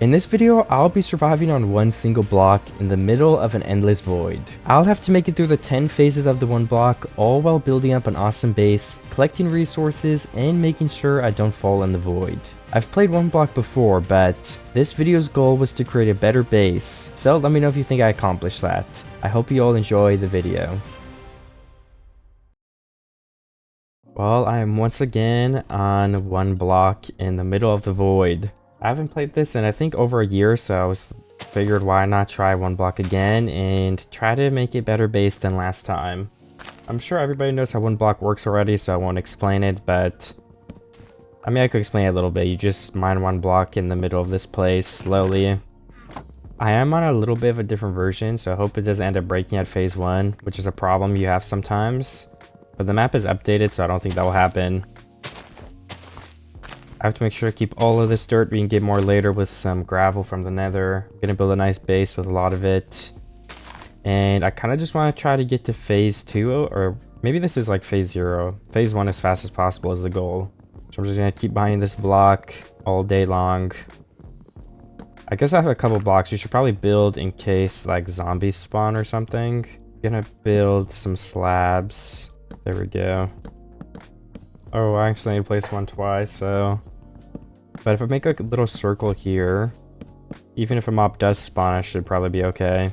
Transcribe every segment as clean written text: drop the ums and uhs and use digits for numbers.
In this video, I'll be surviving on one single block in the middle of an endless void. I'll have to make it through the 10 phases of the one block, all while building up an awesome base, collecting resources, and making sure I don't fall in the void. I've played one block before, but this video's goal was to create a better base, so let me know if you think I accomplished that. I hope you all enjoy the video. Well, I am once again on one block in the middle of the void. I haven't played this in I think over a year, so I figured why not try one block again and try to make a better base than last time. I'm sure everybody knows how one block works already, so I won't explain it, but I mean I could explain it a little bit. You just mine one block in the middle of this place slowly. I am on a little bit of a different version, so I hope it doesn't end up breaking at phase 1, which is a problem you have sometimes. But the map is updated, so I don't think that will happen. I have to make sure to keep all of this dirt. We can get more later with some gravel from the nether. I'm gonna build a nice base with a lot of it. And I kind of just want to try to get to phase 2, or maybe this is like phase 0. Phase 1 as fast as possible is the goal. So I'm just gonna keep mining this block all day long. I guess I have a couple blocks. We should probably build in case like zombies spawn or something. I'm gonna build some slabs. There we go. Oh, I accidentally placed one twice, so... But if I make like a little circle here, even if a mob does spawn, I should probably be okay.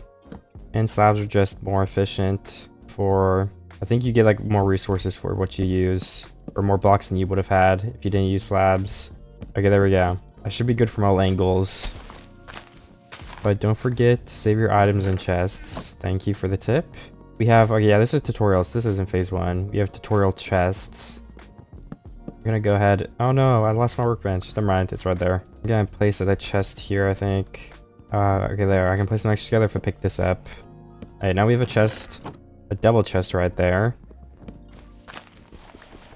And slabs are just more efficient for... I think you get like more resources for what you use, or more blocks than you would have had if you didn't use slabs. Okay, there we go. I should be good from all angles. But don't forget to save your items in chests. Thank you for the tip. We have... Okay, yeah, this is tutorials. This isn't phase 1. We have tutorial chests. I'm gonna go ahead. Oh no, I lost my workbench. Never mind, it's right there. I'm gonna place a chest here, I think. Okay, there. I can place them next together if I pick this up. Alright, now we have a chest. A double chest right there.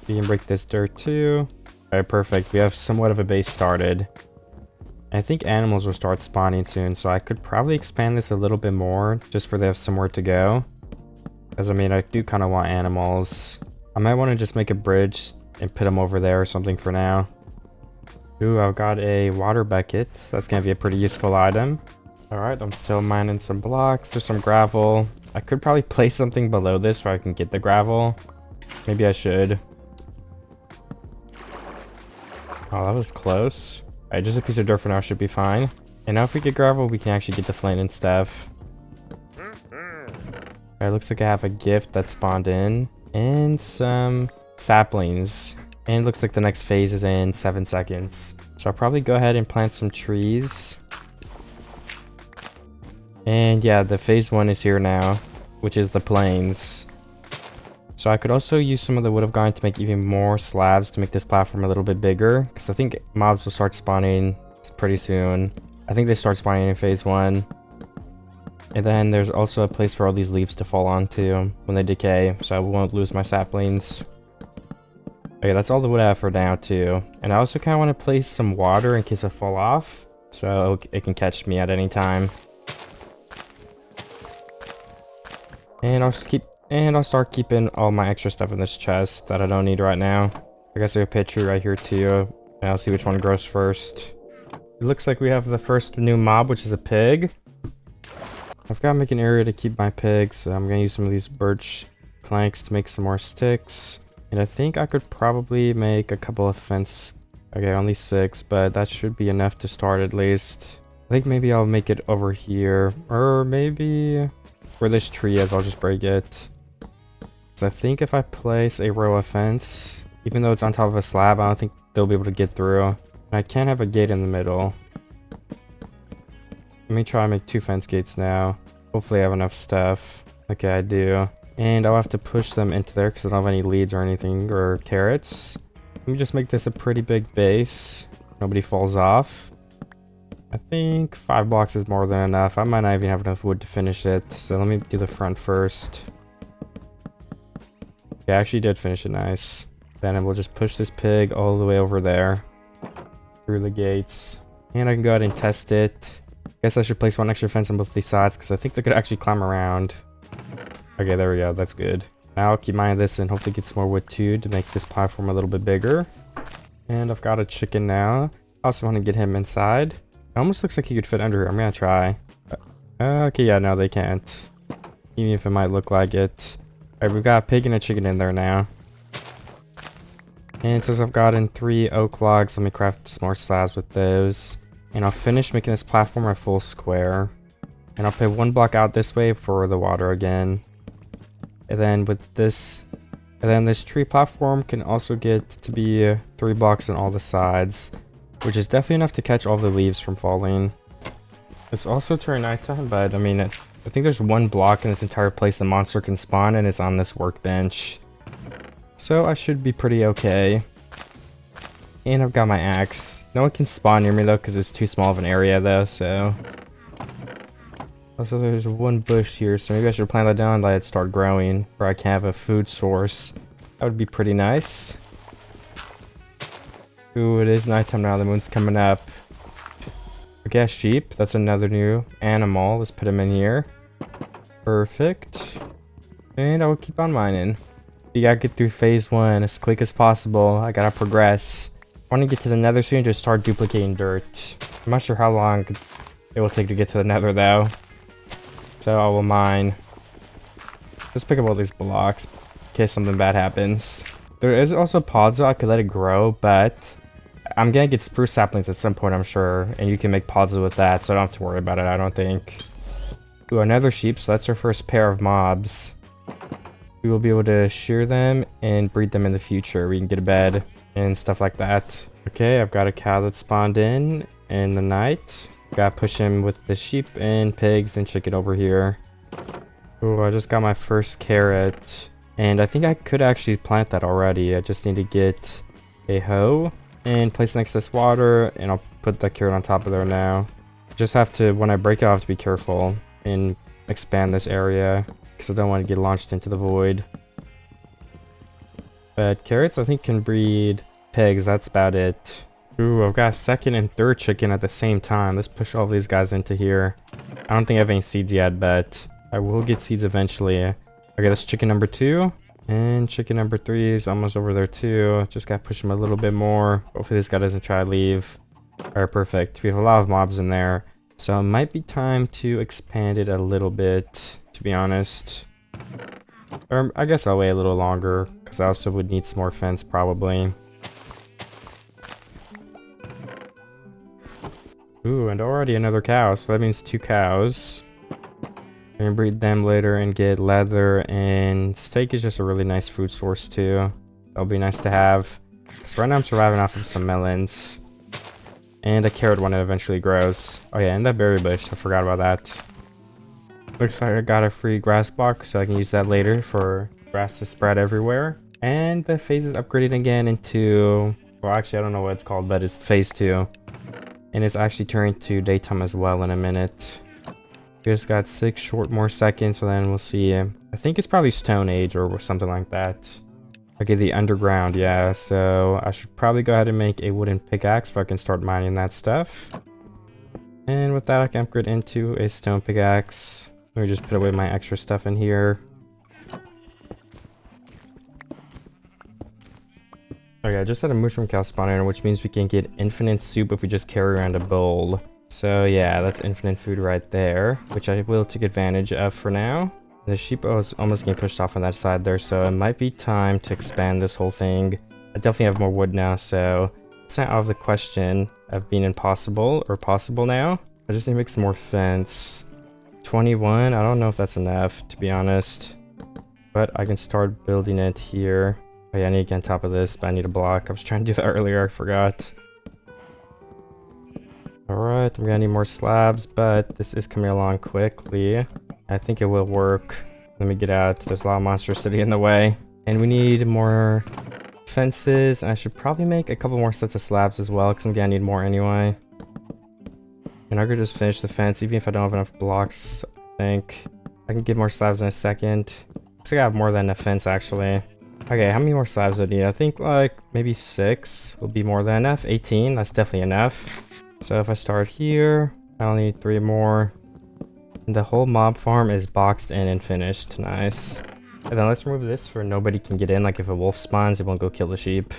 You can break this dirt too. Alright, perfect. We have somewhat of a base started. I think animals will start spawning soon, so I could probably expand this a little bit more, just for they have somewhere to go. Because, I mean, I do kind of want animals. I might want to just make a bridge and put them over there or something for now. Ooh, I've got a water bucket. That's gonna be a pretty useful item. Alright, I'm still mining some blocks. There's some gravel. I could probably place something below this where I can get the gravel. Maybe I should. Oh, that was close. Alright, just a piece of dirt for now should be fine. And now if we get gravel, we can actually get the flint and stuff. Alright, looks like I have a gift that spawned in. And some saplings, and it looks like the next phase is in 7 seconds, so I'll probably go ahead and plant some trees. And yeah, the phase 1 is here now, which is the plains. So I could also use some of the wood of gone to make even more slabs to make this platform a little bit bigger, because I think mobs will start spawning pretty soon. I think they start spawning in phase 1. And then there's also a place for all these leaves to fall onto when they decay, so I won't lose my saplings. Okay, that's all the wood I have for now too. And I also kind of want to place some water in case I fall off, so it can catch me at any time. And I'll start keeping all my extra stuff in this chest that I don't need right now. I guess I have a pit tree right here too, and I'll see which one grows first. It looks like we have the first new mob, which is a pig. I've got to make an area to keep my pigs, so I'm gonna use some of these birch planks to make some more sticks. And I think I could probably make a couple of fence. Okay, only 6, but that should be enough to start at least. I think maybe I'll make it over here, or maybe where this tree is, I'll just break it. So I think if I place a row of fence, even though it's on top of a slab, I don't think they'll be able to get through. And I can't have a gate in the middle. Let me try and make 2 fence gates now. Hopefully I have enough stuff. Okay, I do. And I'll have to push them into there because I don't have any leads or anything, or carrots. Let me just make this a pretty big base. Nobody falls off. I think 5 blocks is more than enough. I might not even have enough wood to finish it. So let me do the front first. Yeah, I actually did finish it nice. Then we'll just push this pig all the way over there. Through the gates. And I can go ahead and test it. I guess I should place one extra fence on both these sides because I think they could actually climb around. Okay, there we go. That's good. Now I'll keep mining this and hopefully get some more wood too to make this platform a little bit bigger. And I've got a chicken now. I also want to get him inside. I Almost looks like he could fit under here. I'm gonna try. Okay, yeah, no, they can't. Even if it might look like it. Alright, we've got a pig and a chicken in there now. And since I've gotten 3 oak logs, let me craft some more slabs with those. And I'll finish making this platform a full square. And I'll put 1 block out this way for the water again. And then with this... And then this tree platform can also get to be 3 blocks on all the sides. Which is definitely enough to catch all the leaves from falling. It's also turning nighttime, but I mean, I think there's 1 block in this entire place the monster can spawn, and it's on this workbench. So I should be pretty okay. And I've got my axe. No one can spawn near me though, because it's too small of an area though, so... Also, there's 1 bush here, so maybe I should plant that down and let it start growing, where I can have a food source. That would be pretty nice. Ooh, it is nighttime now, the moon's coming up. Okay, sheep, that's another new animal. Let's put him in here. Perfect. And I will keep on mining. You gotta get through phase 1 as quick as possible. I gotta progress. I want to get to the nether soon and just start duplicating dirt. I'm not sure how long it will take to get to the nether though. So I will mine. Let's pick up all these blocks in case something bad happens. There is also pods though, I could let it grow, but I'm gonna get spruce saplings at some point, I'm sure. And you can make pods with that, so I don't have to worry about it, I don't think. Ooh, another sheep, so that's our first pair of mobs. We will be able to shear them and breed them in the future. We can get a bed and stuff like that. Okay, I've got a cow that spawned in the night. Gotta push him with the sheep and pigs and chicken over here. Ooh, I just got my first carrot. And I think I could actually plant that already. I just need to get a hoe and place it next to this water. And I'll put the carrot on top of there now. Just have to, when I break it, I have to be careful and expand this area, because I don't want to get launched into the void. But carrots, I think, can breed pigs. That's about it. Ooh, I've got a 2nd and 3rd chicken at the same time. Let's push all these guys into here. I don't think I have any seeds yet, but I will get seeds eventually. Okay, that's chicken number 2. And chicken number 3 is almost over there too. Just gotta push him a little bit more. Hopefully this guy doesn't try to leave. Alright, perfect. We have a lot of mobs in there. So it might be time to expand it a little bit, to be honest. Or I guess I'll wait a little longer, because I also would need some more fence probably. Ooh, and already another cow, so that means 2 cows. I'm gonna breed them later and get leather, and steak is just a really nice food source too. That'll be nice to have. So right now I'm surviving off of some melons. And a carrot when it eventually grows. Oh yeah, and that berry bush, I forgot about that. Looks like I got a free grass block, so I can use that later for grass to spread everywhere. And the phase is upgraded again into... Well, actually, I don't know what it's called, but it's phase 2. And it's actually turning to daytime as well in a minute. We just got 6 more seconds, and then we'll see. I think it's probably Stone Age or something like that. Okay, the underground, yeah. So I should probably go ahead and make a wooden pickaxe so I can start mining that stuff. And with that, I can upgrade into a stone pickaxe. Let me just put away my extra stuff in here. Okay, I just had a mushroom cow spawn in, which means we can get infinite soup if we just carry around a bowl. So yeah, that's infinite food right there, which I will take advantage of for now. The sheep was almost getting pushed off on that side there, so it might be time to expand this whole thing. I definitely have more wood now, so it's not out of the question of being impossible or possible now. I just need to make some more fence. 21, I don't know if that's enough, to be honest. But I can start building it here. Oh yeah, I need to get on top of this, but I need a block. I was trying to do that earlier, I forgot. Alright, I'm gonna need more slabs, but this is coming along quickly. I think it will work. Let me get out. There's a lot of monsters sitting in the way. And we need more fences. I should probably make a couple more sets of slabs as well, because I'm gonna need more anyway. And I could just finish the fence, even if I don't have enough blocks, I think. I can get more slabs in a second. Looks like I have more than a fence, actually. Okay, how many more slabs do I need? I think, like, maybe 6 will be more than enough. 18, that's definitely enough. So if I start here, I'll need 3 more. And the whole mob farm is boxed in and finished. Nice. And then let's remove this for nobody can get in. Like if a wolf spawns, it won't go kill the sheep.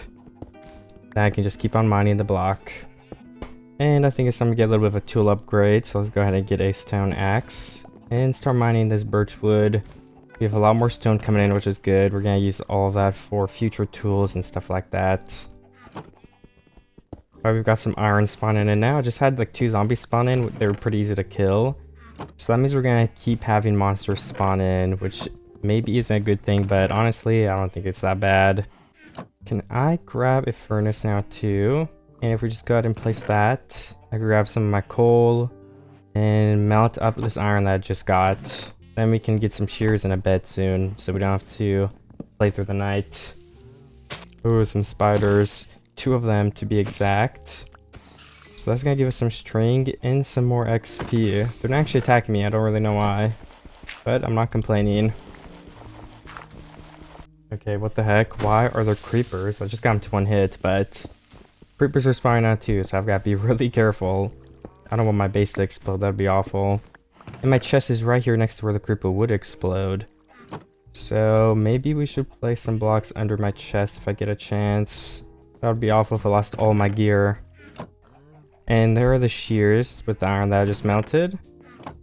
Then I can just keep on mining the block. And I think it's time to get a little bit of a tool upgrade. So let's go ahead and get a stone axe and start mining this birch wood. We have a lot more stone coming in, which is good. We're going to use all of that for future tools and stuff like that. Alright, we've got some iron spawning in now. I just had like 2 zombies spawn in. They were pretty easy to kill. So that means we're going to keep having monsters spawn in, which maybe isn't a good thing, but honestly, I don't think it's that bad. Can I grab a furnace now too? And if we just go ahead and place that, I can grab some of my coal and melt up this iron that I just got. Then we can get some shears and a bed soon, so we don't have to play through the night. Ooh, some spiders. 2 of them to be exact. So that's gonna give us some string and some more XP. They're not actually attacking me, I don't really know why. But I'm not complaining. Okay, what the heck? Why are there creepers? I just got them to 1 hit, but creepers are spawning out too, so I've got to be really careful. I don't want my base to explode, that'd be awful. And my chest is right here next to where the creeper would explode. So maybe we should place some blocks under my chest if I get a chance. That would be awful if I lost all my gear. And there are the shears with the iron that I just melted.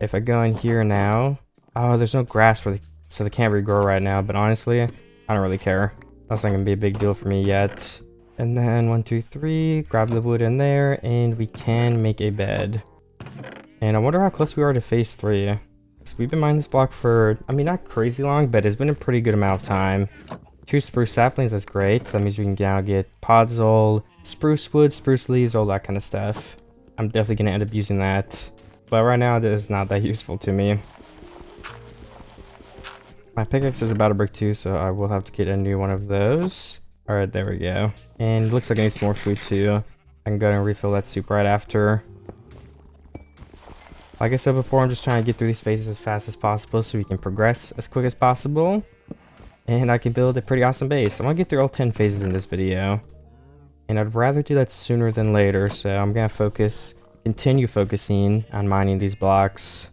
If I go in here now... Oh, there's no grass for the... So they can't regrow right now, but honestly, I don't really care. That's not gonna be a big deal for me yet. And then 1, 2, 3, grab the wood in there, and we can make a bed. And I wonder how close we are to phase 3. So we've been mining this block for, I mean, not crazy long, but it's been a pretty good amount of time. 2 spruce saplings, that's great. That means we can now get podzol, spruce wood, spruce leaves, all that kind of stuff. I'm definitely going to end up using that. But right now, it is not that useful to me. My pickaxe is about to break too, so I will have to get a new one of those. Alright, there we go. And it looks like I need some more food too. I can go and refill that soup right after. Like I said before, I'm just trying to get through these phases as fast as possible so we can progress as quick as possible. And I can build a pretty awesome base. I'm gonna get through all 10 phases in this video. And I'd rather do that sooner than later, so I'm gonna continue focusing on mining these blocks.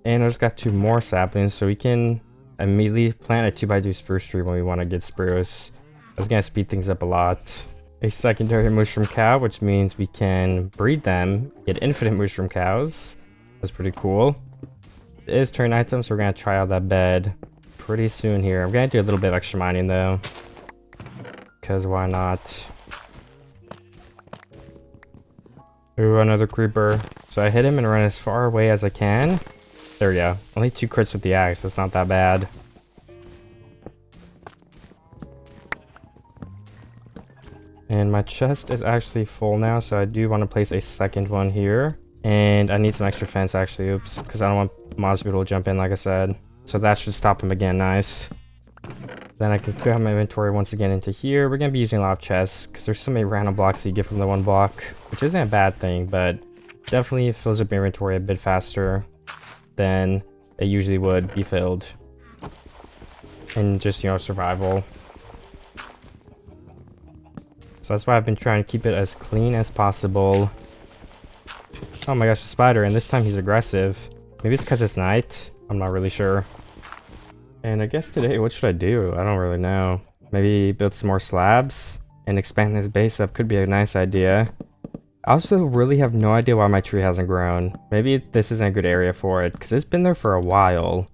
And I just got 2 more saplings, so we can immediately plant a 2x2 spruce tree when we want to get spruce. That's gonna speed things up a lot. A secondary mushroom cow, which means we can breed them, get infinite mushroom cows. That's pretty cool. It is turn item, so we're gonna try out that bed pretty soon here. I'm gonna do a little bit of extra mining though, because why not? Ooh, another creeper. So I hit him and run as far away as I can. There we go. Only 2 crits with the axe. That's not that bad. And my chest is actually full now, so I do want to place a second one here. And I need some extra fence actually, oops, because I don't want mobs to be able to jump in like I said. So that should stop him again, nice. Then I can clear out my inventory once again into here. We're going to be using a lot of chests, because there's so many random blocks that you get from the 1 block, which isn't a bad thing, but definitely fills up your inventory a bit faster than it usually would be filled. And just, you know, survival. So that's why I've been trying to keep it as clean as possible. Oh my gosh, a spider, and this time he's aggressive. Maybe it's because it's night. I'm not really sure. And I guess today, what should I do? I don't really know. Maybe build some more slabs and expand this base up could be a nice idea. I also really have no idea why my tree hasn't grown. Maybe this isn't a good area for it, because it's been there for a while.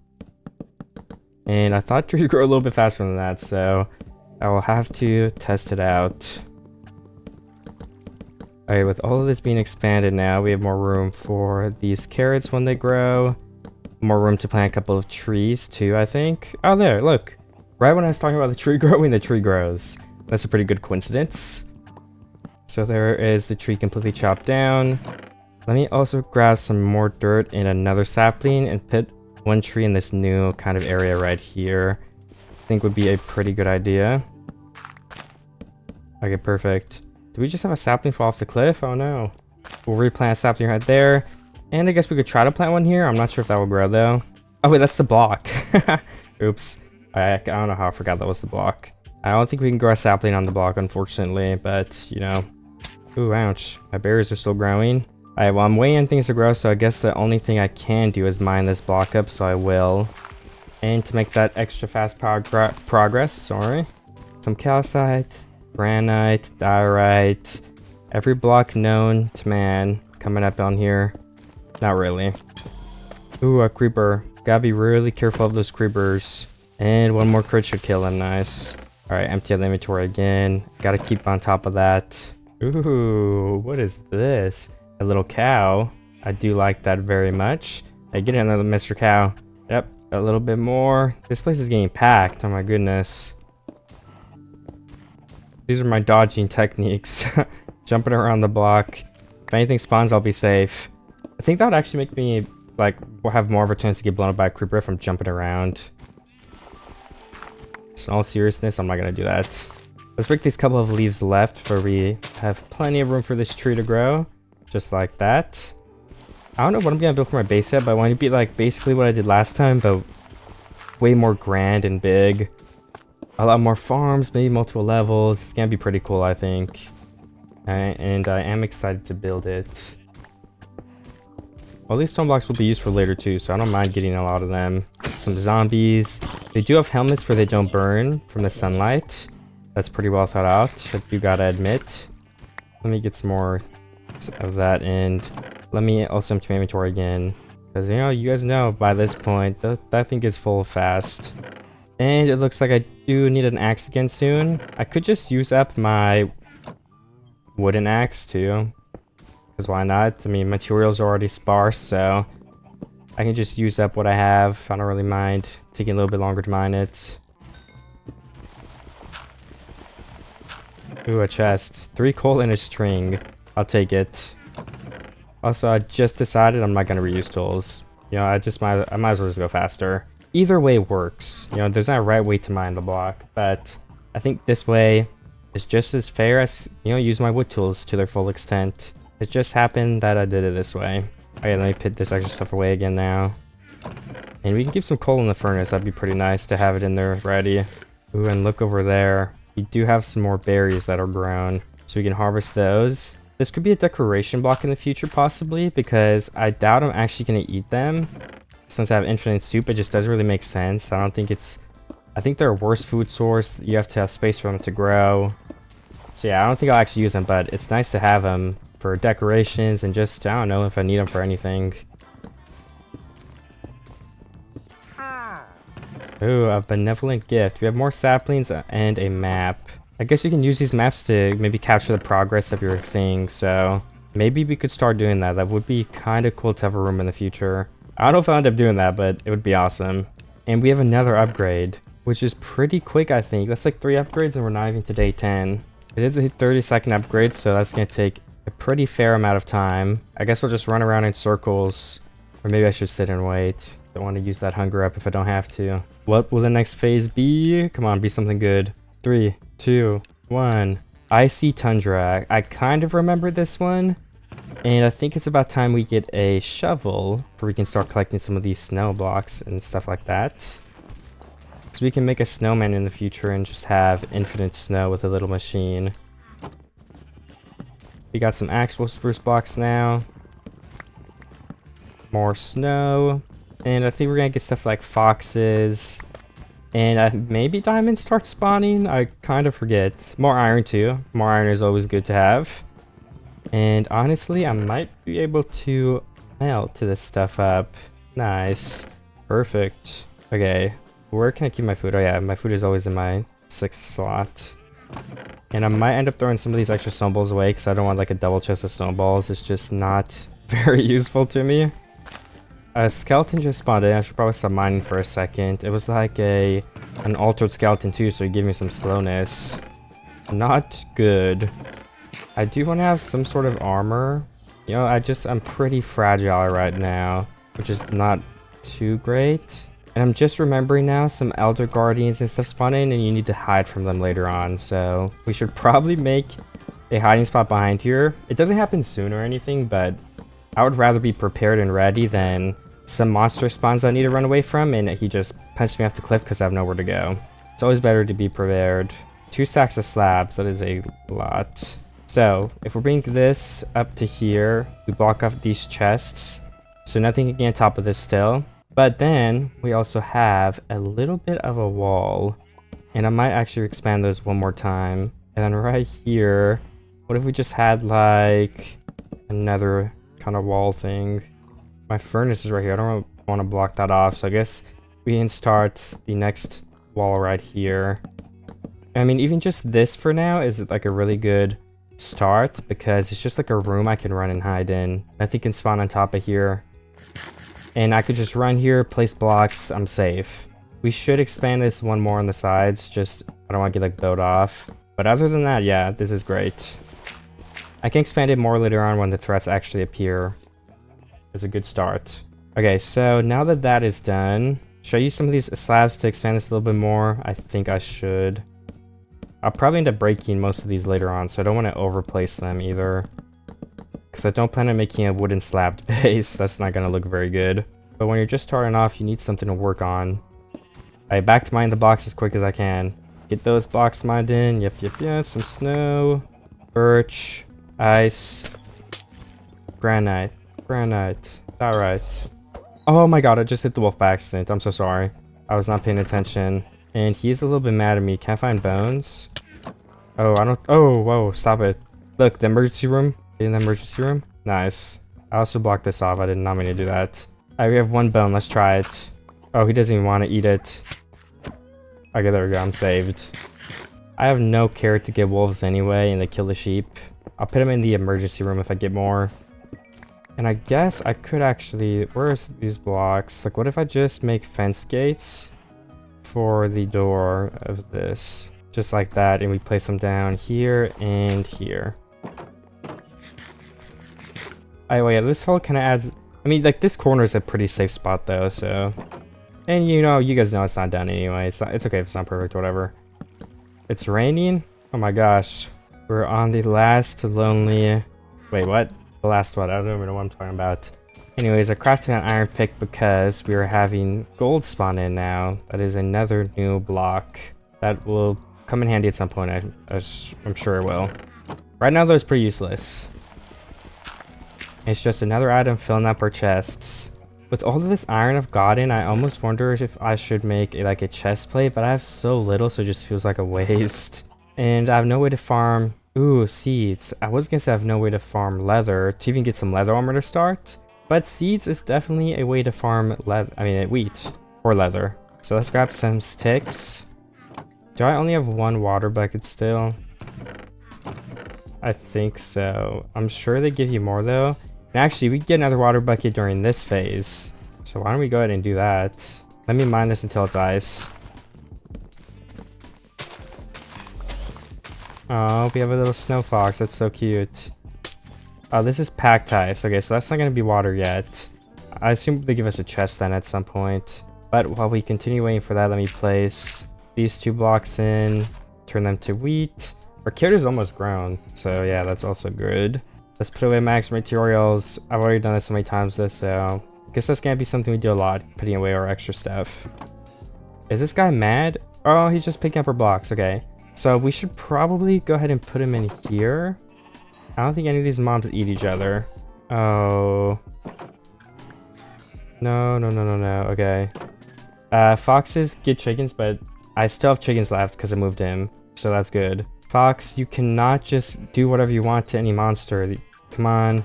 And I thought trees grow a little bit faster than that, so I will have to test it out. Alright, with all of this being expanded now, we have more room for these carrots when they grow. More room to plant a couple of trees too, I think. Oh, there, look. Right when I was talking about the tree growing, the tree grows. That's a pretty good coincidence. So there is the tree completely chopped down. Let me also grab some more dirt and another sapling and put 1 tree in this new kind of area right here. I think would be a pretty good idea. Okay, perfect. Do we just have a sapling fall off the cliff? Oh no. We'll replant a sapling right there. And I guess we could try to plant one here. I'm not sure if that will grow though. Oh wait, that's the block. Oops. I don't know how I forgot that was the block. I don't think we can grow a sapling on the block, unfortunately, but you know. Ooh, ouch. My berries are still growing. Alright, well, I'm waiting on things to grow, so I guess the only thing I can do is mine this block up, so I will. And to make that extra fast progress, sorry. Some calcite, granite, diorite, Every block known to man coming up on here. Not really. Ooh, a creeper. Gotta be really careful of those creepers. And one more crit should kill him. Nice. Alright, empty out the inventory again. Gotta keep on top of that. Ooh, what is this? A little cow. I do like that very much. Hey, get another Mr. Cow. Yep, a little bit more. This place is getting packed. Oh my goodness. These are my dodging techniques. Jumping around the block. If anything spawns, I'll be safe. I think that would actually make me, like, have more of a chance to get blown up by a creeper if I'm jumping around. So in all seriousness, I'm not gonna do that. Let's break these couple of leaves left for we have plenty of room for this tree to grow. Just like that. I don't know what I'm gonna build for my base yet, but I want to be like basically what I did last time, but way more grand and big. A lot more farms, maybe multiple levels. It's gonna be pretty cool, I think. And I am excited to build it. All these stone blocks will be used for later too, so I don't mind getting a lot of them. Some zombies. They do have helmets where they don't burn from the sunlight. That's pretty well thought out, you gotta admit. Let me get some more of that, and let me also empty my inventory again. Because, you know, you guys know by this point, that thing is full fast. And it looks like I do need an axe again soon. I could just use up my wooden axe too. Because why not? I mean, materials are already sparse, so I can just use up what I have. I don't really mind taking a little bit longer to mine it. Ooh, a chest. 3 coal and a string. I'll take it. Also, I just decided I'm not going to reuse tools. You know, I might as well just go faster. Either way works. You know, there's not a right way to mine the block, but I think this way is just as fair as, you know, use my wood tools to their full extent. It just happened that I did it this way. Okay, let me put this extra stuff away again now. And we can keep some coal in the furnace. That'd be pretty nice to have it in there ready. Ooh, and look over there. We do have some more berries that are grown, so we can harvest those. This could be a decoration block in the future, possibly, because I doubt I'm actually going to eat them. Since I have infinite soup, it just doesn't really make sense. I think they're a worse food source. You have to have space for them to grow. So yeah, I don't think I'll actually use them, but it's nice to have them for decorations and just, I don't know if I need them for anything. Ooh, a benevolent gift. We have more saplings and a map. I guess you can use these maps to maybe capture the progress of your thing, so maybe we could start doing that. That would be kind of cool to have a room in the future. I don't know if I'll end up doing that, but it would be awesome. And we have another upgrade, which is pretty quick, I think. That's like 3 upgrades and we're not even to day 10. It is a 30-second upgrade, so that's going to take a pretty fair amount of time. I guess I'll just run around in circles, or maybe I should sit and wait. Don't want to use that hunger up if I don't have to. What will the next phase be? Come on, be something good. 3, 2, 1. Icy Tundra. I kind of remember this one. And I think it's about time we get a shovel where we can start collecting some of these snow blocks and stuff like that. So we can make a snowman in the future and just have infinite snow with a little machine. We got some actual spruce blocks now. More snow. And I think we're gonna get stuff like foxes. And maybe diamonds start spawning? I kind of forget. More iron too. More iron is always good to have. And honestly, I might be able to melt this stuff up. Nice. Perfect. Okay. Where can I keep my food? Oh yeah, my food is always in my 6th slot. And I might end up throwing some of these extra snowballs away because I don't want like a double chest of snowballs. It's just not very useful to me. A skeleton just spawned in. I should probably stop mining for a second. It was like an altered skeleton too, so it gave me some slowness. Not good. I do want to have some sort of armor. You know, I'm pretty fragile right now, which is not too great. And I'm just remembering now some Elder Guardians and stuff spawn in, and you need to hide from them later on. So we should probably make a hiding spot behind here. It doesn't happen soon or anything, but I would rather be prepared and ready than some monster spawns I need to run away from, and he just punched me off the cliff because I have nowhere to go. It's always better to be prepared. 2 stacks of slabs, that is a lot. So if we're bringing this up to here, we block off these chests, so nothing can get on top of this still. But then we also have a little bit of a wall, and I might actually expand those one more time. And then right here, What if we just had like another kind of wall thing? My furnace is right here. I don't want to block that off. So I guess we can start the next wall right here. I mean, even just this for now is like a really good start because it's just like a room I can run and hide in. Nothing can spawn on top of here. And I could just run here, place blocks, I'm safe. We should expand this one more on the sides, just I don't want to get like bowed off. But other than that, yeah, this is great. I can expand it more later on when the threats actually appear. It's a good start. Okay, so now that that is done, show you some of these slabs to expand this a little bit more. I think I should. I'll probably end up breaking most of these later on, so I don't want to overplace them either. Because I don't plan on making a wooden slabbed base. That's not going to look very good. But when you're just starting off, you need something to work on. I back to mine the blocks as quick as I can. Get those blocks mined in. Yep. Some snow, birch, ice, granite. Alright. Oh my god, I just hit the wolf by accident. I'm so sorry. I was not paying attention. And he's a little bit mad at me. Can't find bones. Oh, I don't... Oh, whoa, stop it. Look, the emergency room. In the emergency room. Nice. I also blocked this off. I did not mean to do that. Alright, we have one bone. Let's try it. Oh, he doesn't even want to eat it. Okay, there we go. I'm saved. I have no care to get wolves anyway, and they kill the sheep. I'll put them in the emergency room if I get more. And I guess I could actually... Where's these blocks? Like, what if I just make fence gates for the door of this? Just like that, and we place them down here and here. Oh, yeah, this hole kind of adds... I mean, like, this corner is a pretty safe spot, though, so... And, you know, you guys know it's not done anyway. It's okay if it's not perfect, whatever. It's raining? Oh my gosh. We're on the last lonely... Wait, what? The last one. I don't even know what I'm talking about. Anyways, I crafted an iron pick because we are having gold spawn in now. That is another new block. That will come in handy at some point. I'm sure it will. Right now, though, it's pretty useless. It's just another item filling up our chests. With all of this iron I've gotten, I almost wonder if I should make like a chest plate, but I have so little, so it just feels like a waste. And I have no way to farm... Ooh, seeds. I was gonna say I have no way to farm leather to even get some leather armor to start. But seeds is definitely a way to farm leather. I mean, wheat or leather. So let's grab some sticks. Do I only have one water bucket still? I think so. I'm sure they give you more though. And actually, we can get another water bucket during this phase. So why don't we go ahead and do that? Let me mine this until it's ice. Oh, we have a little snow fox. That's so cute. Oh, this is packed ice. Okay, so that's not going to be water yet. I assume they give us a chest then at some point. But while we continue waiting for that, let me place these 2 blocks in. Turn them to wheat. Our carrot is almost grown. So yeah, that's also good. Let's put away max materials. I've already done this so many times though, so... I guess that's going to be something we do a lot. Putting away our extra stuff. Is this guy mad? Oh, he's just picking up our blocks. Okay. So we should probably go ahead and put him in here. I don't think any of these mobs eat each other. Oh. No. Okay. Foxes get chickens, but I still have chickens left because I moved him. So that's good. Fox, you cannot just do whatever you want to any monster. Come on.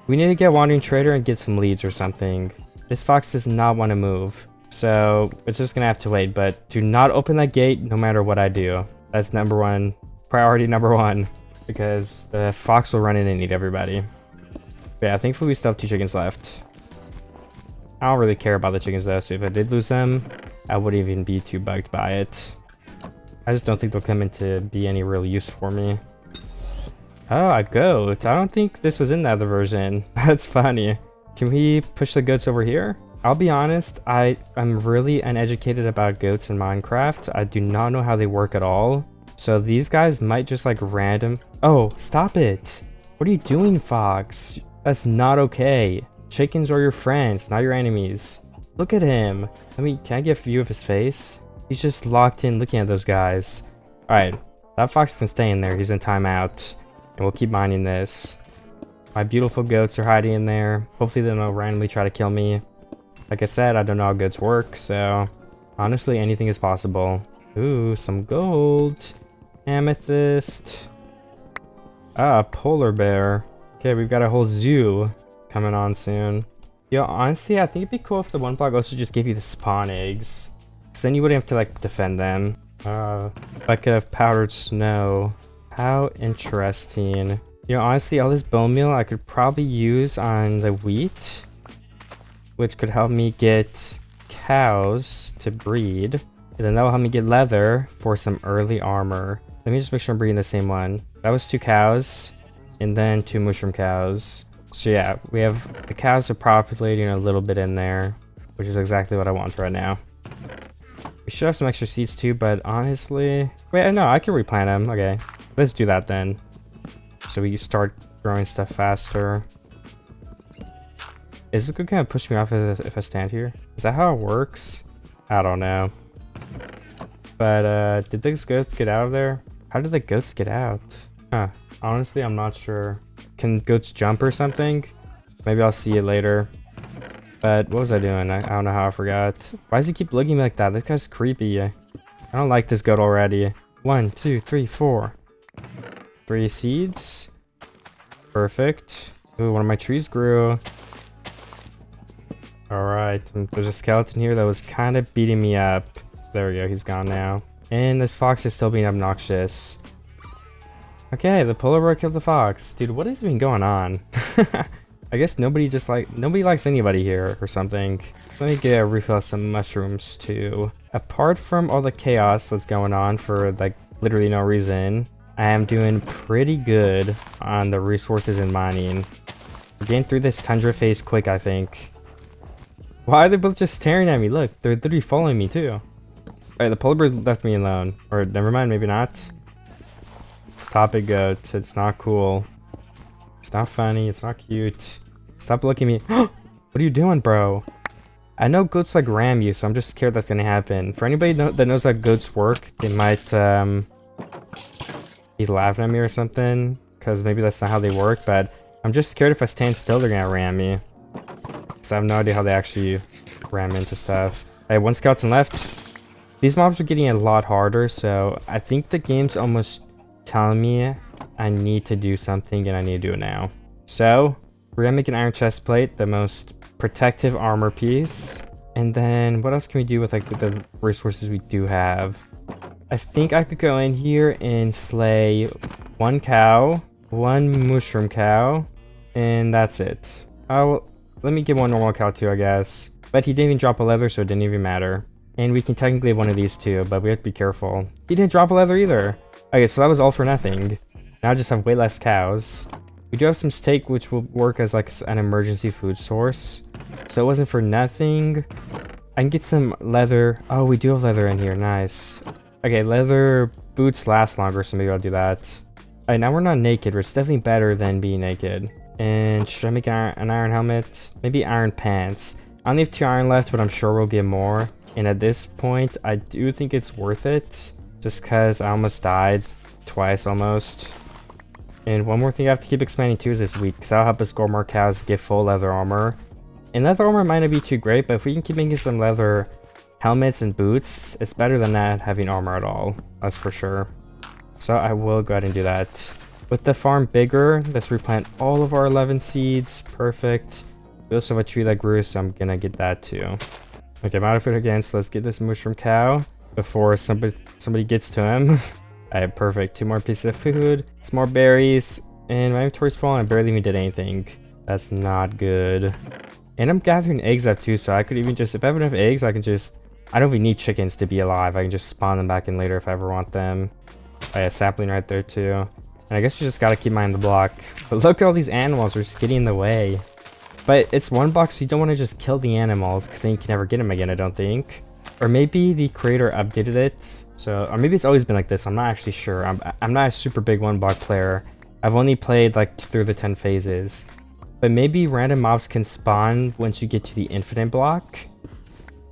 We need to get Wandering Trader and get some leads or something. This fox does not want to move. So it's just going to have to wait. But do not open that gate no matter what I do. That's priority number one, because the fox will run in and eat everybody. But yeah, thankfully we still have 2 chickens left. I don't really care about the chickens though, so if I did lose them, I wouldn't even be too bugged by it. I just don't think they'll come in to be any real use for me. Oh, a goat. I don't think this was in the other version. That's funny. Can we push the goats over here? I'll be honest, I'm really uneducated about goats in Minecraft. I do not know how they work at all. So these guys might just like random... Oh, stop it. What are you doing, Fox? That's not okay. Chickens are your friends, not your enemies. Look at him. Can I get a view of his face? He's just locked in looking at those guys. Alright, that fox can stay in there. He's in timeout. And we'll keep mining this. My beautiful goats are hiding in there. Hopefully they don't randomly try to kill me. Like I said, I don't know how goats work, so honestly, anything is possible. Ooh, some gold. Amethyst. Ah, polar bear. Okay, we've got a whole zoo coming on soon. Yo, honestly, I think it'd be cool if the one block also just gave you the spawn eggs. Because then you wouldn't have to, like, defend them. Bucket of powdered snow. How interesting. You know, honestly, all this bone meal I could probably use on the wheat, which could help me get cows to breed. And then that will help me get leather for some early armor. Let me just make sure I'm breeding the same one. That was 2 cows, and then 2 mushroom cows. So yeah, we have the cows are populating a little bit in there, which is exactly what I want right now. We should have some extra seeds too, but honestly... Wait, no, I can replant them. Okay, let's do that then. So we start growing stuff faster. Is it going to push me off if I stand here? Is that how it works? I don't know. But did those goats get out of there? How did the goats get out? Huh, honestly, I'm not sure. Can goats jump or something? Maybe I'll see it later. But what was I doing? I don't know how I forgot. Why does he keep looking like that? This guy's creepy. I don't like this goat already. 1, 2, 3, 4. 3 seeds. Perfect. Ooh, one of my trees grew. Alright, there's a skeleton here that was kind of beating me up. There we go, he's gone now. And this fox is still being obnoxious. Okay, the polar bear killed the fox. Dude, what is even going on? I guess nobody likes anybody here or something. Let me get a refill of some mushrooms too. Apart from all the chaos that's going on for like literally no reason, I am doing pretty good on the resources and mining. We're getting through this tundra phase quick, I think. Why are they both just staring at me? Look, they're literally following me too. Alright, the polar bears left me alone. Or never mind, maybe not. Stop it, goat. It's not cool. It's not funny. It's not cute. Stop looking at me. What are you doing, bro? I know goats like ram you, so I'm just scared that's gonna happen. For anybody that knows how goats work, they might be laughing at me or something, because maybe that's not how they work, but I'm just scared if I stand still, they're gonna ram me. Because I have no idea how they actually ram into stuff. I have 1 skeleton left. These mobs are getting a lot harder, so I think the game's almost telling me I need to do something, and I need to do it now. So we're gonna make an iron chest plate, the most protective armor piece. And then what else can we do with like the resources we do have? I think I could go in here and slay 1 cow, 1 mushroom cow, and that's it. Oh, let me get 1 normal cow too, I guess. But he didn't even drop a leather, so it didn't even matter. And we can technically have 1 of these too, but we have to be careful. He didn't drop a leather either. Okay, so that was all for nothing. Now I just have way less cows. We do have some steak, which will work as like an emergency food source. So it wasn't for nothing. I can get some leather. Oh, we do have leather in here. Nice. Okay, leather boots last longer, so maybe I'll do that. Alright, now we're not naked. It's definitely better than being naked. And should I make an iron helmet? Maybe iron pants. I only have 2 iron left, but I'm sure we'll get more. And at this point, I do think it's worth it. Just because I almost died twice almost. And one more thing I have to keep expanding too is this wheat, because that'll help us grow more cows to get full leather armor. And leather armor might not be too great, but if we can keep making some leather helmets and boots, it's better than not having armor at all. That's for sure. So I will go ahead and do that. With the farm bigger, let's replant all of our 11 seeds. Perfect. We also have a tree that grew, so I'm gonna get that too. Okay, I'm out of food again, so let's get this mushroom cow before somebody gets to him. Alright, perfect. 2 more pieces of food, some more berries, and my inventory's full and I barely even did anything. That's not good. And I'm gathering eggs up too, so I could even just, if I have enough eggs, I can just, I don't even need chickens to be alive. I can just spawn them back in later if I ever want them. Oh yeah, sapling right there too. And I guess we just gotta keep mining the block. But look at all these animals, we're just getting in the way. But it's 1 block, so you don't want to just kill the animals, because then you can never get them again, I don't think. Or maybe the creator updated it. So, or maybe it's always been like this. I'm not actually sure. I'm not a super big 1 block player. I've only played like through the 10 phases. But maybe random mobs can spawn once you get to the infinite block.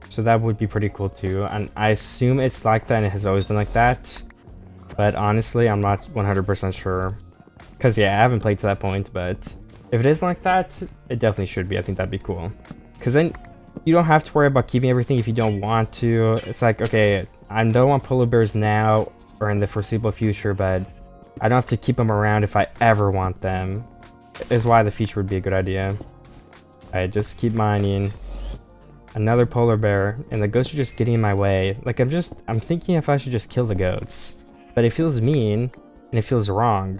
So that would be pretty cool too. And I assume it's like that and it has always been like that. But honestly, I'm not 100% sure. Because yeah, I haven't played to that point, but if it is like that, it definitely should be. I think that'd be cool. Because then you don't have to worry about keeping everything if you don't want to. It's like, okay, I don't want polar bears now or in the foreseeable future, but I don't have to keep them around if I ever want them. Is why the feature would be a good idea. Alright, just keep mining. Another polar bear, and the goats are just getting in my way. Like, I'm thinking if I should just kill the goats. But it feels mean, and it feels wrong.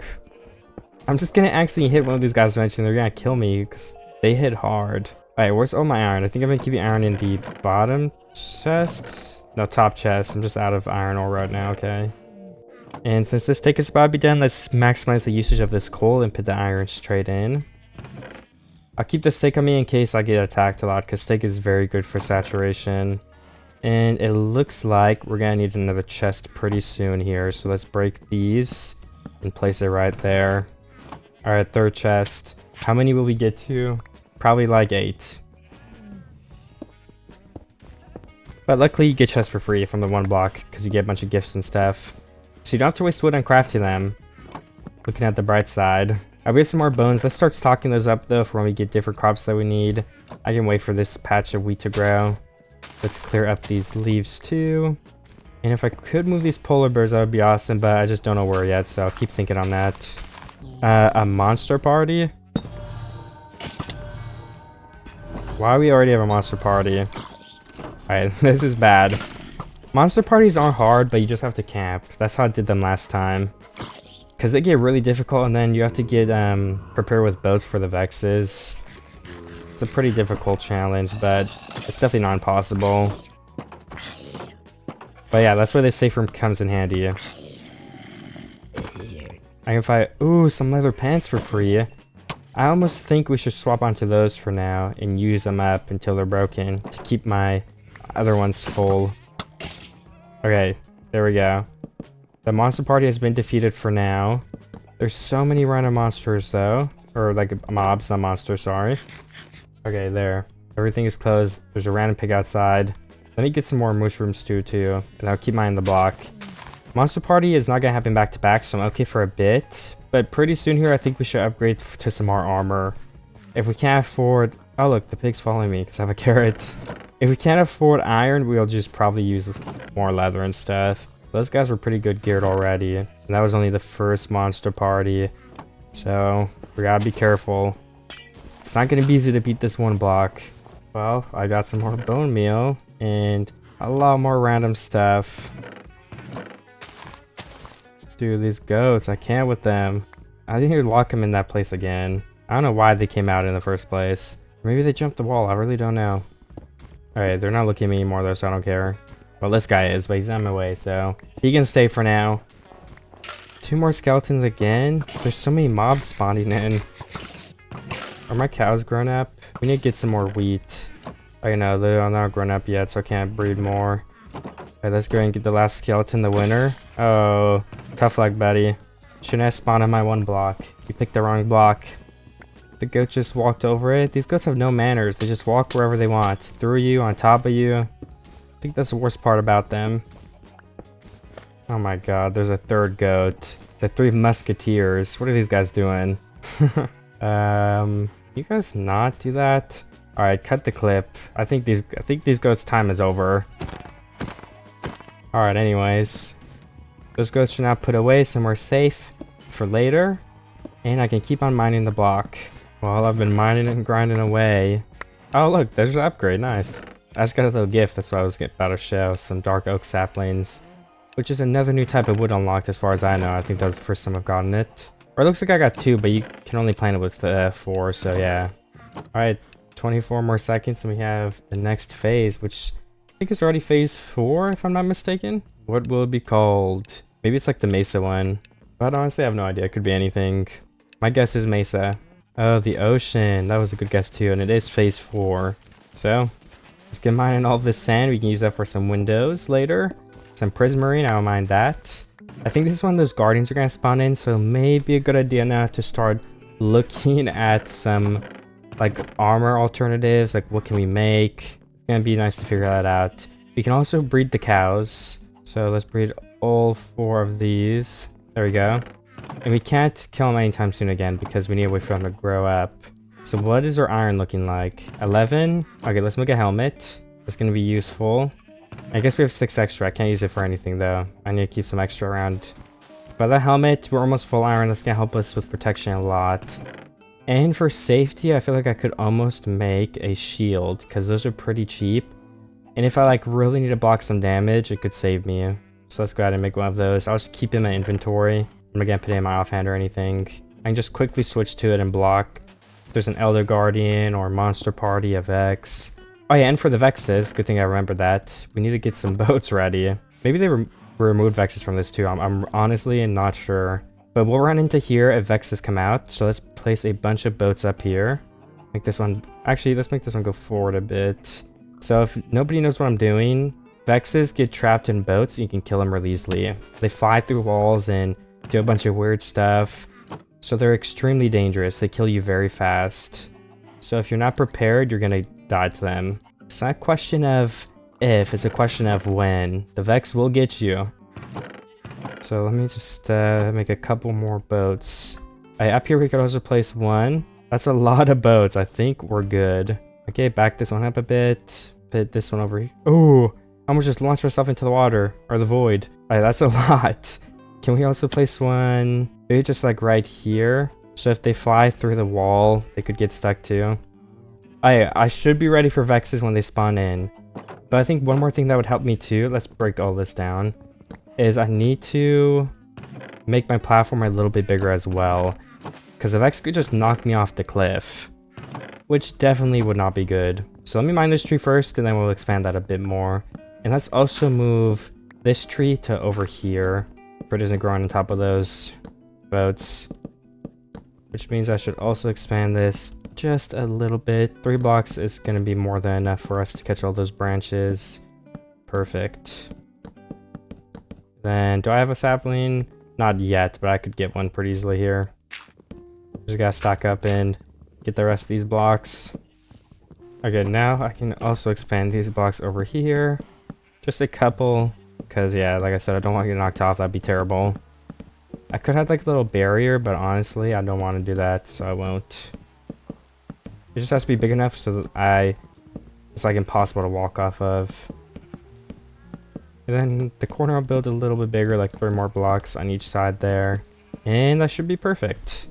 I'm just gonna actually hit one of these guys eventually, and they're gonna kill me, because they hit hard. Alright, where's all my iron? I think I've been keeping iron in the bottom chest? No, top chest. I'm just out of iron ore right now, okay. And since this take is about to be done, let's maximize the usage of this coal and put the iron straight in. I'll keep the steak on me in case I get attacked a lot, because steak is very good for saturation. And it looks like we're gonna need another chest pretty soon here, so let's break these and place it right there. Alright, third chest. How many will we get to? Probably like 8. But luckily you get chests for free from the one block, because you get a bunch of gifts and stuff. So you don't have to waste wood on crafting them. Looking at the bright side. I'll get some more bones. Let's start stocking those up though for when we get different crops that we need. I can wait for this patch of wheat to grow. Let's clear up these leaves too. And if I could move these polar bears, that would be awesome, but I just don't know where yet, so I'll keep thinking on that. A monster party? Why we already have a monster party? Alright, this is bad. Monster parties aren't hard, but you just have to camp. That's how I did them last time. Because they get really difficult, and then you have to get prepared with boats for the Vexes. It's a pretty difficult challenge, but it's definitely not impossible. But yeah, that's where the safe room comes in handy. I can find, ooh, some leather pants for free. I almost think we should swap onto those for now and use them up until they're broken to keep my other ones full. Okay, there we go. The monster party has been defeated for now. There's so many random monsters though. Or like mobs, not monsters, sorry. Okay, there. Everything is closed. There's a random pig outside. Let me get some more mushroom stew too. And I'll keep mine in the block. Monster party is not gonna happen back to back, so I'm okay for a bit. But pretty soon here, I think we should upgrade to some more armor. If we can't afford... Oh look, the pig's following me because I have a carrot. If we can't afford iron, we'll just probably use more leather and stuff. Those guys were pretty good geared already. And that was only the first monster party. So, we gotta be careful. It's not gonna be easy to beat this one block. Well, I got some more bone meal. And a lot more random stuff. Dude, these goats, I can't with them. I think you'd lock them in that place again. I don't know why they came out in the first place. Maybe they jumped the wall, I really don't know. Alright, they're not looking at me anymore though, so I don't care. Well, this guy is, but he's on my way, so he can stay for now. 2 more skeletons again? There's so many mobs spawning in. Are my cows grown up? We need to get some more wheat. I know, they're not grown up yet, so I can't breed more. Alright, let's go and get the last skeleton, the winner. Oh, tough luck, buddy. Shouldn't have spawned on my one block. You picked the wrong block. The goat just walked over it. These goats have no manners. They just walk wherever they want. Through you, on top of you. I think that's the worst part about them. Oh my god, there's a third goat. The 3 musketeers. What are these guys doing? You guys not do that? Alright, cut the clip. I think these goats' time is over. Alright, anyways. Those goats should now put away somewhere safe for later. And I can keep on mining the block. While I've been mining and grinding away. Oh look, there's an upgrade, nice. I just got a little gift, that's why I was about to show. Some dark oak saplings. Which is another new type of wood unlocked as far as I know. I think that was the first time I've gotten it. Or it looks like I got 2, but you can only plant it with 4, so yeah. Alright, 24 more seconds and we have the next phase, which I think is already phase 4 if I'm not mistaken. What will it be called? Maybe it's like the Mesa one. But honestly, I have no idea. It could be anything. My guess is Mesa. Oh, the ocean. That was a good guess too, and it is phase 4. So, let's get mining all this sand. We can use that for some windows later. Some prismarine, I don't mind that. I think this is one of those guardians are going to spawn in, so it may be a good idea now to start looking at some like armor alternatives, like what can we make. It's going to be nice to figure that out. We can also breed the cows. So let's breed all 4 of these. There we go. And we can't kill them anytime soon again because we need to wait for them to grow up. So what is our iron looking like? 11? Okay, let's make a helmet. It's going to be useful. I guess we have 6 extra. I can't use it for anything though. I need to keep some extra around. By the helmet, we're almost full iron. That's gonna help us with protection a lot. And for safety, I feel like I could almost make a shield because those are pretty cheap. And if I like really need to block some damage, it could save me. So let's go ahead and make one of those. I'll just keep it in my inventory. I'm not gonna put it in my offhand or anything. I can just quickly switch to it and block. If there's an Elder Guardian or Monster Party, a Vex. Oh yeah, and for the Vexes, good thing I remembered that. We need to get some boats ready. Maybe they removed Vexes from this too. I'm honestly not sure. But we'll run into here if Vexes come out. So let's place a bunch of boats up here. Make this one... Actually, let's make this one go forward a bit. So if nobody knows what I'm doing, Vexes get trapped in boats and you can kill them really easily. They fly through walls and do a bunch of weird stuff. So they're extremely dangerous. They kill you very fast. So if you're not prepared, you're gonna die to them. It's not a question of if, it's a question of when. The Vex will get you. So let me just make a couple more boats. Up here we could also place one. That's a lot of boats. I think we're good. Okay, back this one up a bit. Put this one over here. Oh, I almost just launched myself into the water or the void. That's a lot. Can we also place one maybe just like right here? So if they fly through the wall, they could get stuck too. I should be ready for Vexes when they spawn in. But I think one more thing that would help me too, let's break all this down, is I need to make my platform a little bit bigger as well. Because the Vex could just knock me off the cliff, which definitely would not be good. So let me mine this tree first and then we'll expand that a bit more. And let's also move this tree to over here, for it isn't growing on top of those boats. Which means I should also expand this just a little bit. 3 blocks is going to be more than enough for us to catch all those branches. Perfect. Then, do I have a sapling? Not yet, but I could get one pretty easily here. Just gotta stack up and get the rest of these blocks. Okay, now I can also expand these blocks over here. Just a couple, because yeah, like I said, I don't want to get knocked off. That'd be terrible. I could have like a little barrier, but honestly, I don't want to do that, so I won't. It just has to be big enough so that it's like impossible to walk off of. And then the corner I'll build a little bit bigger, like 3 more blocks on each side there. And that should be perfect.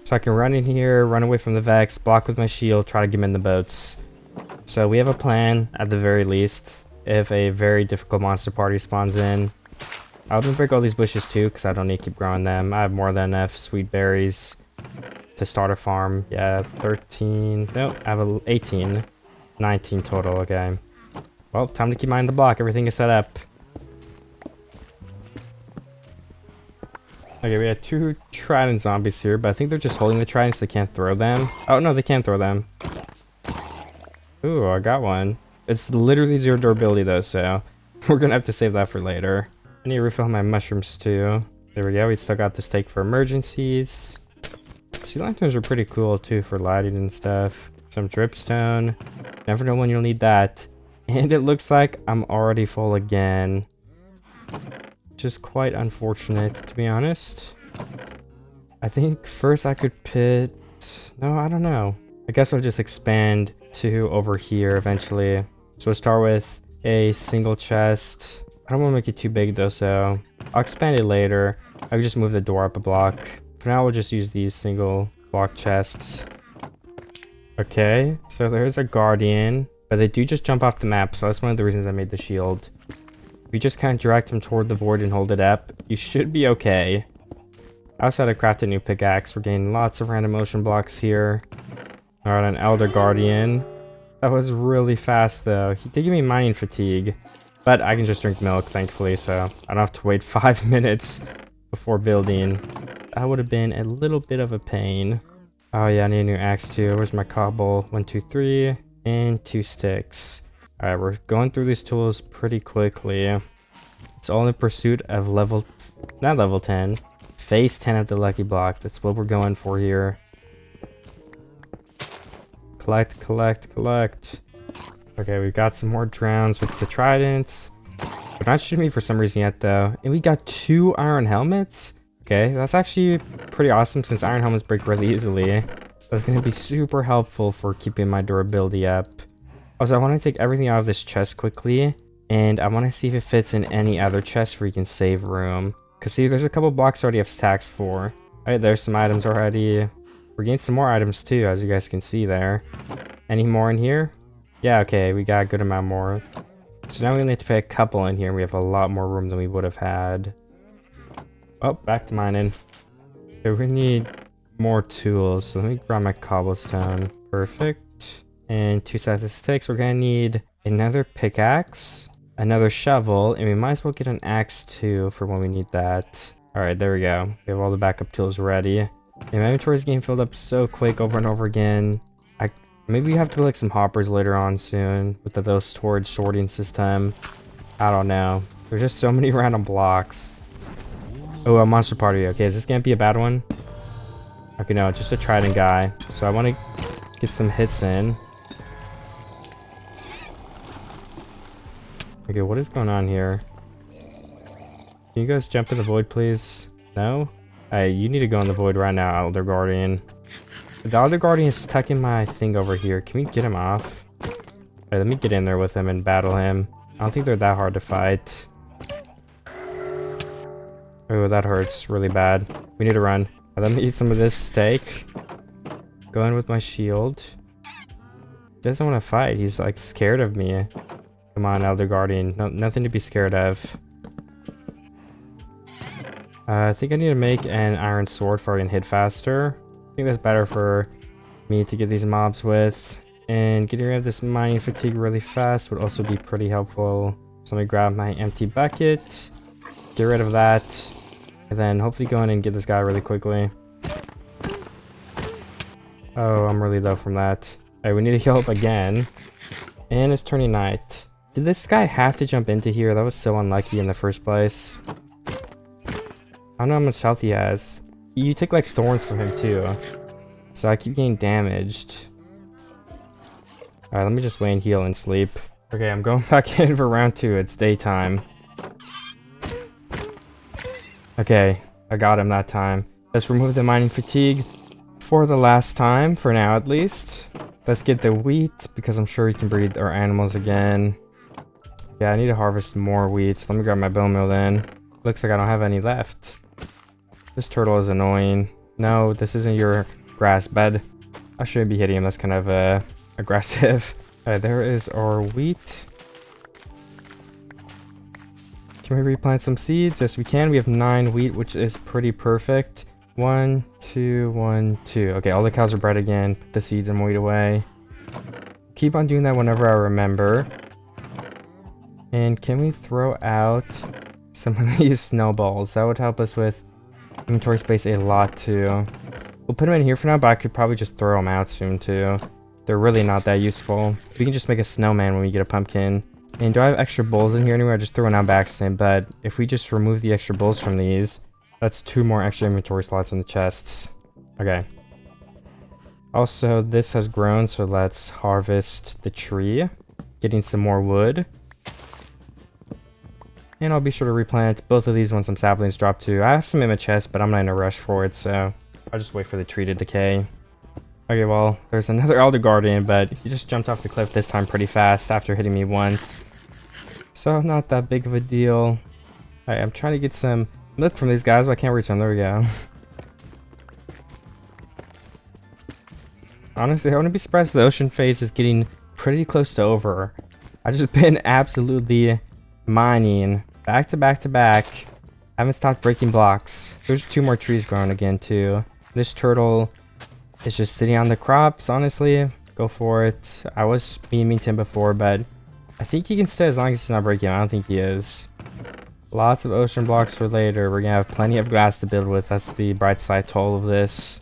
So I can run in here, run away from the Vex, block with my shield, try to get him in the boats. So we have a plan, at the very least, if a very difficult monster party spawns in. I'll even break all these bushes too, because I don't need to keep growing them. I have more than enough sweet berries to start a farm. Yeah, 13. No, I have 18. 19 total, okay. Well, time to keep mining the block. Everything is set up. Okay, we had 2 trident zombies here, but I think they're just holding the tridents. They can't throw them. Oh, no, they can throw them. Ooh, I got one. It's literally 0 durability, though, so we're going to have to save that for later. I need to refill my mushrooms, too. There we go. We still got the stake for emergencies. Sea lanterns are pretty cool, too, for lighting and stuff. Some dripstone. Never know when you'll need that. And it looks like I'm already full again. Just quite unfortunate, to be honest. I think first I could put... No, I don't know. I guess I'll just expand to over here eventually. So we'll start with a single chest. I don't want to make it too big though, so I'll expand it later. I can just move the door up a block. For now, we'll just use these single block chests. Okay, so there's a guardian, but they do just jump off the map, so that's one of the reasons I made the shield. If you just kind of direct them toward the void and hold it up, you should be okay. I also had to craft a new pickaxe. We're getting lots of random motion blocks here. Alright, an Elder Guardian. That was really fast though. He did give me mining fatigue, but I can just drink milk, thankfully, so I don't have to wait 5 minutes before building. That would have been a little bit of a pain. Oh yeah, I need a new axe too. Where's my cobble? 1, 2, 3, and 2 sticks. Alright, we're going through these tools pretty quickly. It's all in pursuit of not level 10, phase 10 of the lucky block. That's what we're going for here. Collect, collect, collect. Okay, we got some more drowns with the tridents. They're not shooting me for some reason yet though. And we got 2 iron helmets. Okay, that's actually pretty awesome since iron helmets break really easily. That's going to be super helpful for keeping my durability up. Also, I want to take everything out of this chest quickly, and I want to see if it fits in any other chest where you can save room. Cause see, there's a couple blocks already have stacks for. Alright, there's some items already. We're getting some more items too, as you guys can see there. Any more in here? Yeah, okay, we got a good amount more. So now we only have to put a couple in here. We have a lot more room than we would have had. Oh, back to mining. So we need more tools. So let me grab my cobblestone. Perfect. And 2 sets of sticks. We're gonna need another pickaxe, another shovel, and we might as well get an axe too for when we need that. Alright, there we go. We have all the backup tools ready. And my inventory is getting filled up so quick over and over again. Maybe we have to build like some hoppers later on soon with those storage sorting system. I don't know. There's just so many random blocks. Oh, a monster party. Okay, is this gonna be a bad one? Okay, no, just a trident guy. So I want to get some hits in. Okay, what is going on here? Can you guys jump in the void, please? No? Hey, you need to go in the void right now, Elder Guardian. The Elder Guardian is stuck in my thing over here. Can we get him off? Hey, let me get in there with him and battle him. I don't think they're that hard to fight. Oh, that hurts really bad. We need to run. Let me eat some of this steak. Go in with my shield. He doesn't want to fight. He's like scared of me. Come on, Elder Guardian. No, nothing to be scared of. I think I need to make an iron sword so I can hit faster. I think that's better for me to get these mobs with. And getting rid of this mining fatigue really fast would also be pretty helpful. So let me grab my empty bucket. Get rid of that. And then hopefully go in and get this guy really quickly. Oh, I'm really low from that. Alright, we need to heal up again. And it's turning night. Did this guy have to jump into here? That was so unlucky in the first place. I don't know how much health he has. You take like thorns from him too. So I keep getting damaged. Alright, let me just wait and heal and sleep. Okay, I'm going back in for round 2. It's daytime. Okay, I got him that time. Let's remove the mining fatigue for the last time, for now at least. Let's get the wheat, because I'm sure we can breed our animals again. Yeah, I need to harvest more wheat. So let me grab my bone meal then. Looks like I don't have any left. This turtle is annoying. No, this isn't your grass bed. I shouldn't be hitting him. That's kind of aggressive. Alright, there is our wheat. Can we replant some seeds? Yes, we can. We have 9 wheat, which is pretty perfect. 1, 2, 1, 2. Okay, all the cows are bred again. Put the seeds and wheat away. Keep on doing that whenever I remember. And can we throw out some of these snowballs? That would help us with inventory space a lot too. We'll put them in here for now, but I could probably just throw them out soon too. They're really not that useful. We can just make a snowman when we get a pumpkin. And do I have extra bowls in here anywhere? I just threw one out by accident, but if we just remove the extra bowls from these, that's 2 more extra inventory slots in the chests. Okay. Also, this has grown, so let's harvest the tree. Getting some more wood. And I'll be sure to replant both of these when some saplings drop too. I have some in my chest, but I'm not in a rush for it, so I'll just wait for the tree to decay. Okay, well, there's another Elder Guardian, but he just jumped off the cliff this time pretty fast after hitting me once. So not that big of a deal. Alright, I'm trying to get some milk from these guys, but I can't reach them. There we go. Honestly, I wouldn't be surprised if the ocean phase is getting pretty close to over. I've just been absolutely mining back to back to back. I haven't stopped breaking blocks. There's 2 more trees growing again too. This turtle is just sitting on the crops, honestly. Go for it. I was being mean to him before, but I think he can stay as long as he's not breaking. I don't think he is. Lots of ocean blocks for later. We're gonna have plenty of glass to build with. That's the bright side to all of this.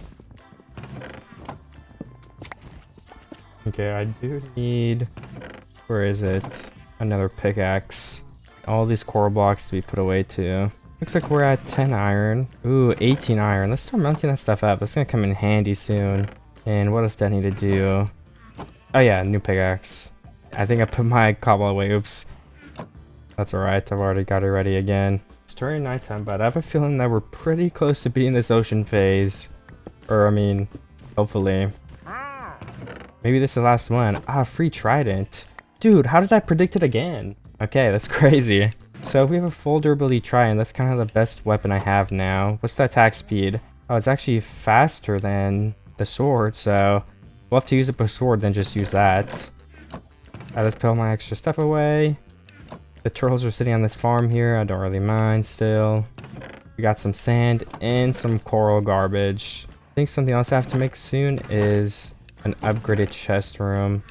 Okay, I do need... Where is it? Another pickaxe. All these coral blocks to be put away too. Looks like we're at 10 iron. Ooh, 18 iron. Let's start mounting that stuff up. That's gonna come in handy soon. And what else do I need to do? Oh yeah, new pickaxe. I think I put my cobble away. Oops. That's alright. I've already got it ready again. It's turning nighttime, but I have a feeling that we're pretty close to beating this ocean phase. Or, I mean, hopefully. Maybe this is the last one. Ah, free trident. Dude, how did I predict it again? Okay, that's crazy. So we have a full durability trident. That's kind of the best weapon I have now. What's the attack speed? Oh, it's actually faster than the sword, so we'll have to use it with sword than just use that. Alright, let's put all my extra stuff away. The turtles are sitting on this farm here. I don't really mind still. We got some sand and some coral garbage. I think something else I have to make soon is an upgraded chest room.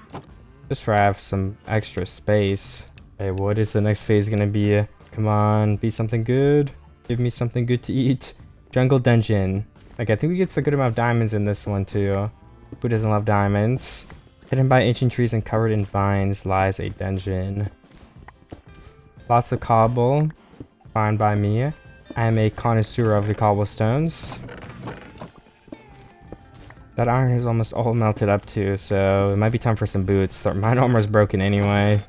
Just for I have some extra space. Hey, what is the next phase gonna be? Come on, be something good. Give me something good to eat. Jungle dungeon. Like, I think we get a good amount of diamonds in this one too. Who doesn't love diamonds? Hidden by ancient trees and covered in vines lies a dungeon. Lots of cobble. Fine by me. I am a connoisseur of the cobblestones. That iron is almost all melted up too, so it might be time for some boots. Mine armor is broken anyway.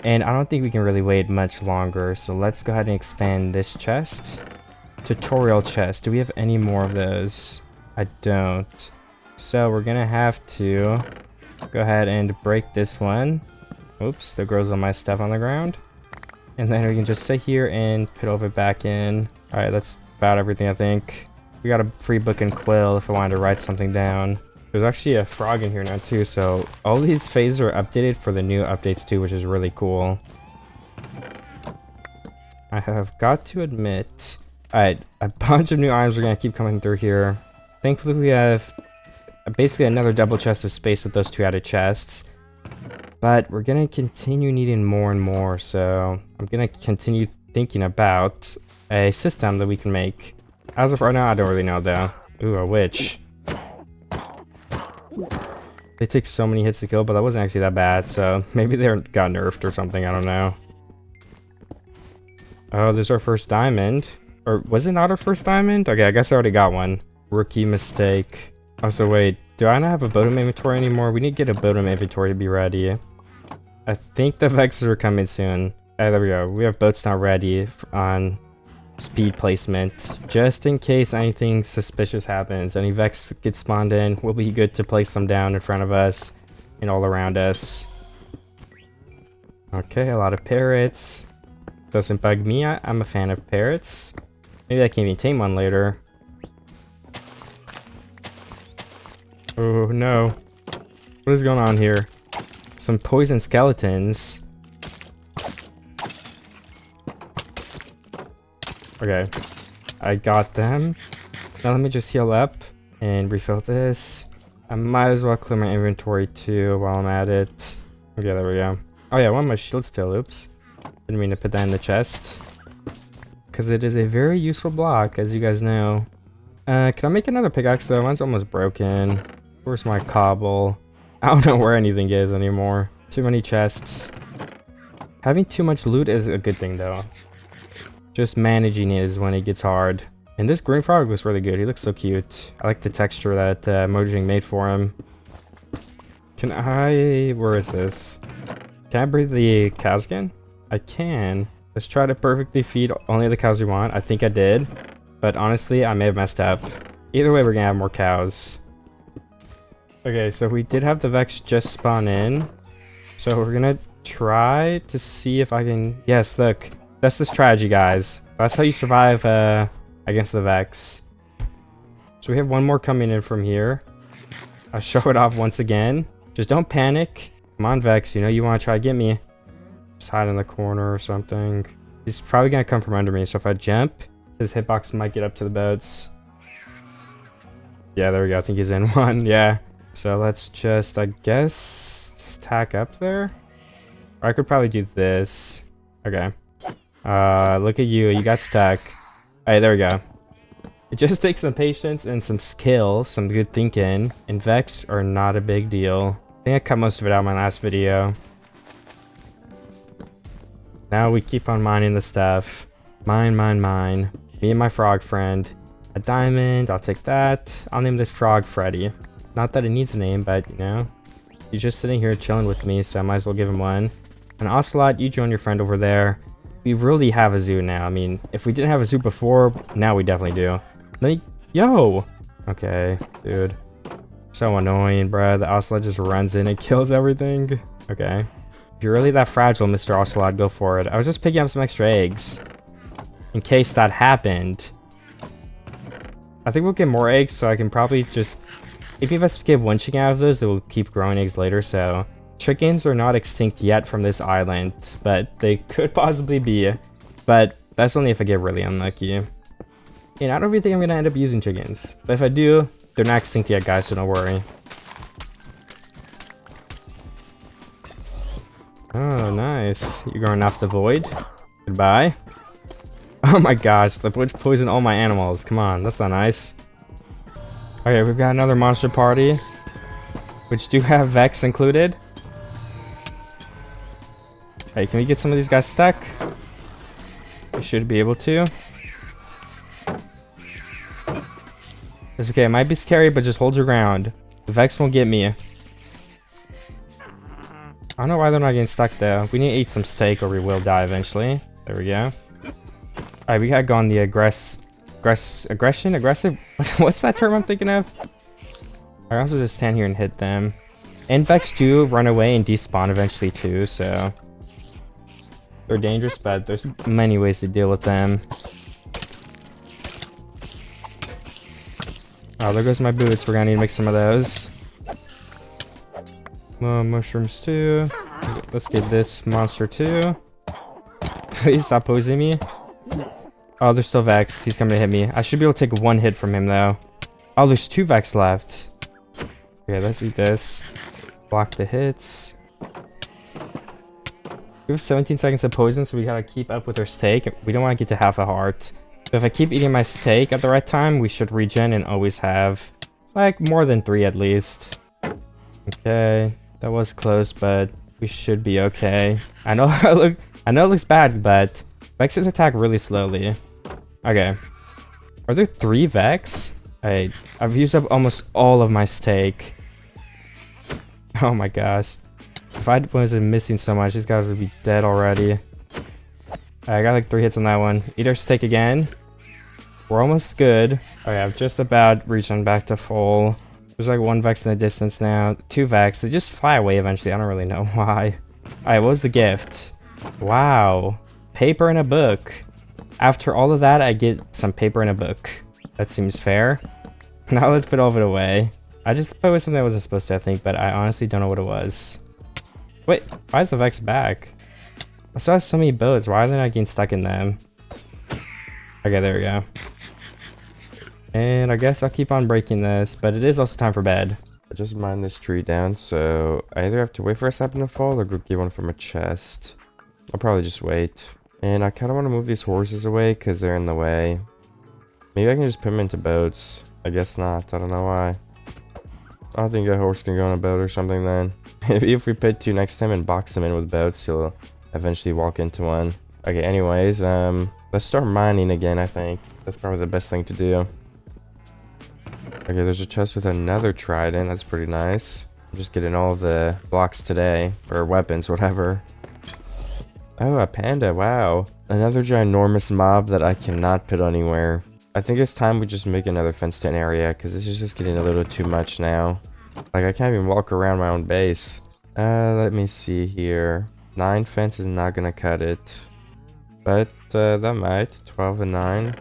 And I don't think we can really wait much longer, so let's go ahead and expand this chest. Tutorial chest. Do we have any more of those? I don't. So we're gonna have to go ahead and break this one. Oops, there goes all my stuff on the ground. And then we can just sit here and put all of it back in. Alright, that's about everything, I think. We got a free book and quill if I wanted to write something down. There's actually a frog in here now too, so all these phases are updated for the new updates too, which is really cool. I have got to admit, alright, a bunch of new items are gonna keep coming through here. Thankfully we have basically another double chest of space with those 2 added chests. But we're gonna continue needing more and more, so I'm gonna continue thinking about a system that we can make. As of right now, I don't really know though. Ooh, a witch. They take so many hits to kill, but that wasn't actually that bad, so maybe they got nerfed or something, I don't know. Oh, there's our first diamond. Or was it not our first diamond? Okay, I guess I already got one. Rookie mistake. Also, wait, do I not have a Bodum inventory anymore? We need to get a Bodum inventory to be ready. I think the Vexes are coming soon. Oh, there we go. We have boats now ready on speed placement. Just in case anything suspicious happens. Any Vex get spawned in, we'll be good to place them down in front of us and all around us. Okay, a lot of parrots. Doesn't bug me. I'm a fan of parrots. Maybe I can even tame one later. Oh no. What is going on here? Some poison skeletons. Okay. I got them. Now let me just heal up and refill this. I might as well clear my inventory too while I'm at it. Okay, there we go. Oh yeah, I want my shield still. Oops. Didn't mean to put that in the chest. Because it is a very useful block, as you guys know. Can I make another pickaxe though? Mine's almost broken. Where's my cobble? I don't know where anything is anymore. Too many chests. Having too much loot is a good thing though. Just managing it is when it gets hard. And this green frog looks really good. He looks so cute. I like the texture that Mojang made for him. Can I... where is this? Can I breed the cows again? I can. Let's try to perfectly feed only the cows we want. I think I did. But honestly, I may have messed up. Either way, we're gonna have more cows. Okay, so we did have the Vex just spawn in. So we're gonna try to see if I can... yes, look. That's the strategy, guys. That's how you survive against the Vex. So we have one more coming in from here. I'll show it off once again. Just don't panic. Come on, Vex. You know you want to try to get me. Just hide in the corner or something. He's probably going to come from under me. So if I jump, his hitbox might get up to the boats. Yeah, there we go. I think he's in one. Yeah. So let's just, I guess, tack up there. Or I could probably do this. Okay. Look at you. You got stuck. Alright, there we go. It just takes some patience and some skill, some good thinking. And Vex are not a big deal. I think I cut most of it out in my last video. Now we keep on mining the stuff. Mine, mine, mine. Me and my frog friend. A diamond. I'll take that. I'll name this frog Freddy. Not that it needs a name, but, you know. He's just sitting here chilling with me, so I might as well give him one. And Ocelot, you join your friend over there. We really have a zoo now. I mean, if we didn't have a zoo before, now we definitely do. Like, yo! Okay, dude. So annoying, bruh. The Ocelot just runs in and kills everything. Okay. If you're really that fragile, Mr. Ocelot, go for it. I was just picking up some extra eggs. In case that happened. I think we'll get more eggs, so I can probably just... Even if I get one chicken out of those, they will keep growing eggs later, so... Chickens are not extinct yet from this island, but they could possibly be. But that's only if I get really unlucky. And I don't really think I'm going to end up using chickens. But if I do, they're not extinct yet, guys, so don't worry. Oh, nice. You're going off the void. Goodbye. Oh my gosh, the witch poisoned all my animals. Come on, that's not nice. Okay, we've got another monster party, which do have Vex included. Hey, can we get some of these guys stuck? We should be able to. It's okay, it might be scary, but just hold your ground. The Vex won't get me. I don't know why they're not getting stuck though. We need to eat some steak or we will die eventually. There we go. Alright, we got gone the aggressive? What's that term I'm thinking of? I also just stand here and hit them. And Vex do run away and despawn eventually too, so... They're dangerous, but there's many ways to deal with them. Oh, there goes my boots. We're gonna need to make some of those. Mushrooms too. Let's get this monster too. Please stop posing me. Oh, there's still Vex. He's coming to hit me. I should be able to take one hit from him though. Oh, there's 2 Vex left. Okay, let's eat this. Block the hits. We have 17 seconds of poison, so we gotta keep up with our steak. We don't want to get to half a heart. But if I keep eating my steak at the right time, we should regen and always have like more than 3 at least. Okay, that was close, but we should be okay. I know it looks bad, but Vexes attack really slowly. Okay. Are there 3 Vex? I've used up almost all of my steak. Oh my gosh. If I wasn't missing so much, these guys would be dead already. I got like 3 hits on that one. Eat our steak again. We're almost good. Okay, I've just about reached on back to full. There's like 1 Vex in the distance now. 2 Vex. They just fly away eventually. I don't really know why. Alright, what was the gift? Wow. Paper and a book. After all of that, I get some paper and a book. That seems fair. Now let's put all of it away. I just thought it was something I wasn't supposed to, I think, but I honestly don't know what it was. Wait, why is the Vex back? I still have so many boats. Why are they not getting stuck in them? Okay, there we go. And I guess I'll keep on breaking this, but it is also time for bed. I just mined this tree down, so I either have to wait for a sapling to fall or go get one from a chest. I'll probably just wait. And I kind of want to move these horses away because they're in the way. Maybe I can just put them into boats. I guess not. I don't know why. I don't think a horse can go on a boat or something then. Maybe if we put 2 next to him and box him in with boats, he'll eventually walk into one. Okay, anyways, let's start mining again, I think. That's probably the best thing to do. Okay, there's a chest with another trident. That's pretty nice. I'm just getting all of the blocks today. Or weapons, whatever. Oh, a panda, wow. Another ginormous mob that I cannot put anywhere. I think it's time we just make another fenced-in area, because this is just getting a little too much now. Like, I can't even walk around my own base. Let me see here. 9 fence is not gonna cut it. But, that might. 12 and 9.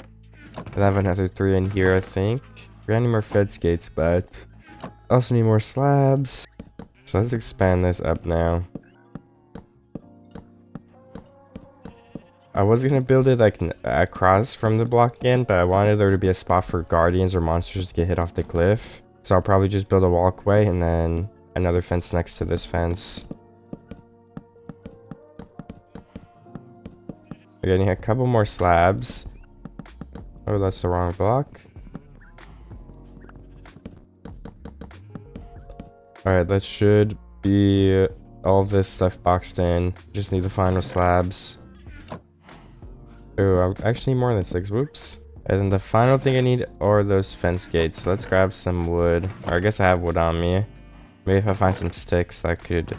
I'll have another 3 in here, I think. We got any more fence gates, but... I also need more slabs. So let's expand this up now. I was gonna build it like across from the block again, but I wanted there to be a spot for guardians or monsters to get hit off the cliff. So I'll probably just build a walkway and then another fence next to this fence. We're getting a couple more slabs. Oh, that's the wrong block. Alright, that should be all of this stuff boxed in. Just need the final slabs. Oh, I actually need more than 6. Whoops. And then the final thing I need are those fence gates. So let's grab some wood. Or I guess I have wood on me. Maybe if I find some sticks, that could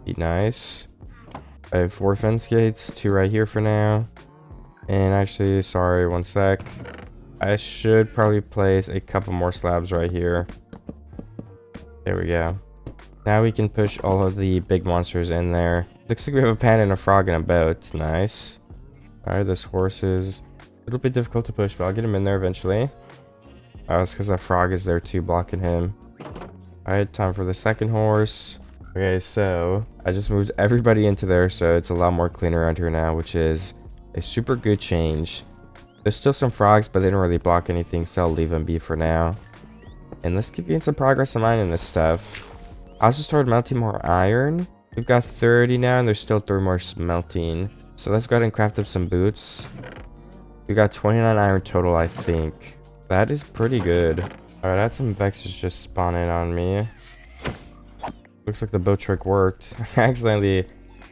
be nice. I have 4 fence gates. 2 right here for now. And actually, sorry, 1 sec. I should probably place a couple more slabs right here. There we go. Now we can push all of the big monsters in there. Looks like we have a pan and a frog and a boat. Nice. Alright, this horse is a little bit difficult to push, but I'll get him in there eventually. Oh, it's because that frog is there too, blocking him. Alright, time for the second horse. Okay, so I just moved everybody into there, so it's a lot more clean around here now, which is a super good change. There's still some frogs, but they don't really block anything, so I'll leave them be for now. And let's keep getting some progress in mining this stuff. I also started melting more iron. We've got 30 now, and there's still 3 more smelting. So let's go ahead and craft up some boots. We got 29 iron total, I think. That is pretty good. Alright, I had some Vexes just spawning on me. Looks like the boat trick worked. I accidentally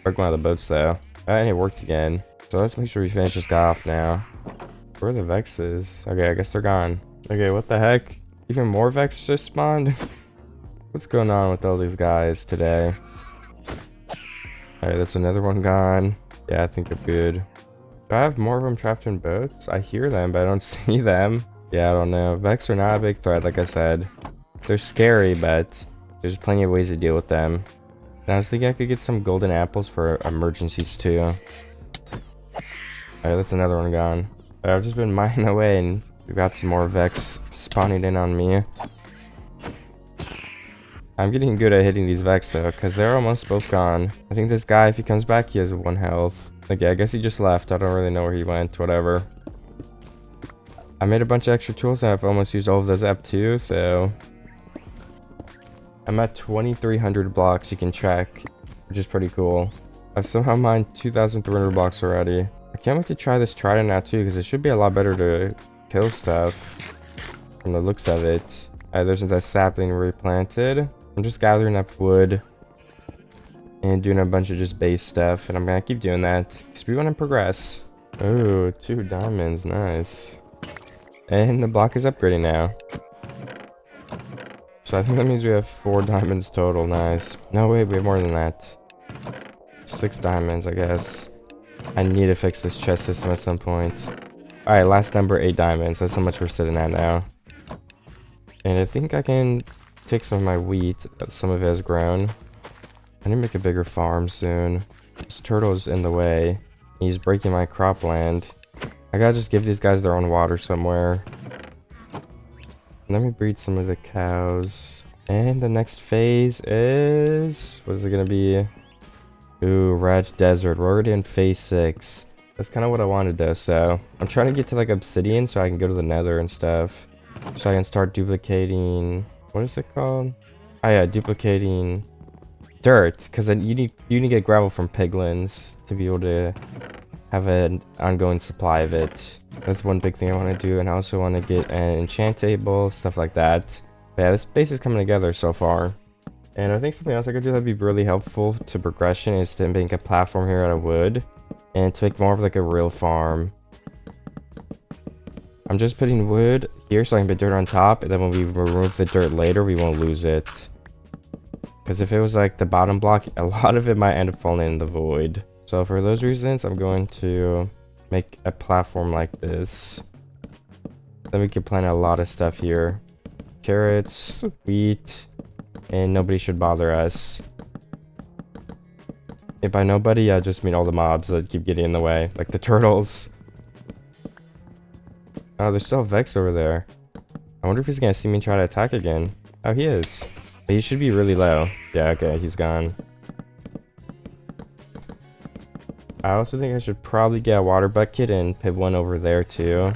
broke one of the boats though. And it worked again. So let's make sure we finish this guy off now. Where are the Vexes? Okay, I guess they're gone. Okay, what the heck? Even more Vex just spawned? What's going on with all these guys today? Alright, that's another one gone. Yeah, I think they're good. Do I have more of them trapped in boats? I hear them, but I don't see them. Yeah, I don't know. Vex are not a big threat, like I said. They're scary, but there's plenty of ways to deal with them. And I was thinking I could get some golden apples for emergencies too. Alright, that's another one gone. I've just been mining away and we've got some more Vex spawning in on me. I'm getting good at hitting these Vex though, because they're almost both gone. I think this guy, if he comes back, he has 1 health. Okay, I guess he just left. I don't really know where he went, whatever. I made a bunch of extra tools and I've almost used all of those up too, so... I'm at 2,300 blocks you can track, which is pretty cool. I've somehow mined 2,300 blocks already. I can't wait to try this trident out too, because it should be a lot better to kill stuff from the looks of it. There's that sapling replanted. I'm just gathering up wood and doing a bunch of just base stuff, and I'm gonna keep doing that because we want to progress. Oh, 2 diamonds, nice. And the block is upgrading now. So I think that means we have 4 diamonds total. Nice. No, wait, we have more than that. 6 diamonds, I guess. I need to fix this chest system at some point. Alright, last number, 8 diamonds. That's how much we're sitting at now. And I think I can take some of my wheat, but some of it has grown. I need to make a bigger farm soon. This turtle's in the way. He's breaking my cropland. I gotta just give these guys their own water somewhere. Let me breed some of the cows. And the next phase is... what is it gonna be? Ooh, Red Desert. We're already in phase 6. That's kind of what I wanted though, so... I'm trying to get to like obsidian so I can go to the nether and stuff. So I can start duplicating... what is it called? Oh yeah, duplicating dirt. Because then you need to get gravel from piglins to be able to have an ongoing supply of it. That's one big thing I want to do, and I also want to get an enchant table, stuff like that. But yeah, this base is coming together so far. And I think something else I could do that'd be really helpful to progression is to make a platform here out of wood, and to make more of like a real farm. I'm just putting wood here so I can put dirt on top, and then when we remove the dirt later, we won't lose it. Because if it was like the bottom block, a lot of it might end up falling in the void. So for those reasons, I'm going to make a platform like this. Then we can plant a lot of stuff here. Carrots, wheat, and nobody should bother us. And by nobody, I just mean all the mobs that keep getting in the way, like the turtles. Oh, there's still a Vex over there. I wonder if he's gonna see me try to attack again. Oh, he is. But he should be really low. Yeah, okay, he's gone. I also think I should probably get a water bucket and put one over there too.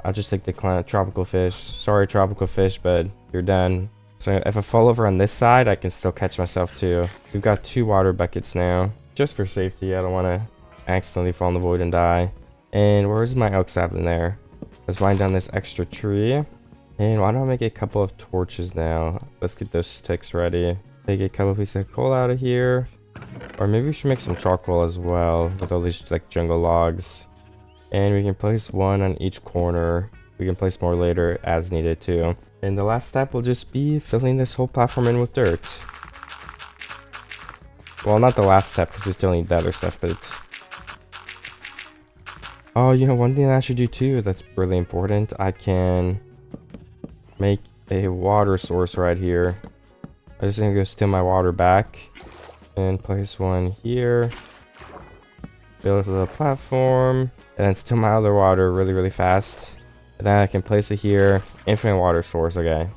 I'll just take the tropical fish. Sorry, tropical fish, but you're done. So if I fall over on this side, I can still catch myself too. We've got 2 water buckets now. Just for safety, I don't want to accidentally fall in the void and die. And where's my elk sapling there? Let's mine down this extra tree. And why don't I make a couple of torches now? Let's get those sticks ready. Take a couple pieces of coal out of here. Or maybe we should make some charcoal as well with all these like jungle logs. And we can place one on each corner. We can place more later as needed too. And the last step will just be filling this whole platform in with dirt. Well, not the last step because we still need the other stuff, but... oh, you know, one thing that I should do too that's really important. I can make a water source right here. I just need to go steal my water back. And place one here. Build a little platform. And then still my other water really fast. And then I can place it here. Infinite water source, okay.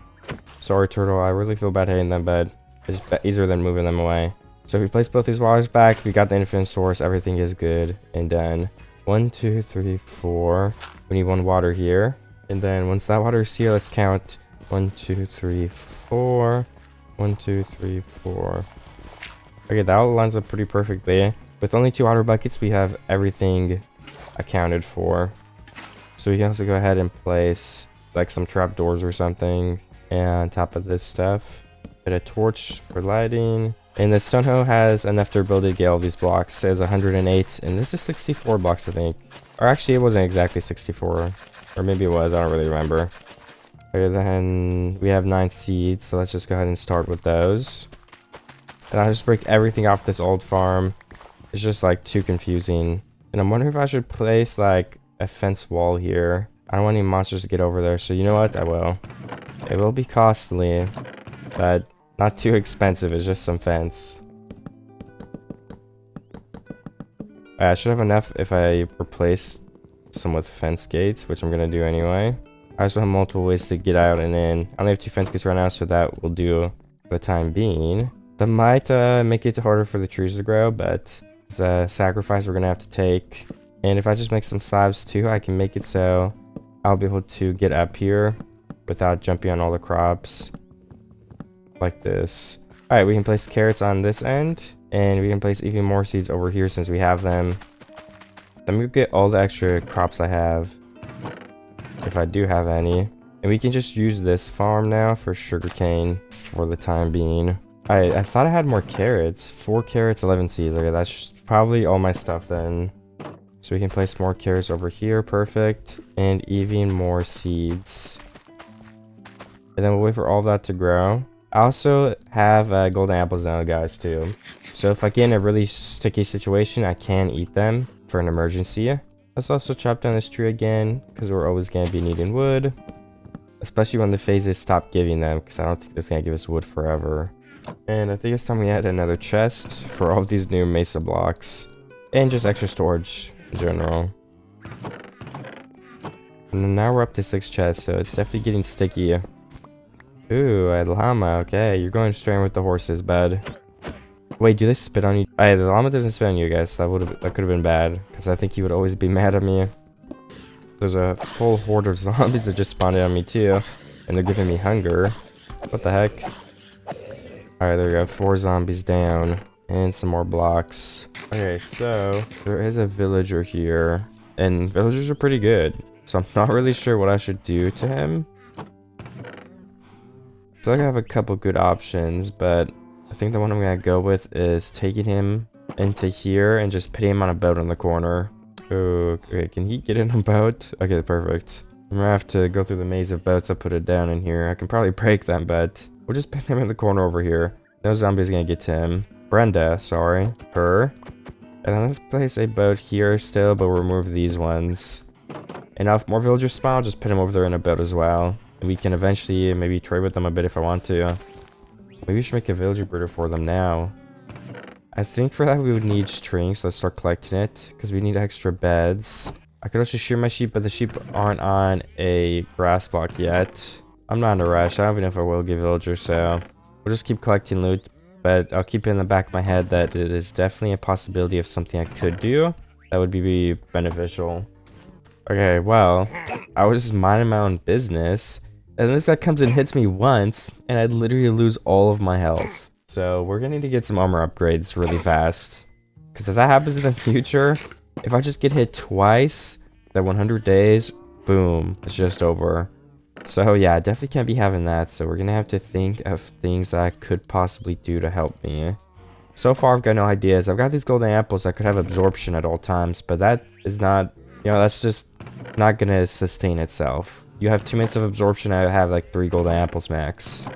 Sorry, turtle, I really feel bad hitting them, but it's easier than moving them away. So if we place both these waters back, we got the infinite source, everything is good and done. 1, 2, 3, 4. We need one water here. And then once that water is here, let's count 1, 2, 3, 4. 1, 2, 3, 4. Okay, that all lines up pretty perfectly. With only 2 water buckets, we have everything accounted for. So we can also go ahead and place like some trapdoors or something on top of this stuff. Get a torch for lighting. And the stone hoe has enough durability to get all these blocks. It says 108, and this is 64 blocks, I think. Or actually, it wasn't exactly 64. Or maybe it was, I don't really remember. Okay, then we have 9 seeds, so let's just go ahead and start with those. And I'll just break everything off this old farm. It's just like too confusing. And I'm wondering if I should place like a fence wall here. I don't want any monsters to get over there, so you know what? I will. It will be costly, but not too expensive. It's just some fence. I should have enough if I replace some with fence gates, which I'm gonna do anyway. I also have multiple ways to get out and in. I only have 2 fence gates right now, so that will do for the time being. That might make it harder for the trees to grow, but it's a sacrifice we're gonna have to take. And if I just make some slabs too, I can make it so I'll be able to get up here without jumping on all the crops. Like this. Alright, we can place carrots on this end, and we can place even more seeds over here since we have them. Let me get all the extra crops I have, if I do have any. And we can just use this farm now for sugarcane for the time being. Alright, I thought I had more carrots. 4 carrots, 11 seeds. Okay, that's probably all my stuff then. So we can place more carrots over here, perfect. And even more seeds. And then we'll wait for all that to grow. I also have golden apples now, guys, too. So if I get in a really sticky situation, I can eat them for an emergency. Let's also chop down this tree again, because we're always going to be needing wood. Especially when the phases stop giving them, because I don't think it's going to give us wood forever. And I think it's time we add another chest for all of these new mesa blocks. And just extra storage in general. And now we're up to 6 chests, so it's definitely getting sticky. Ooh, a llama. Okay, you're going straight in with the horses, bud. Wait, do they spit on you? Hey, the llama doesn't spit on you guys. That could have been bad, because I think he would always be mad at me. There's a full horde of zombies that just spawned on me too, and they're giving me hunger. What the heck? Alright, there we go. 4 zombies down, and some more blocks. Okay, so there is a villager here, and villagers are pretty good. So I'm not really sure what I should do to him. I feel like I have a couple good options, but I think the one I'm gonna go with is taking him into here and just putting him on a boat in the corner. Okay, can he get in a boat? Okay, perfect. I'm gonna have to go through the maze of boats. I put it down in here. I can probably break them, but we'll just put him in the corner over here. No zombie's gonna get to him. Brenda, sorry. Her. And then let's place a boat here still, but we'll remove these ones. And now if more villagers spawn, I'll just put him over there in a boat as well. And we can eventually maybe trade with them a bit if I want to. Maybe we should make a villager brooder for them now. I think for that we would need string, so let's start collecting it. Because we need extra beds. I could also shear my sheep, but the sheep aren't on a grass block yet. I'm not in a rush. I don't even know if I will get villagers, so we'll just keep collecting loot. But I'll keep it in the back of my head that it is definitely a possibility of something I could do that would be beneficial. Okay, well, I was just minding my own business. And this guy comes and hits me once, and I'd literally lose all of my health. So we're gonna need to get some armor upgrades really fast. Because if that happens in the future, if I just get hit twice, that 100 days, boom, it's just over. So yeah, I definitely can't be having that. So we're gonna have to think of things that I could possibly do to help me. So far, I've got no ideas. I've got these golden apples that could have absorption at all times, but that is not, you know, that's just not gonna sustain itself. You have 2 minutes of absorption, I have like 3 golden apples max.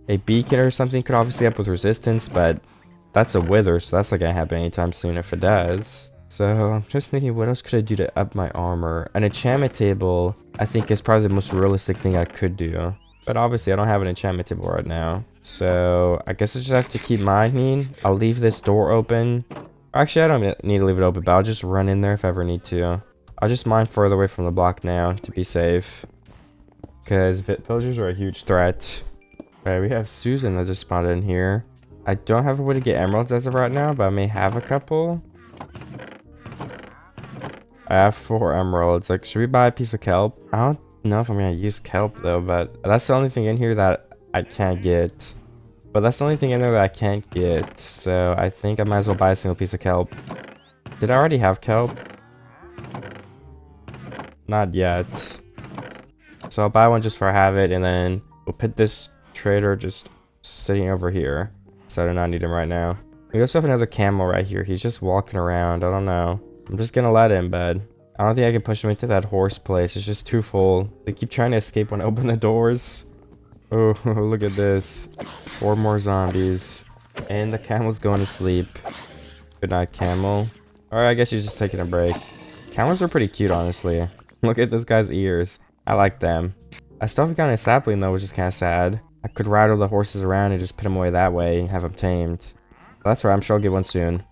A beacon or something could obviously help with resistance, but that's a wither, so that's not gonna happen anytime soon if it does. So I'm just thinking, what else could I do to up my armor? An enchantment table, I think, is probably the most realistic thing I could do. But obviously I don't have an enchantment table right now. So I guess I just have to keep mining. I'll leave this door open. Actually, I don't need to leave it open, but I'll just run in there if I ever need to. I'll just mine further away from the block now to be safe. Because pillagers are a huge threat. Alright, we have Susan that just spawned in here. I don't have a way to get emeralds as of right now, but I may have a couple. I have 4 emeralds. Like, should we buy a piece of kelp? I don't know if I'm gonna use kelp though, but that's the only thing in here that I can't get. But that's the only thing in there that I can't get. So I think I might as well buy a single piece of kelp. Did I already have kelp? Not yet. So I'll buy one just for I have it, and then we'll put this trader just sitting over here. So I do not need him right now. We also have another camel right here. He's just walking around. I don't know. I'm just gonna let him, but I don't think I can push him into that horse place. It's just too full. They keep trying to escape when I open the doors. Oh, look at this. 4 more zombies. And the camel's going to sleep. Good night, camel. Alright, I guess he's just taking a break. Camels are pretty cute, honestly. Look at this guy's ears. I like them. I still haven't gotten a sapling, though, which is kind of sad. I could rattle the horses around and just put them away that way and have them tamed. But that's right, I'm sure I'll get one soon.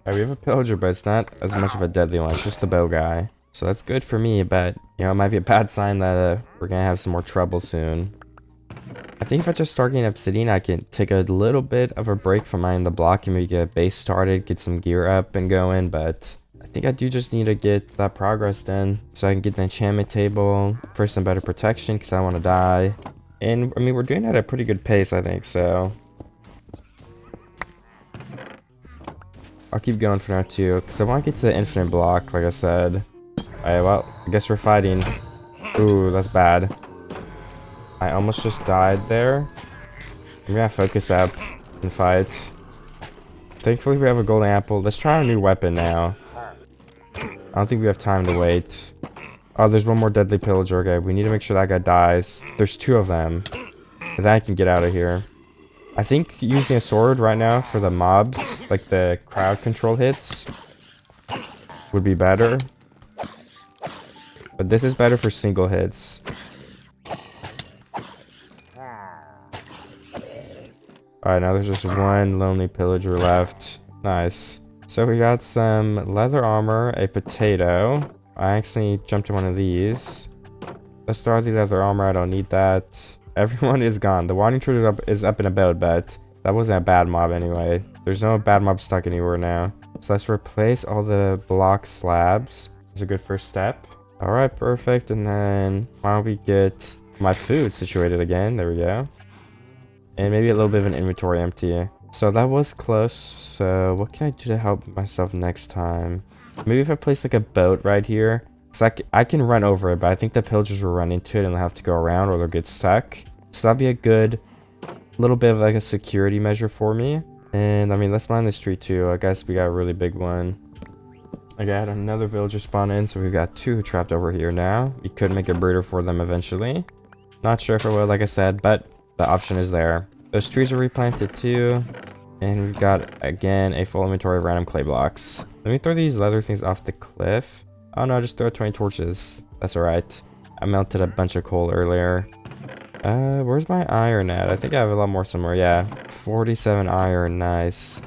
Alright, we have a pillager, but it's not as much of a deadly one. It's just the bow guy. So that's good for me, but, you know, it might be a bad sign that we're gonna have some more trouble soon. I think if I just start getting obsidian, I can take a little bit of a break from mining the block and maybe get a base started, get some gear up and going, but I think I do just need to get that progress done so I can get the enchantment table for some better protection because I don't want to die. And, I mean, we're doing it at a pretty good pace, I think, so I'll keep going for now, too, because I want to get to the infinite block, like I said. Alright, well, I guess we're fighting. Ooh, that's bad. I almost just died there. I'm gonna focus up and fight. Thankfully, we have a golden apple. Let's try a new weapon now. I don't think we have time to wait. Oh, there's one more deadly pillager. Okay, we need to make sure that guy dies. There's 2 of them. And then I can get out of here. I think using a sword right now for the mobs, like the crowd control hits, would be better. But this is better for single hits. Alright, now there's just one lonely pillager left. Nice. So we got some leather armor, a potato. I actually jumped to one of these. Let's throw the leather armor. I don't need that. Everyone is gone. The wandering trader is up and about, but that wasn't a bad mob anyway. There's no bad mob stuck anywhere now. So let's replace all the block slabs. That's a good first step. Alright, perfect. And then why don't we get my food situated again? There we go. And maybe a little bit of an inventory empty. So that was close. So what can I do to help myself next time? Maybe if I place like a boat right here. So I can run over it, but I think the pillagers will run into it and they'll have to go around or they'll get stuck. So that'd be a good little bit of like a security measure for me. And I mean, let's mine this tree too. I guess we got a really big one. I got another villager spawn in, so we've got 2 trapped over here now. We could make a breeder for them eventually. Not sure if I will, like I said, but the option is there. Those trees are replanted too. And we've got, again, a full inventory of random clay blocks. Let me throw these leather things off the cliff. Oh no, just throw 20 torches. That's alright. I melted a bunch of coal earlier. Where's my iron at? I think I have a lot more somewhere. Yeah, 47 iron. Nice.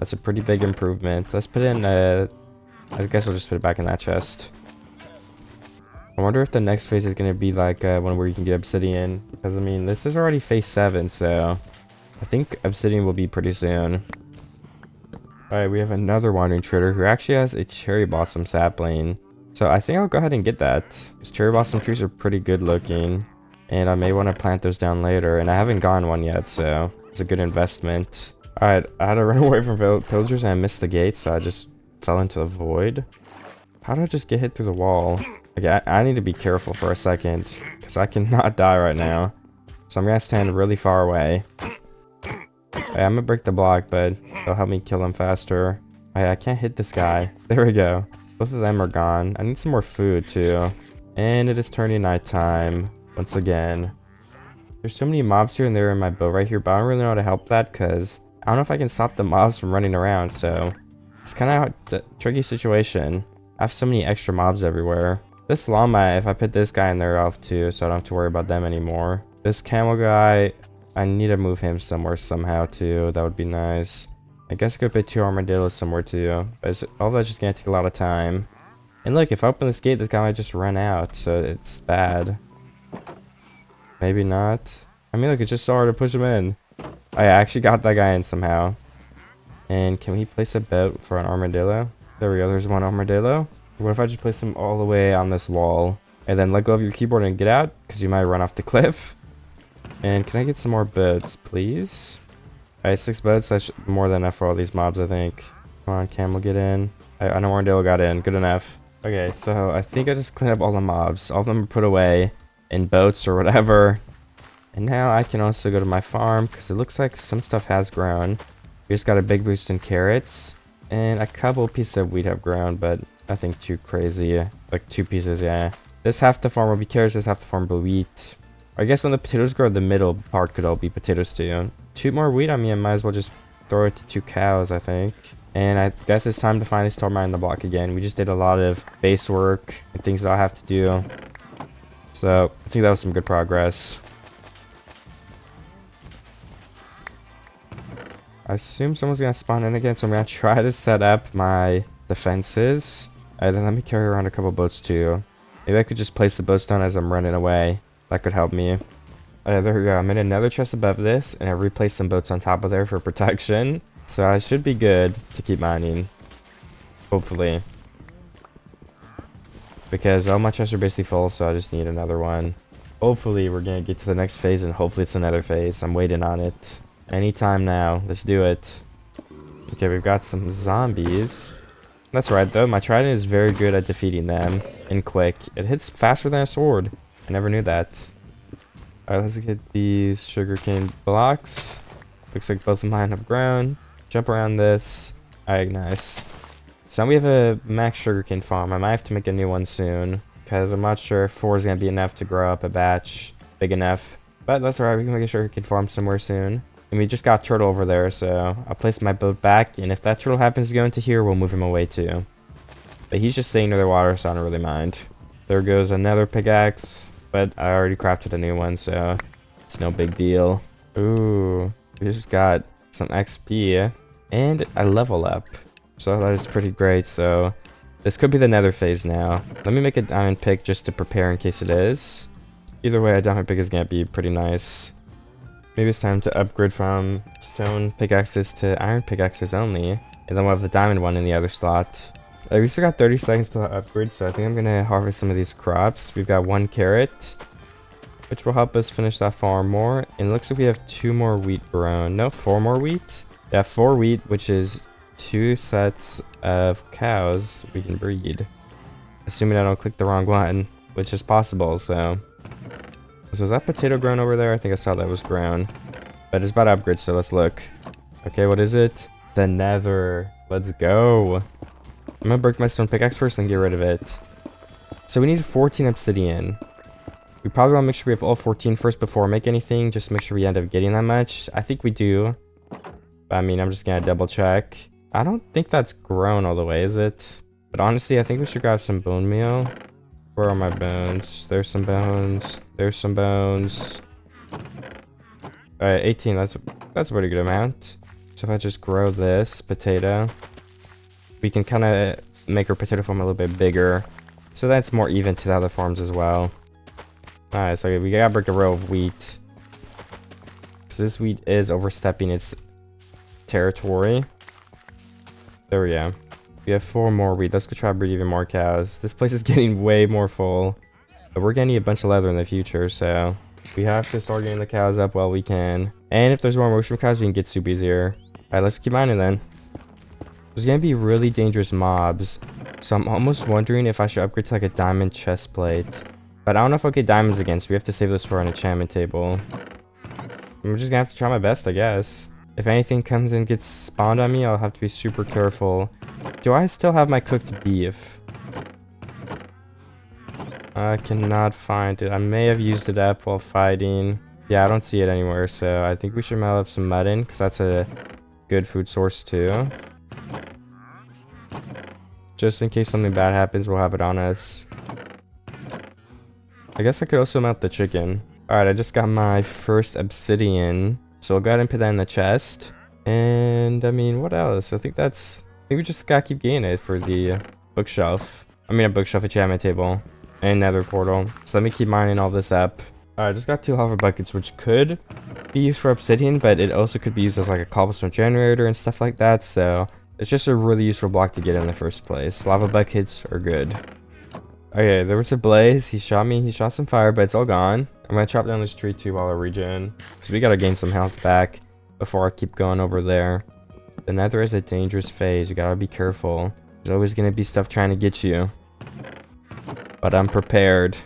That's a pretty big improvement. Let's put in, I guess I'll just put it back in that chest. I wonder if the next phase is going to be like one where you can get obsidian. Because, I mean, this is already phase 7, so I think obsidian will be pretty soon. Alright, we have another wandering trader who actually has a cherry blossom sapling. So I think I'll go ahead and get that. Because cherry blossom trees are pretty good looking. And I may want to plant those down later. And I haven't gotten one yet, so it's a good investment. Alright, I had to run away from pillagers and I missed the gate, so I just fell into the void. How did I just get hit through the wall? Okay, I need to be careful for a second, because I cannot die right now. So I'm going to stand really far away. Okay, I'm going to break the block, but it'll help me kill him faster. I can't hit this guy. There we go. Both of them are gone. I need some more food, too. And it is turning nighttime once again. There's so many mobs here and there in my boat right here, but I don't really know how to help that, because I don't know if I can stop the mobs from running around, so it's kind of a tricky situation. I have so many extra mobs everywhere. This llama, if I put this guy in there off too, so I don't have to worry about them anymore. This camel guy, I need to move him somewhere somehow too. That would be nice. I guess I could put 2 armadillos somewhere too. But all that's just gonna take a lot of time. And look, if I open this gate, this guy might just run out, so it's bad. Maybe not. I mean, look, it's just so hard to push him in. I actually got that guy in somehow. And can we place a boat for an armadillo? There we go, there's 1 armadillo. What if I just place him all the way on this wall? And then let go of your keyboard and get out, because you might run off the cliff. And can I get some more boats, please? Alright, 6 boats, that's more than enough for all these mobs, I think. Come on, camel, get in. I know armadillo got in, good enough. Okay, so I think I just cleaned up all the mobs. All of them are put away in boats or whatever. And now I can also go to my farm, because it looks like some stuff has grown. We just got a big boost in carrots. And a couple pieces of wheat have grown, but nothing too crazy. Like 2 pieces, yeah. This half the farm will be carrots, this half the farm will be wheat. I guess when the potatoes grow, the middle part could all be potatoes too. 2 more wheat, I mean, I might as well just throw it to 2 cows, I think. And I guess it's time to finally start mining the block again. We just did a lot of base work and things that I have to do. So, I think that was some good progress. I assume someone's gonna spawn in again, so I'm gonna try to set up my defenses. And then let me carry around a couple boats too. Maybe I could just place the boats down as I'm running away. That could help me. There we go. I'm in another chest above this, and I replaced some boats on top of there for protection. So I should be good to keep mining. Hopefully. Because all my chests are basically full, so I just need another one. Hopefully we're gonna get to the next phase, and hopefully it's another phase. I'm waiting on it. Anytime now. Let's do it. Okay, we've got some zombies. That's right, though. My trident is very good at defeating them. And quick. It hits faster than a sword. I never knew that. Alright, let's get these sugarcane blocks. Looks like both of mine have grown. Jump around this. Alright, nice. So now we have a max sugarcane farm. I might have to make a new one soon. Because I'm not sure if 4 is going to be enough to grow up a batch big enough. But that's alright, we can make a sugarcane farm somewhere soon. And we just got turtle over there, so I'll place my boat back. And if that turtle happens to go into here, we'll move him away too. But he's just staying near the water, so I don't really mind. There goes another pickaxe. But I already crafted a new one, so it's no big deal. Ooh, we just got some XP and a level up. So that is pretty great. So this could be the nether phase now. Let me make a diamond pick just to prepare in case it is. Either way, a diamond pick is going to be pretty nice. Maybe it's time to upgrade from stone pickaxes to iron pickaxes only. And then we'll have the diamond one in the other slot. We still got 30 seconds to upgrade, so I think I'm going to harvest some of these crops. We've got 1 carrot, which will help us finish that farm more. And it looks like we have 2 more wheat grown. No, 4 more wheat? Yeah, 4 wheat, which is 2 sets of cows we can breed. Assuming I don't click the wrong one, which is possible, so... So is that potato grown over there? I think I saw that was grown. But it's about to upgrade, so let's look. Okay, what is it? The nether. Let's go. I'm gonna break my stone pickaxe first and get rid of it. So we need 14 obsidian. We probably want to make sure we have all 14 first before we make anything. Just to make sure we end up getting that much. I think we do. But I mean, I'm just gonna double check. I don't think that's grown all the way, is it? But honestly, I think we should grab some bone meal. Where are my bones? There's some bones. There's some bones. Alright, 18. That's a pretty good amount. So if I just grow this potato, we can kind of make our potato farm a little bit bigger. So that's more even to the other farms as well. Alright, so we gotta break a row of wheat. Because this wheat is overstepping its territory. There we go. We have 4 more wheat. Let's go try to breed even more cows. This place is getting way more full. But we're gonna need a bunch of leather in the future, so we have to start getting the cows up while we can. And if there's more mushroom cows, we can get soup easier. Alright, let's keep mining then. There's gonna be really dangerous mobs. So I'm almost wondering if I should upgrade to like a diamond chest plate. But I don't know if I'll get diamonds again, so we have to save this for an enchantment table. I'm just gonna have to try my best, I guess. If anything comes and gets spawned on me, I'll have to be super careful. Do I still have my cooked beef? I cannot find it. I may have used it up while fighting. Yeah, I don't see it anywhere, so I think we should melt up some mutton, because that's a good food source too. Just in case something bad happens, we'll have it on us. I guess I could also melt the chicken. Alright, I just got my first obsidian. So I'll go ahead and put that in the chest. And I mean, what else? I think we just gotta keep getting it for the bookshelf. I mean, a bookshelf enchantment table. And nether portal. So let me keep mining all this up. Alright, I just got 2 lava buckets, which could be used for obsidian, but it also could be used as like a cobblestone generator and stuff like that. So it's just a really useful block to get in the first place. Lava buckets are good. Okay, there was a blaze. He shot me. He shot some fire, but it's all gone. I'm gonna chop down this tree too while I regen. So we gotta gain some health back before I keep going over there. The nether is a dangerous phase. You gotta be careful. There's always gonna be stuff trying to get you. But I'm prepared,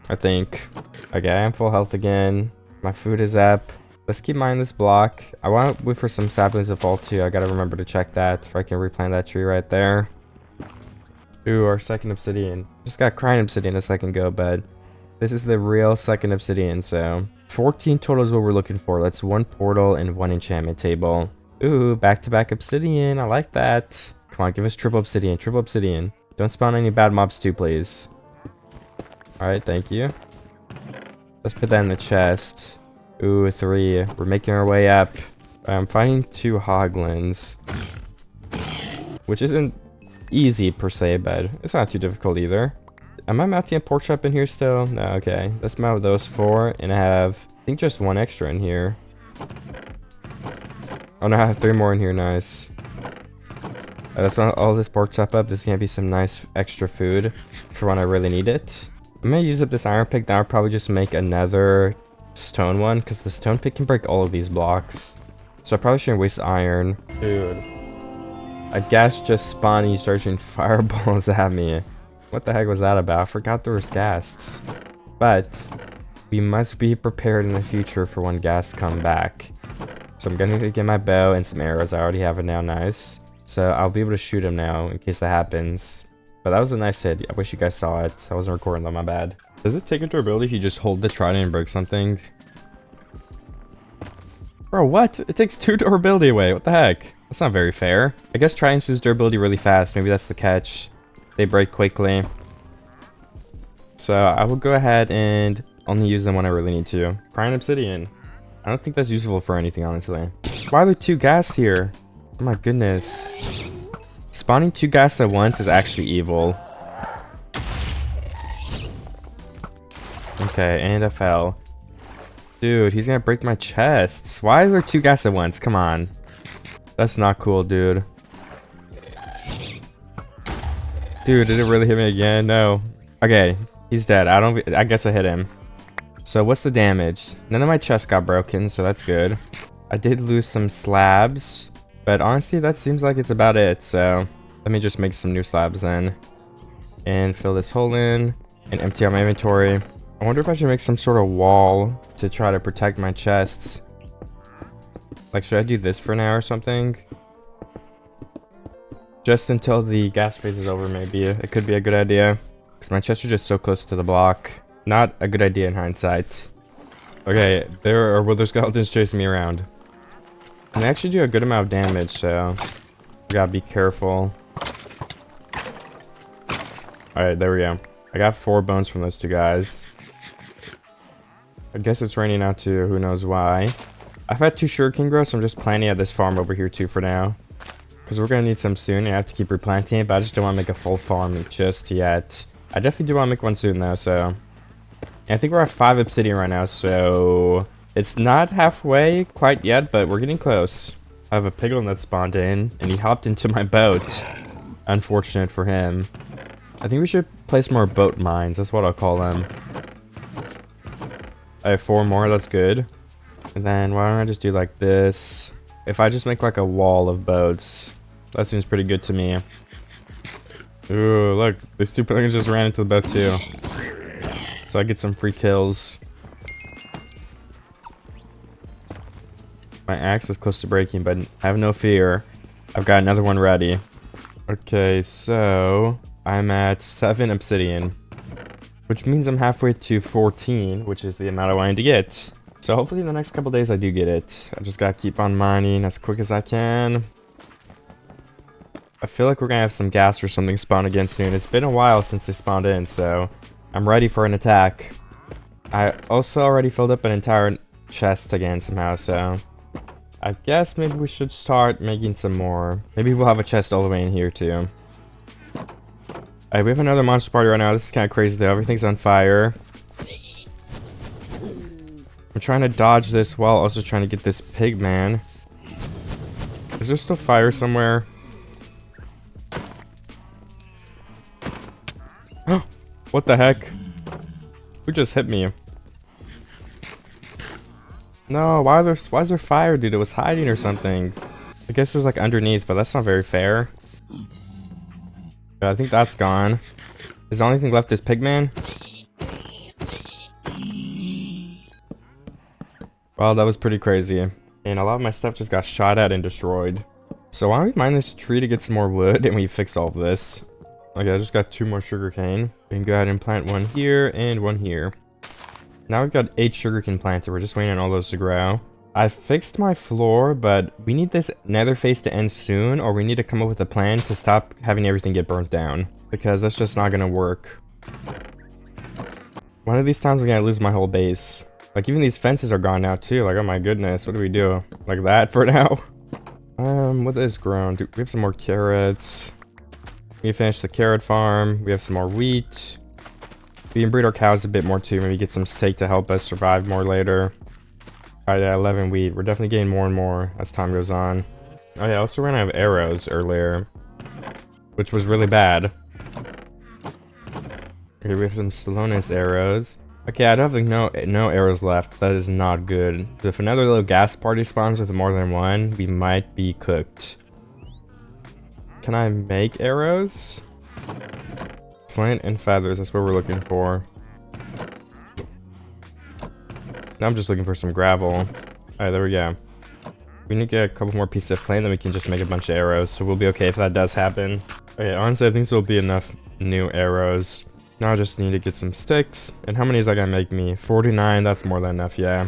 I think. Okay, I am full health again. My food is up. Let's keep mining this block. I want to wait for some saplings to fall too. I gotta remember to check that if I can replant that tree right there. Ooh, our second obsidian. Just got crying obsidian a second ago, but this is the real second obsidian, so 14 total is what we're looking for. That's 1 portal and 1 enchantment table. Ooh, back-to-back obsidian. I like that. Come on, give us triple obsidian. Triple obsidian. Don't spawn any bad mobs too, please. Alright, thank you. Let's put that in the chest. Ooh, 3. We're making our way up. I'm finding 2 hoglins. Which isn't easy per se, but it's not too difficult either. Am I mounting a pork chop in here still? No, okay. Let's mount those 4, and I have, I think, just 1 extra in here. Oh no, I have 3 more in here, nice. Let's mount all this pork chop up. This is gonna be some nice extra food for when I really need it. I'm gonna use up this iron pick. Now I'll probably just make another stone one, because the stone pick can break all of these blocks. So I probably shouldn't waste iron. Dude. A ghast just spawned and you start shooting fireballs at me. What the heck was that about? I forgot there was ghasts. But we must be prepared in the future for when ghasts come back. So I'm gonna get my bow and some arrows. I already have it now, nice. So I'll be able to shoot him now in case that happens. But that was a nice hit. I wish you guys saw it. I wasn't recording though, my bad. Does it take a durability if you just hold the trident and break something? Bro, what? It takes 2 durability away. What the heck? That's not very fair. I guess tridents lose durability really fast. Maybe that's the catch. They break quickly. So I will go ahead and only use them when I really need to. Crying obsidian. I don't think that's useful for anything, honestly. Why are there 2 ghasts here? Oh my goodness. Spawning 2 ghasts at once is actually evil. Okay, and I fell. Dude, he's gonna break my chests. Why are there 2 ghasts at once? Come on. That's not cool, dude. Dude, did it really hit me again? No. Okay, he's dead. I guess I hit him. So what's the damage? None of my chests got broken, so that's good. I did lose some slabs, but honestly, that seems like it's about it. So let me just make some new slabs then. And fill this hole in and empty out my inventory. I wonder if I should make some sort of wall to try to protect my chests. Like, should I do this for now or something? Just until the gas phase is over, maybe. It could be a good idea. Because my chests are just so close to the block. Not a good idea in hindsight. Okay, there are wither skeletons chasing me around. And they actually do a good amount of damage, so we gotta be careful. Alright, there we go. I got 4 bones from those 2 guys. I guess it's raining out too, who knows why. I've had 2 sugarcane grow, so I'm just planting at this farm over here too for now. Because we're going to need some soon. I have to keep replanting it, but I just don't want to make a full farm just yet. I definitely do want to make one soon though, so. And I think we're at 5 obsidian right now, so. It's not halfway quite yet, but we're getting close. I have a piglin that spawned in, and he hopped into my boat. Unfortunate for him. I think we should place more boat mines. That's what I'll call them. I have 4 more, that's good. And then why don't I just do like this? If I just make like a wall of boats, that seems pretty good to me. Ooh, look, these 2 piglins just ran into the boat too. So I get some free kills. My axe is close to breaking, but have no fear. I've got another one ready. Okay, so I'm at 7 obsidian. Which means I'm halfway to 14, which is the amount I wanted to get. So hopefully in the next couple days I do get it. I just gotta keep on mining as quick as I can. I feel like we're gonna have some gas or something spawn again soon. It's been a while since they spawned in, so I'm ready for an attack. I also already filled up an entire chest again somehow, so I guess maybe we should start making some more. Maybe we'll have a chest all the way in here too. Alright, we have another monster party right now. This is kind of crazy though. Everything's on fire. I'm trying to dodge this while also trying to get this pig man. Is there still fire somewhere? Oh, what the heck? Who just hit me? No, why is there fire, dude? It was hiding or something. I guess it was like underneath, but that's not very fair. Yeah, I think that's gone. Is the only thing left is Pigman? Well, that was pretty crazy. And a lot of my stuff just got shot at and destroyed. So why don't we mine this tree to get some more wood and we fix all of this. Okay, I just got 2 more sugarcane. We can go ahead and plant 1 here and 1 here. Now we've got 8 sugarcane planted. We're just waiting on all those to grow. I fixed my floor, but we need this nether phase to end soon, or we need to come up with a plan to stop having everything get burnt down. Because that's just not gonna work. One of these times I'm gonna lose my whole base. Like, even these fences are gone now, too. Like, oh my goodness, what do we do? Like that for now? What is grown? We have some more carrots. We finished the carrot farm. We have some more wheat. We can breed our cows a bit more, too. Maybe get some steak to help us survive more later. Alright, yeah, 11 wheat. We're definitely getting more and more as time goes on. Oh, yeah, I also ran out of arrows earlier, which was really bad. Okay, we have some Salonis arrows. Okay, I don't have no arrows left. That is not good. If another little gas party spawns with more than 1, we might be cooked. Can I make arrows? Flint and feathers, that's what we're looking for. Now I'm just looking for some gravel. Alright, there we go. We need to get a couple more pieces of flint, then we can just make a bunch of arrows, so we'll be okay if that does happen. Okay, honestly, I think this will be enough new arrows. Now I just need to get some sticks. And how many is that gonna make me? 49, that's more than enough, yeah.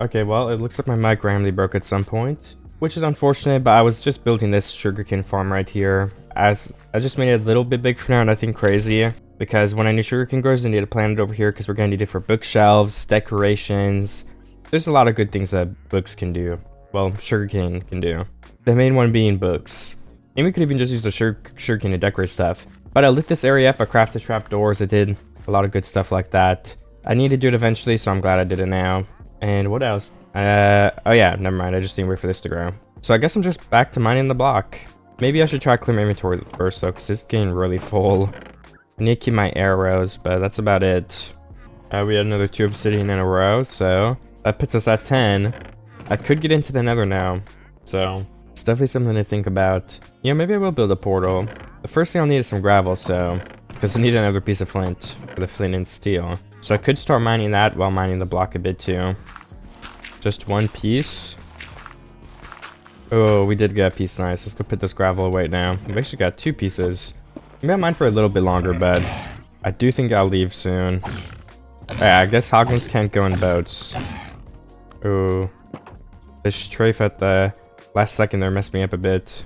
Okay, well, it looks like my mic randomly broke at some point, which is unfortunate, but I was just building this sugarcane farm right here. As I just made it a little bit big for now, nothing crazy. Because when I need sugarcane grows, I need to plant it over here because we're gonna need it for bookshelves, decorations. There's a lot of good things that books can do. Well, sugarcane can do. The main one being books. And we could even just use the sugarcane to decorate stuff. But I lit this area up, I crafted trapdoors, I did a lot of good stuff like that. I need to do it eventually, so I'm glad I did it now. And what else? Oh yeah, never mind, I just need to wait for this to grow. So I guess I'm just back to mining the block. Maybe I should try to clear my inventory first though, because it's getting really full. I need to keep my arrows, but that's about it. We had another 2 obsidian in a row, so that puts us at 10. I could get into the nether now, so it's definitely something to think about. Yeah, maybe I will build a portal. The first thing I'll need is some gravel, so because I need another piece of flint for the flint and steel. So I could start mining that while mining the block a bit too. Just 1 piece. Oh, we did get a piece, nice. Let's go put this gravel away now. We've actually got 2 pieces. Maybe I'll mine for a little bit longer, but I do think I'll leave soon. Yeah, I guess hoglins can't go in boats. Oh, this strafe at the last second there messed me up a bit.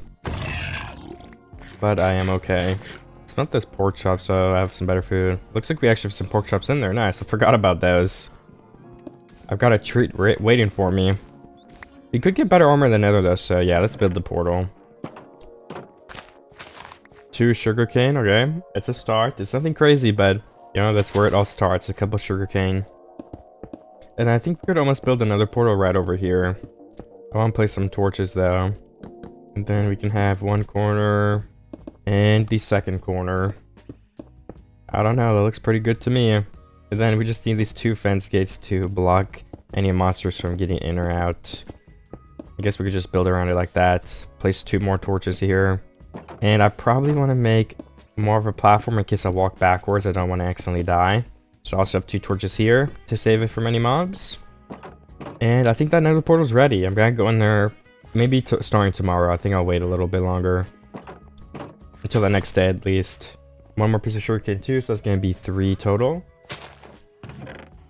But I am okay. Let's melt this pork chop so I have some better food. Looks like we actually have some pork chops in there. Nice, I forgot about those. I've got a treat waiting for me. You could get better armor than Nether though, so yeah, let's build the portal. 2 sugarcane, okay. It's a start. It's nothing crazy, but you know, that's where it all starts. A couple sugarcane. And I think we could almost build another portal right over here. I want to place some torches though. And then we can have 1 corner and the second corner. I don't know, that looks pretty good to me. And then we just need these 2 fence gates to block any monsters from getting in or out. I guess we could just build around it like that. Place 2 more torches here. And I probably want to make more of a platform in case I walk backwards. I don't want to accidentally die. So I also have 2 torches here to save it from any mobs. And I think that nether portal's ready. I'm going to go in there maybe starting tomorrow. I think I'll wait a little bit longer. Until the next day at least. 1 more piece of sugarcane too, so that's going to be 3 total.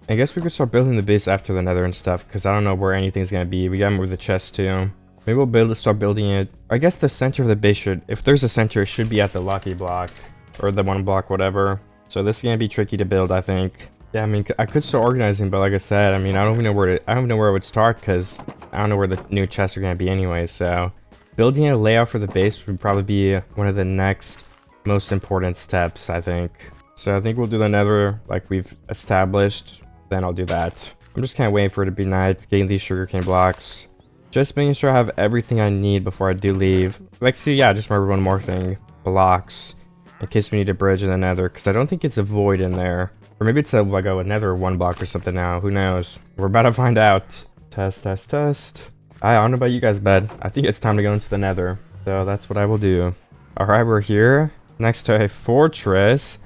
I guess we could start building the base after the nether and stuff, because I don't know where anything's going to be. We got to move the chest too. Maybe we'll start building it. I guess the center of the base should, if there's a center, it should be at the lucky block. Or the 1 block, whatever. So this is gonna be tricky to build, I think. Yeah, I mean, I could start organizing, but like I said, I mean, I don't even know where to, I don't even know where I would start because I don't know where the new chests are gonna be anyway. So building a layout for the base would probably be one of the next most important steps, I think. So I think we'll do the nether like we've established. Then I'll do that. I'm just kind of waiting for it to be night, getting these sugarcane blocks. Just making sure I have everything I need before I do leave. Like, see, yeah, just remember one more thing. Blocks. In case we need a bridge in the nether, because I don't think it's a void in there. Or maybe it's like a nether 1 block or something now. Who knows? We're about to find out. Test, test, test. I don't know about you guys, but I think it's time to go into the nether. So that's what I will do. Alright, we're here. Next to a fortress.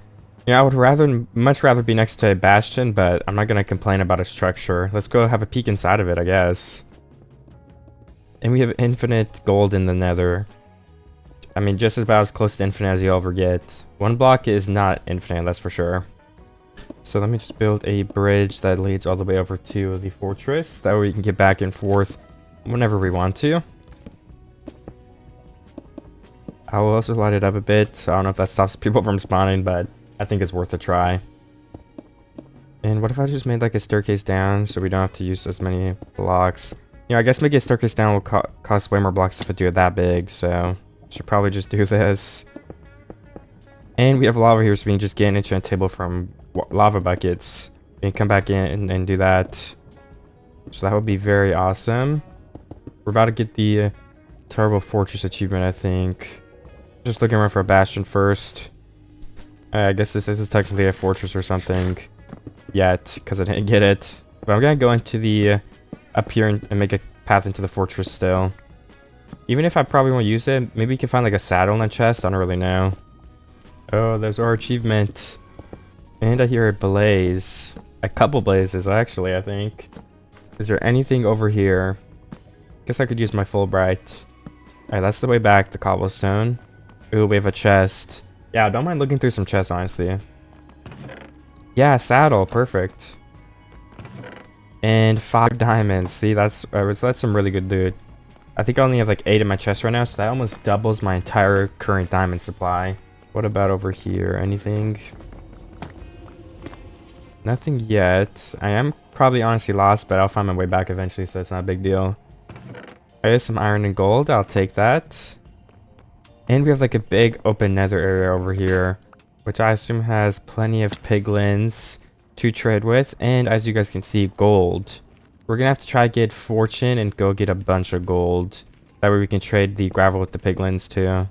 Yeah, I would much rather be next to a bastion, but I'm not going to complain about a structure. Let's go have a peek inside of it, I guess. And we have infinite gold in the nether. I mean, just about as close to infinite as you'll ever get. 1 block is not infinite, that's for sure. So let me just build a bridge that leads all the way over to the fortress. That way we can get back and forth whenever we want to. I will also light it up a bit. I don't know if that stops people from spawning, but I think it's worth a try. And what if I just made like a staircase down so we don't have to use as many blocks? You know, I guess making a staircase down will cost way more blocks if I do it that big, so should probably just do this. And we have lava here, so we can just get an enchant table from lava buckets. We can come back in and do that. So that would be very awesome. We're about to get the Terrible Fortress achievement, I think. Just looking around for a bastion first. I guess this is technically a fortress or something yet, because I didn't get it. But I'm going to go into the up here and make a path into the fortress still. Even if I probably won't use it, maybe we can find like a saddle in the chest. I don't really know. Oh, there's our achievement. And I hear a blaze. A couple blazes, actually, I think. Is there anything over here? Guess I could use my Fulbright. Alright, that's the way back, the cobblestone. Ooh, we have a chest. Yeah, I don't mind looking through some chests, honestly. Yeah, saddle, perfect. And 5 diamonds. See, that's some really good loot. I think I only have like 8 in my chest right now, so that almost doubles my entire current diamond supply. What about over here? Anything? Nothing yet. I am probably honestly lost, but I'll find my way back eventually, so it's not a big deal. I have some iron and gold. I'll take that. And we have like a big open nether area over here, which I assume has plenty of piglins to trade with. And as you guys can see, gold. We're gonna have to try to get fortune and go get a bunch of gold. That way we can trade the gravel with the piglins too.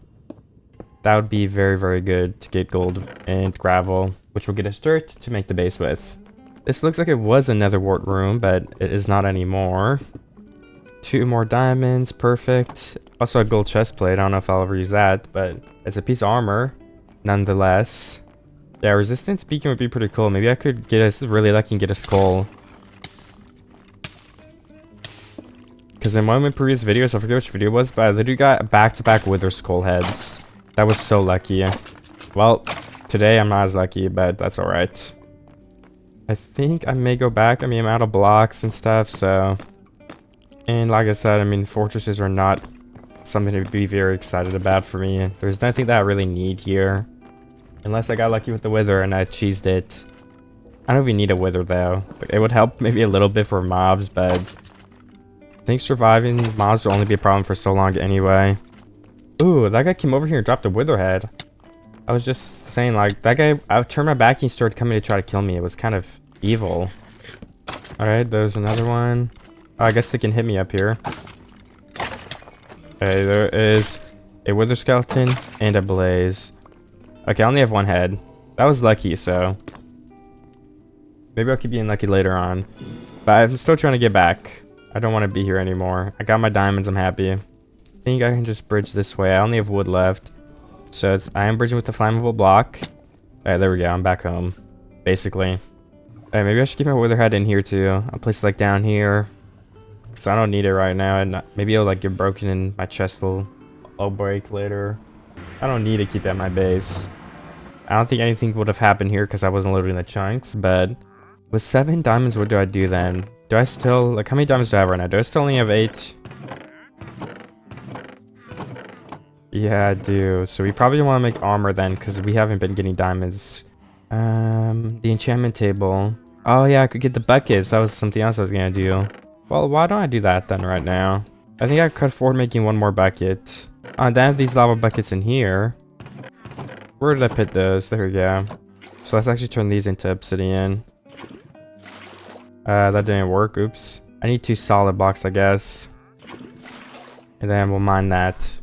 That would be very, very good to get gold and gravel, which will get us dirt to make the base with. This looks like it was a nether wart room, but it is not anymore. 2 more diamonds, perfect. Also a gold chest plate. I don't know if I'll ever use that, but it's a piece of armor nonetheless. Yeah, resistance beacon would be pretty cool. Maybe I could get us really lucky and get a skull. Because in one of my previous videos, I forget which video it was, but I literally got back-to-back wither skull heads. That was so lucky. Well, today I'm not as lucky, but that's alright. I think I may go back. I mean, I'm out of blocks and stuff, so... And like I said, I mean, fortresses are not something to be very excited about for me. There's nothing that I really need here. Unless I got lucky with the wither and I cheesed it. I don't even need a wither, though. It would help maybe a little bit for mobs, but... I think surviving mobs will only be a problem for so long anyway. Ooh, that guy came over here and dropped a wither head. I was just saying, like, that guy... I turned my back and he started coming to try to kill me. It was kind of evil. Alright, there's another one. Oh, I guess they can hit me up here. Okay, there is a wither skeleton and a blaze. Okay, I only have 1 head. That was lucky, so... Maybe I'll keep being lucky later on. But I'm still trying to get back. I don't want to be here anymore. I got my diamonds, I'm happy. I think I can just bridge this way. I only have wood left. So I am bridging with the flammable block. Alright, there we go. I'm back home. Basically. Alright, maybe I should keep my wither head in here too. I'll place it like down here. Because I don't need it right now. And maybe it'll like get broken and my chest will all break later. I don't need to keep that in my base. I don't think anything would have happened here because I wasn't loading the chunks. But with 7 diamonds, what do I do then? Do I still... Like, how many diamonds do I have right now? Do I still only have 8? Yeah, I do. So we probably want to make armor then, because we haven't been getting diamonds The enchantment table. Oh yeah, I could get the buckets. That was something else I was gonna do. Well, why don't I do that then right now? I think I could afford making one more bucket. Then I have these lava buckets in here. Where did I put those? There we go. So let's actually turn these into obsidian. That didn't work. Oops. I need 2 solid blocks, I guess. And then we'll mine that.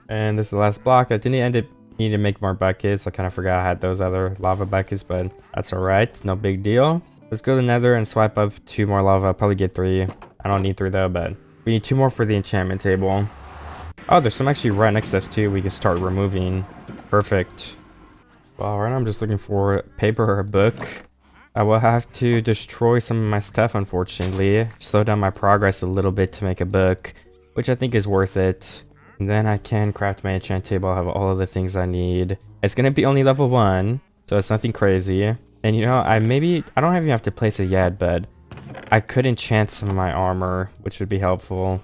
And this is the last block. I didn't end up needing to make more buckets. I kind of forgot I had those other lava buckets, but that's alright. No big deal. Let's go to the nether and swipe up 2 more lava. I'll probably get 3. I don't need 3 though, but we need 2 more for the enchantment table. Oh, there's some actually right next to us too. We can start removing. Perfect. Well, right now I'm just looking for paper or a book. I will have to destroy some of my stuff, unfortunately. Slow down my progress a little bit to make a book, which I think is worth it. And then I can craft my enchant table. I'll have all of the things I need. It's going to be only level 1, so it's nothing crazy. And you know, I don't even have to place it yet, but I could enchant some of my armor, which would be helpful.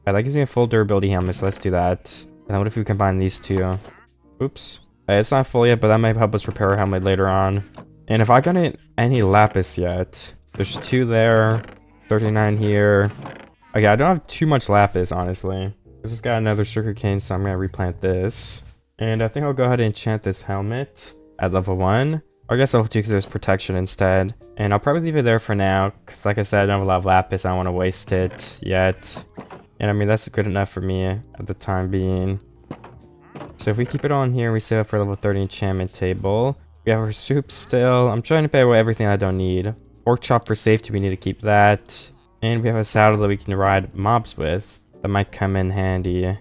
That gives me a full durability helmet, so let's do that. And then what if we combine these two? Oops. It's not full yet, but that might help us repair our helmet later on. And if I got any lapis yet, there's 2 there, 39 here. Okay, I don't have too much lapis, honestly. I just got another sugarcane, so I'm gonna replant this. And I think I'll go ahead and enchant this helmet at level 1. Or I guess level 2 because there's protection instead. And I'll probably leave it there for now, because like I said, I don't have a lot of lapis. I don't want to waste it yet. And I mean, that's good enough for me at the time being. So if we keep it on here, we save up for level 30 enchantment table. We have our soup still. I'm trying to pay away everything I don't need. Pork chop for safety, we need to keep that. And we have a saddle that we can ride mobs with. That might come in handy.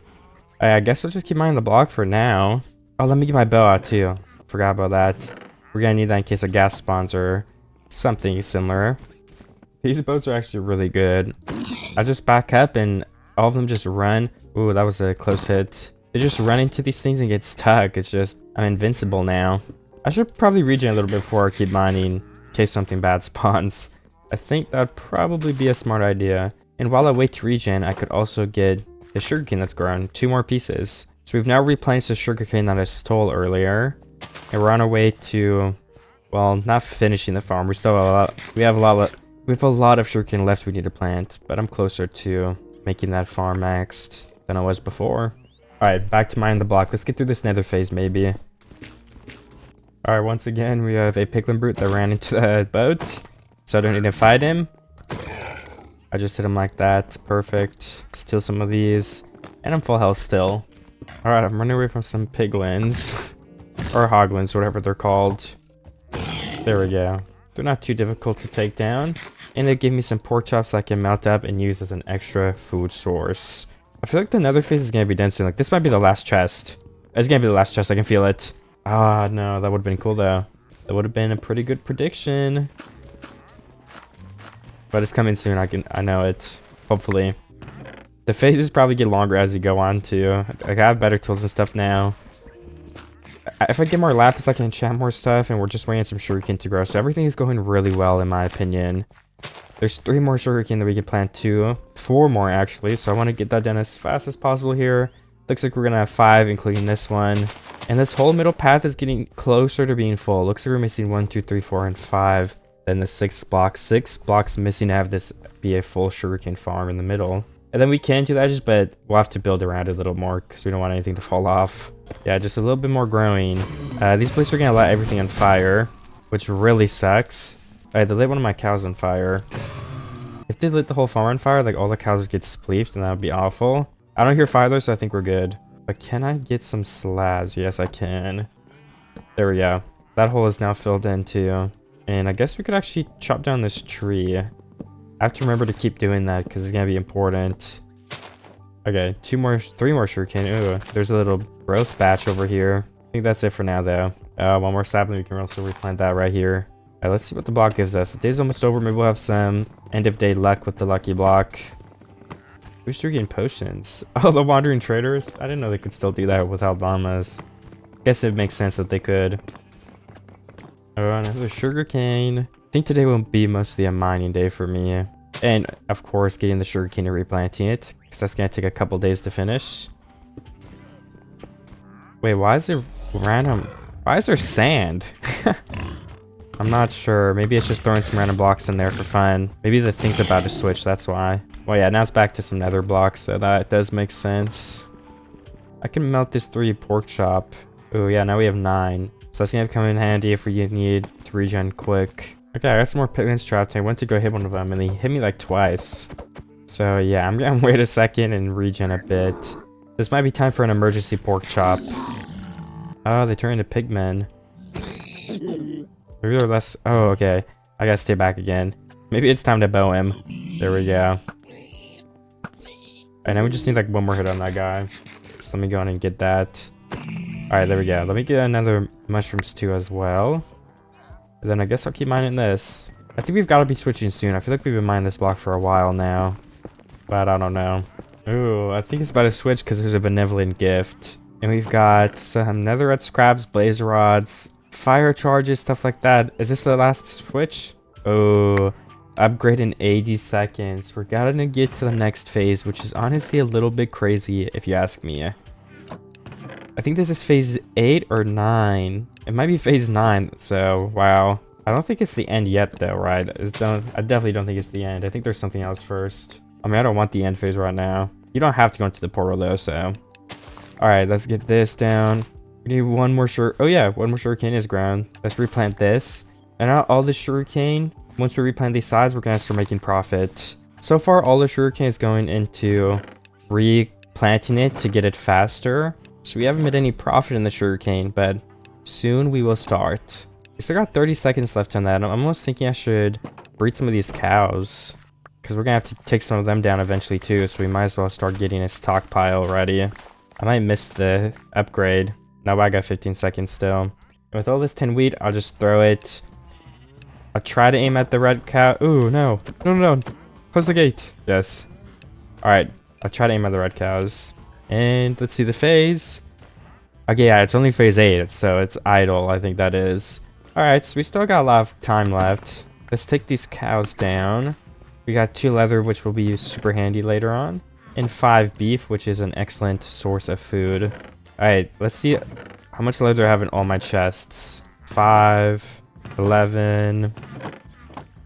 I guess I'll just keep mine in the block for now. Oh, let me get my bow out too. Forgot about that. We're gonna need that in case a gas spawns or something similar. These boats are actually really good. I just back up and all of them just run. Ooh, that was a close hit. They just run into these things and get stuck. It's just, I'm invincible now. I should probably regen a little bit before I keep mining in case something bad spawns. I think that'd probably be a smart idea. And while I wait to regen, I could also get the sugarcane that's grown. 2 more pieces. So we've now replenished the sugarcane that I stole earlier. And we're on our way to, well, not finishing the farm. We still have a lot. We have a lot of sugarcane left we need to plant. But I'm closer to making that farm maxed than I was before. Alright, back to mining the block. Let's get through this nether phase, maybe. Alright, once again, we have a piglin brute that ran into the boat. So I don't need to fight him. I just hit him like that. Perfect. Steal some of these. And I'm full health still. Alright, I'm running away from some piglins. Or hoglins, whatever they're called. There we go. They're not too difficult to take down. And they give me some pork chops I can melt up and use as an extra food source. I feel like the nether phase is going to be done soon. Like, this might be the last chest. It's going to be the last chest. I can feel it. Ah, no. That would have been cool, though. That would have been a pretty good prediction. But it's coming soon. I know it. Hopefully. The phases probably get longer as you go on, too. I have better tools and stuff now. If I get more lapis, I can enchant more stuff. And we're just waiting on some sugarcane to grow. So everything is going really well, in my opinion. There's 3 more sugarcane that we can plant too. 4 more actually, so I want to get that done as fast as possible here. Looks like we're gonna have 5, including this one. And this whole middle path is getting closer to being full. Looks like we're missing 1, 2, 3, 4, and 5. Then the 6th block. 6 blocks missing to have this be a full sugarcane farm in the middle. And then we can do that, but we'll have to build around it a little more because we don't want anything to fall off. Yeah, just a little bit more growing. These places are gonna light everything on fire, which really sucks. They lit one of my cows on fire. If they lit the whole farm on fire, like all the cows would get spleefed and that would be awful. I don't hear fire though, so I think we're good. But can I get some slabs? Yes, I can. There we go. That hole is now filled in too. And I guess we could actually chop down this tree. I have to remember to keep doing that because it's going to be important. Okay, 3 more sugarcane. Ooh, there's a little growth batch over here. I think that's it for now though. 1 more sapling, we can also replant that right here. Alright, let's see what the block gives us. The day's almost over. Maybe we'll have some end of day luck with the lucky block. Who's drinking potions? Oh, the wandering traders? I didn't know they could still do that without llamas. Guess it makes sense that they could. Oh, another sugar cane. I think today will be mostly a mining day for me. And of course, getting the sugar cane and replanting it. Because that's going to take a couple days to finish. Wait, why is there random... Why is there sand? I'm not sure. Maybe it's just throwing some random blocks in there for fun. Maybe the thing's about to switch, that's why. Well, yeah, now it's back to some nether blocks, so that does make sense. I can melt this 3 pork chop. Oh, yeah, now we have 9. So that's gonna come in handy if we need to regen quick. Okay, I got some more piglins trapped. I went to go hit one of them, and he hit me like twice. So, yeah, I'm gonna wait a second and regen a bit. This might be time for an emergency pork chop. Oh, they turn into pigmen. Maybe they're less... Oh, okay. I gotta stay back again. Maybe it's time to bow him. There we go. And now we just need like one more hit on that guy. So let me go on and get that. Alright, there we go. Let me get another mushrooms too as well. And then I guess I'll keep mining this. I think we've got to be switching soon. I feel like we've been mining this block for a while now. But I don't know. Ooh, I think it's about to switch because there's a benevolent gift. And we've got some netherite scraps, blaze rods, fire charges, stuff like that. Is this the last switch? Oh, upgrade in 80 seconds. We're gonna get to the next phase, which is honestly a little bit crazy if you ask me. I think this is phase 8 or 9. It might be phase 9, so wow. I don't think it's the end yet though, right? I definitely don't think it's the end. I think there's something else first. I mean, I don't want the end phase right now. You don't have to go into the portal though, so. Alright, let's get this down. We need one more oh yeah, one more sugarcane is ground. Let's replant this. And now all the sugarcane, once we replant these sides, we're gonna start making profit. So far, all the sugarcane is going into replanting it to get it faster. So we haven't made any profit in the sugarcane, but soon we will start. We still got 30 seconds left on that. I'm almost thinking I should breed some of these cows, because we're gonna have to take some of them down eventually too, so we might as well start getting a stockpile ready. I might miss the upgrade. Now I got 15 seconds still. And with all this 10 wheat, I'll just throw it. I'll try to aim at the red cow. Ooh, no. No. Close the gate. Yes. Alright, I'll try to aim at the red cows. And let's see the phase. Okay, yeah, it's only phase 8, so it's idle, I think that is. Alright, so we still got a lot of time left. Let's take these cows down. We got 2 leather, which will be super handy later on. And 5 beef, which is an excellent source of food. Alright, let's see how much leather I have in all my chests. 5, 11.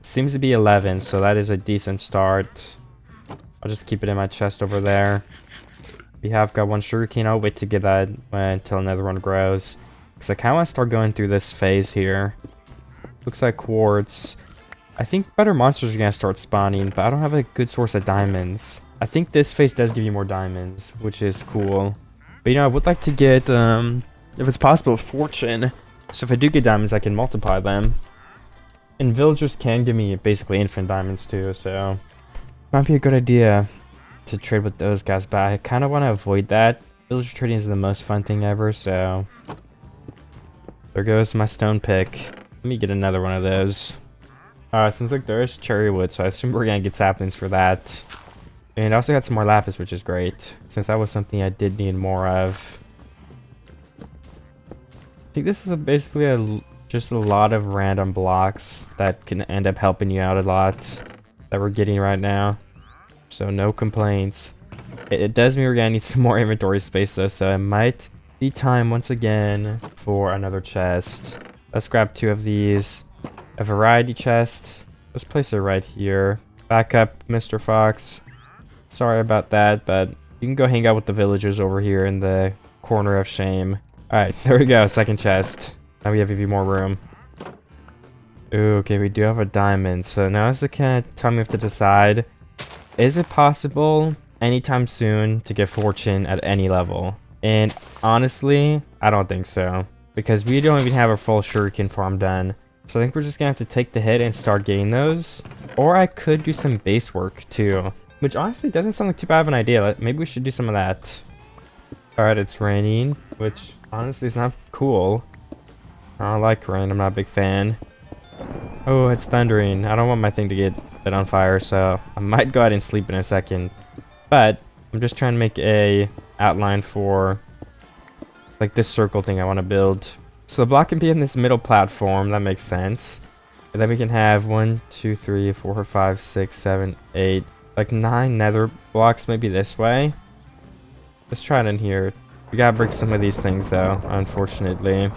Seems to be 11, so that is a decent start. I'll just keep it in my chest over there. We have got 1 sugarcane. I'll wait to get that until another one grows. Because I kind of want to start going through this phase here. Looks like quartz. I think better monsters are going to start spawning, but I don't have a good source of diamonds. I think this phase does give you more diamonds, which is cool. But you know, I would like to get, if it's possible, fortune. So if I do get diamonds, I can multiply them. And villagers can give me basically infinite diamonds too, so might be a good idea to trade with those guys, but I kind of want to avoid that. Villager trading is the most fun thing ever, so there goes my stone pick. Let me get another one of those. Seems like there is cherry wood, so I assume we're gonna get saplings for that. And I also got some more lapis, which is great, since that was something I did need more of. I think this is basically just a lot of random blocks that can end up helping you out a lot that we're getting right now. So no complaints. It does mean we're gonna need some more inventory space though, so it might be time once again for another chest. Let's grab 2 of these. A variety chest. Let's place it right here. Back up, Mr. Fox. Sorry about that, but you can go hang out with the villagers over here in the corner of shame. Alright, there we go, second chest. Now we have even more room. Ooh, okay, we do have a diamond. So now is the kind of time we have to decide, is it possible anytime soon to get fortune at any level? And honestly, I don't think so. Because we don't even have our full sugarcane farm done. So I think we're just gonna have to take the hit and start getting those. Or I could do some base work too. Which honestly doesn't sound like too bad of an idea. Maybe we should do some of that. Alright, it's raining. Which honestly is not cool. I don't like rain, I'm not a big fan. Oh, it's thundering. I don't want my thing to get lit on fire, so I might go ahead and sleep in a second. But I'm just trying to make a outline for like this circle thing I want to build. So the block can be in this middle platform, that makes sense. And then we can have 1, 2, 3, 4, 5, 6, 7, 8, like 9 nether blocks maybe this way. Let's try it in here. We gotta break some of these things though, unfortunately.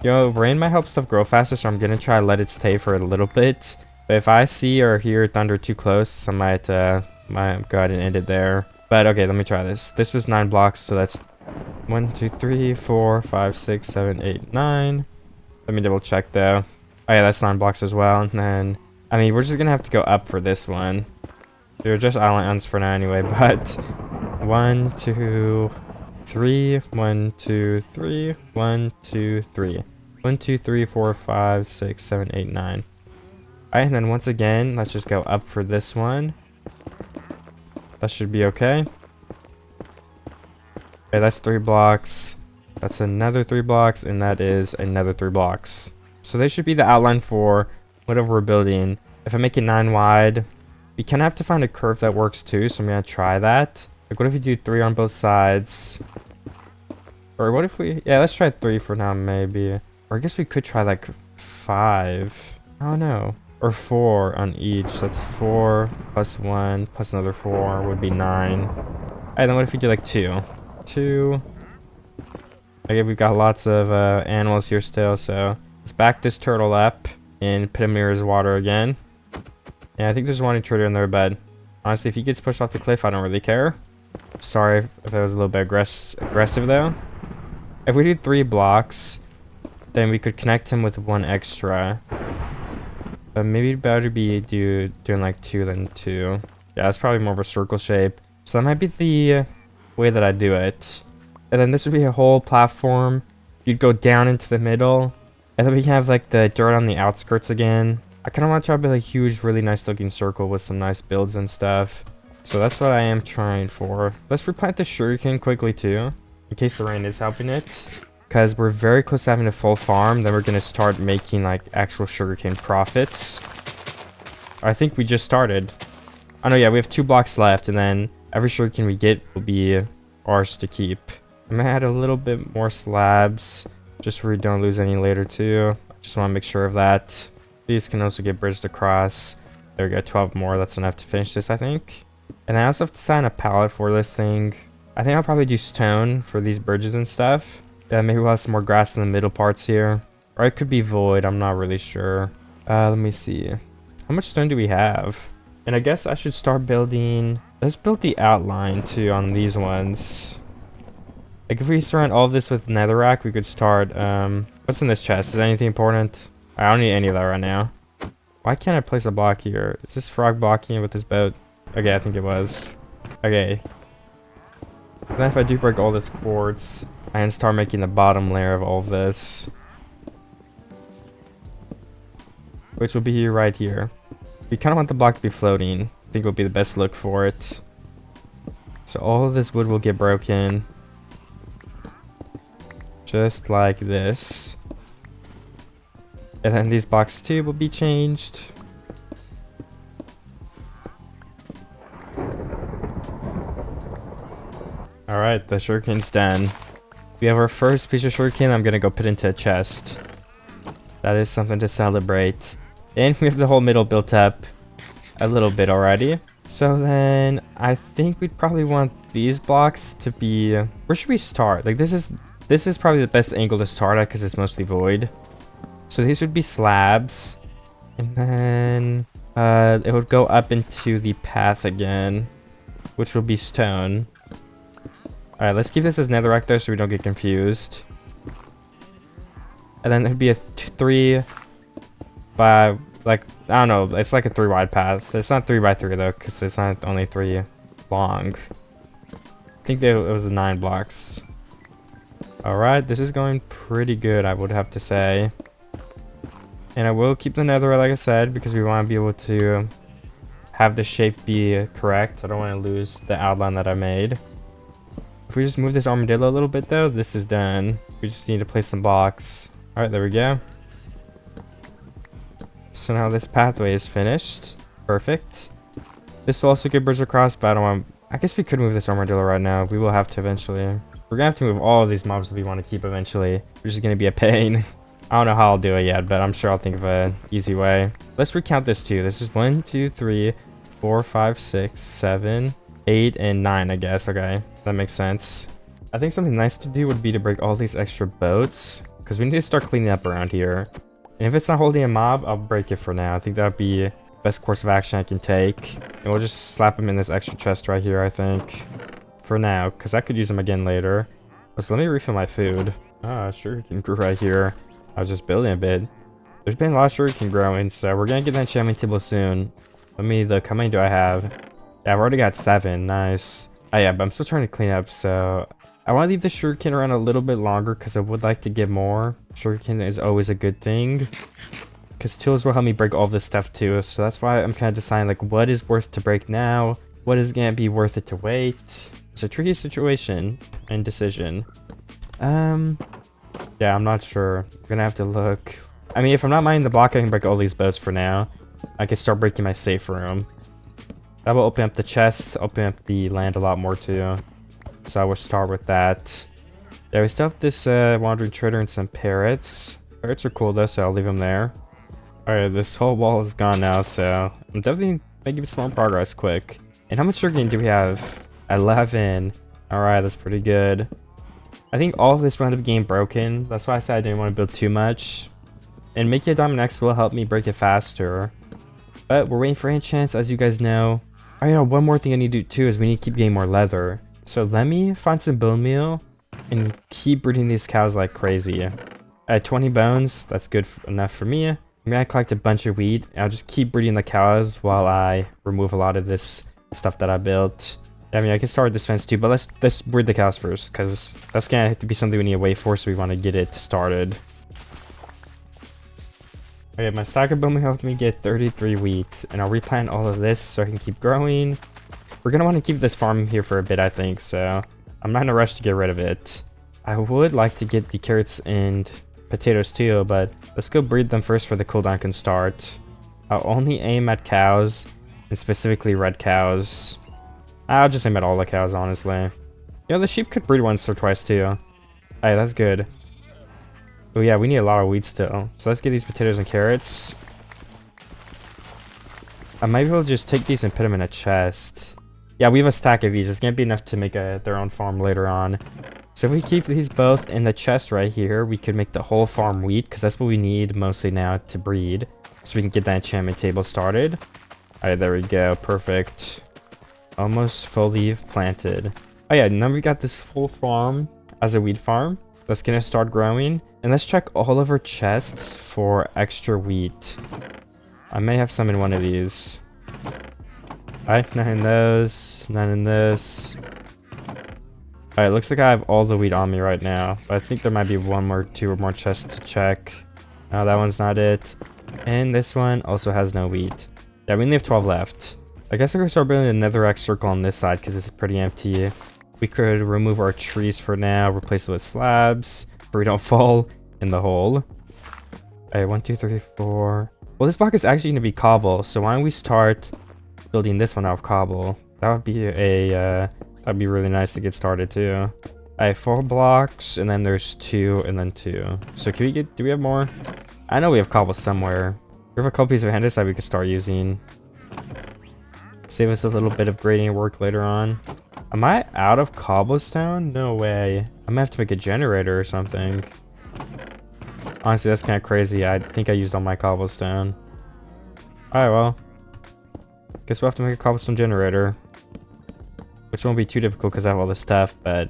Rain might help stuff grow faster, so I'm gonna try to let it stay for a little bit. But if I see or hear thunder too close, I might go ahead and end it there. But okay, let me try this. This was 9 blocks, so that's 1, 2, 3, 4, 5, 6, 7, 8, 9. Let me double check though. Oh yeah, that's 9 blocks as well. And then, I mean, we're just gonna have to go up for this one. They're just islands for now anyway, but 1, 2, 3, 1, 2, 3, 1, 2, 3. 1, 2, 3, 4, 5, 6, 7, 8, 9. Alright, and then once again, let's just go up for this one. That should be okay. Okay, that's 3 blocks. That's another 3 blocks, and that is another 3 blocks. So they should be the outline for whatever we're building. If I make it 9 wide, we kind of have to find a curve that works too, so I'm going to try that. Like, what if we do 3 on both sides? Or what if we... Yeah, let's try 3 for now, maybe. Or I guess we could try, like, 5. I don't know. Or 4 on each. That's 4 plus 1 plus another 4 would be 9. Alright, then what if we do, like, 2? 2. Okay, we've got lots of animals here still, so let's back this turtle up and put him near his water again. Yeah, I think there's one intruder in their bed. Honestly, if he gets pushed off the cliff, I don't really care. Sorry if I was a little bit aggressive though. If we do 3 blocks, then we could connect him with 1 extra. But maybe it'd better be doing like 2 than 2. Yeah, it's probably more of a circle shape. So that might be the way that I do it. And then this would be a whole platform. You'd go down into the middle. And then we can have like the dirt on the outskirts again. I kind of want to try to build a huge, really nice looking circle with some nice builds and stuff. So that's what I am trying for. Let's replant the sugarcane quickly too, in case the rain is helping it. Because we're very close to having a full farm. Then we're going to start making like actual sugarcane profits. I think we just started. Oh no, yeah, we have 2 blocks left. And then every sugarcane we get will be ours to keep. I'm going to add a little bit more slabs. Just so we don't lose any later too. I just want to make sure of that. These can also get bridged across. There we go, 12 more. That's enough to finish this, I think. And I also have to sign a pallet for this thing. I think I'll probably do stone for these bridges and stuff. Yeah, maybe we'll have some more grass in the middle parts here. Or it could be void, I'm not really sure. Let me see. How much stone do we have? And I guess I should start building... Let's build the outline too on these ones. Like if we surround all of this with netherrack, we could start... What's in this chest? Is anything important? I don't need any of that right now. Why can't I place a block here? Is this frog blocking it with his boat? Okay, I think it was. Okay. And then if I do break all this quartz, I can start making the bottom layer of all of this. Which will be right here. We kind of want the block to be floating. I think will be the best look for it. So all of this wood will get broken. Just like this. And then these blocks too will be changed. Alright, the sugarcane's done. We have our first piece of sugarcane I'm gonna go put into a chest. That is something to celebrate. And we have the whole middle built up a little bit already. So then I think we'd probably want these blocks to be... Where should we start? Like this is probably the best angle to start at because it's mostly void. So these would be slabs. And then it would go up into the path again, which will be stone. Alright, let's keep this as netherrack though so we don't get confused. And then it'd be a 3 by, like, I don't know, it's like a 3 wide path. It's not 3 by 3 though, because it's not only 3 long. I think it was 9 blocks. Alright, this is going pretty good, I would have to say. And I will keep the netherite, like I said, because we want to be able to have the shape be correct. I don't want to lose the outline that I made. If we just move this armadillo a little bit though, this is done. We just need to place some blocks. Alright, there we go. So now this pathway is finished. Perfect. This will also get bridged across, but I don't want... I guess we could move this armadillo right now. We will have to eventually. We're gonna have to move all of these mobs that we want to keep eventually, which is gonna be a pain. I don't know how I'll do it yet, but I'm sure I'll think of an easy way. Let's recount this too. This is 1, 2, 3, 4, 5, 6, 7, 8, and 9, I guess. Okay, that makes sense. I think something nice to do would be to break all these extra boats, because we need to start cleaning up around here. And if it's not holding a mob, I'll break it for now. I think that would be the best course of action I can take. And we'll just slap him in this extra chest right here, I think. For now, because I could use him again later. So let me refill my food. Sugarcane grew right here. I was just building a bit. There's been a lot of sugarcane growing, so we're gonna get that enchantment table soon. How many do I have? Yeah, I've already got 7. Nice. Oh yeah, but I'm still trying to clean up, so I want to leave the sugarcane around a little bit longer because I would like to get more. Sugarcane is always a good thing, because tools will help me break all this stuff too. So that's why I'm kind of deciding like what is worth to break now, what is gonna be worth it to wait. It's a tricky situation and decision. Yeah, I'm not sure. I'm gonna have to look. I mean, if I'm not mining the block, I can break all these boats for now. I can start breaking my safe room. That will open up the chests, open up the land a lot more too. So I will start with that. Yeah, we still have this wandering trader and some parrots. Parrots are cool though, so I'll leave them there. Alright, this whole wall is gone now, so I'm definitely making some more progress quick. And how much sugarcane do we have? 11. Alright, that's pretty good. I think all of this wound up getting broken. That's why I said I didn't want to build too much. And making a Diamond X will help me break it faster. But we're waiting for enchants, as you guys know. Oh yeah, one more thing I need to do too is we need to keep getting more leather. So let me find some bone meal and keep breeding these cows like crazy. I had 20 bones. That's good enough for me. I'm gonna collect a bunch of wheat. I'll just keep breeding the cows while I remove a lot of this stuff that I built. I mean, I can start with this fence too, but let's breed the cows first, because that's gonna have to be something we need to wait for, so we want to get it started. Okay, my sack of bone meal helped me get 33 wheat, and I'll replant all of this so I can keep growing. We're gonna want to keep this farm here for a bit, I think, so I'm not in a rush to get rid of it. I would like to get the carrots and potatoes too, but let's go breed them first for the cooldown can start. I'll only aim at cows, and specifically red cows. I'll just aim at all the cows, honestly. You know, the sheep could breed once or twice too. Hey, that's good. Oh yeah, we need a lot of wheat still. So let's get these potatoes and carrots. I might be able to just take these and put them in a chest. Yeah, we have a stack of these. It's gonna be enough to make their own farm later on. So if we keep these both in the chest right here, we could make the whole farm wheat, because that's what we need mostly now to breed. So we can get that enchantment table started. Alright, there we go. Perfect. Almost fully planted. Oh yeah, now we got this full farm as a wheat farm. That's gonna start growing. And let's check all of our chests for extra wheat. I may have some in one of these. Alright, none in those, none in this. Alright, looks like I have all the wheat on me right now. But I think there might be two or more chests to check. No, that one's not it. And this one also has no wheat. Yeah, we only have 12 left. I guess I'm gonna start building another X circle on this side because it's pretty empty. We could remove our trees for now, replace it with slabs, so we don't fall in the hole. Alright, 1, 2, 3, 4. Well, this block is actually gonna be cobble, so why don't we start building this one out of cobble? That would be that'd be really nice to get started too. I have 4 blocks, and then there's 2, and then 2. So can we do we have more? I know we have cobble somewhere. We have a couple pieces of andesite we could start using. Save us a little bit of grading work later on. Am I out of cobblestone? No way. I'm gonna have to make a generator or something. Honestly, that's kind of crazy. I think I used all my cobblestone. Alright, well. Guess we'll have to make a cobblestone generator. Which won't be too difficult because I have all this stuff, but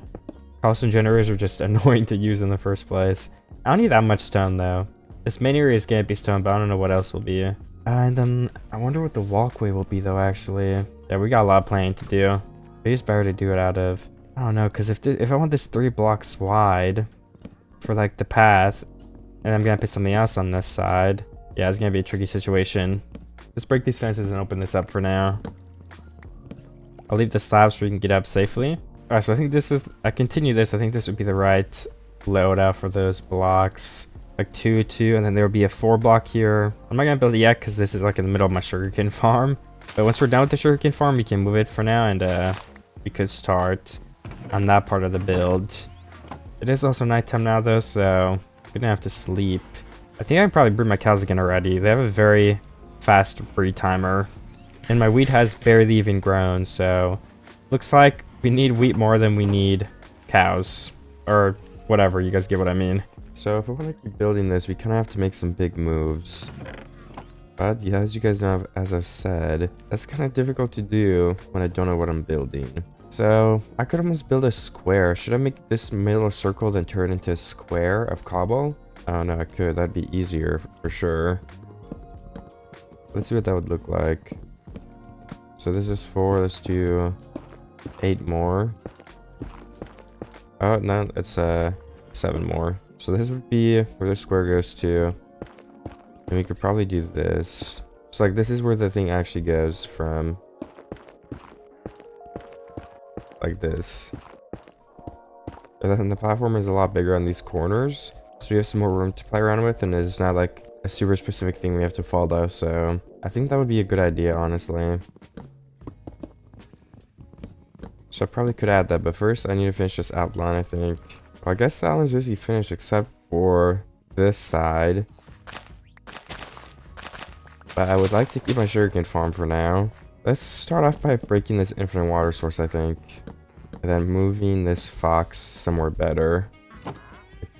cobblestone generators are just annoying to use in the first place. I don't need that much stone, though. This main area is gonna be stone, but I don't know what else will be. And then, I wonder what the walkway will be, though, actually. Yeah, we got a lot of planning to do. Maybe it's better to do it out of... I don't know, because if I want this 3 blocks wide for, like, the path, and I'm gonna put something else on this side, yeah, it's gonna be a tricky situation. Let's break these fences and open this up for now. I'll leave the slabs so we can get up safely. Alright, so I think I continue this, I think this would be the right layout for those blocks. Like 2, 2, and then there will be a 4 block here. I'm not gonna build it yet because this is like in the middle of my sugarcane farm. But once we're done with the sugarcane farm, we can move it for now, and we could start on that part of the build. It is also nighttime now though, so I'm gonna have to sleep. I think I can probably breed my cows again already. They have a very fast breed timer. And my wheat has barely even grown, so looks like we need wheat more than we need cows. Or whatever, you guys get what I mean. So if we want to keep building this, we kind of have to make some big moves. But yeah, as you guys know, as I've said, that's kind of difficult to do when I don't know what I'm building. So I could almost build a square. Should I make this middle circle then turn into a square of cobble? Oh no, I could. That'd be easier for sure. Let's see what that would look like. So this is 4. Let's do 8 more. Oh no, it's 7 more. So this would be where the square goes to. And we could probably do this. So like this is where the thing actually goes from. Like this. And then the platform is a lot bigger on these corners. So we have some more room to play around with, and it's not like a super specific thing we have to follow. So I think that would be a good idea, honestly. So I probably could add that, but first I need to finish this outline, I think. Well, I guess the outline's basically finished except for this side. But I would like to keep my sugarcane farm for now. Let's start off by breaking this infinite water source, I think. And then moving this fox somewhere better.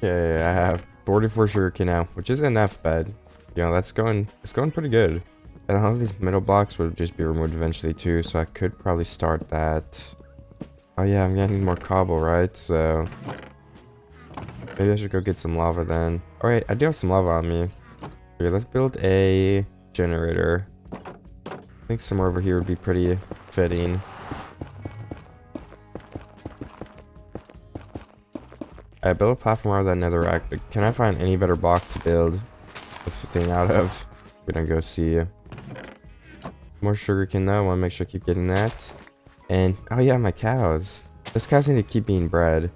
Okay, I have 44 sugarcane now, which is enough, but you know, it's going pretty good. And all of these middle blocks would just be removed eventually too, so I could probably start that. Oh yeah, I'm gonna need more cobble, right? So maybe I should go get some lava then. Alright, I do have some lava on me. Okay, let's build a generator. I think somewhere over here would be pretty fitting. I built a platform out of that netherrack, but can I find any better block to build this thing out of? We're gonna go see. More sugarcane though, I wanna make sure I keep getting that. And, oh yeah, my cows. Those cows need to keep being bred.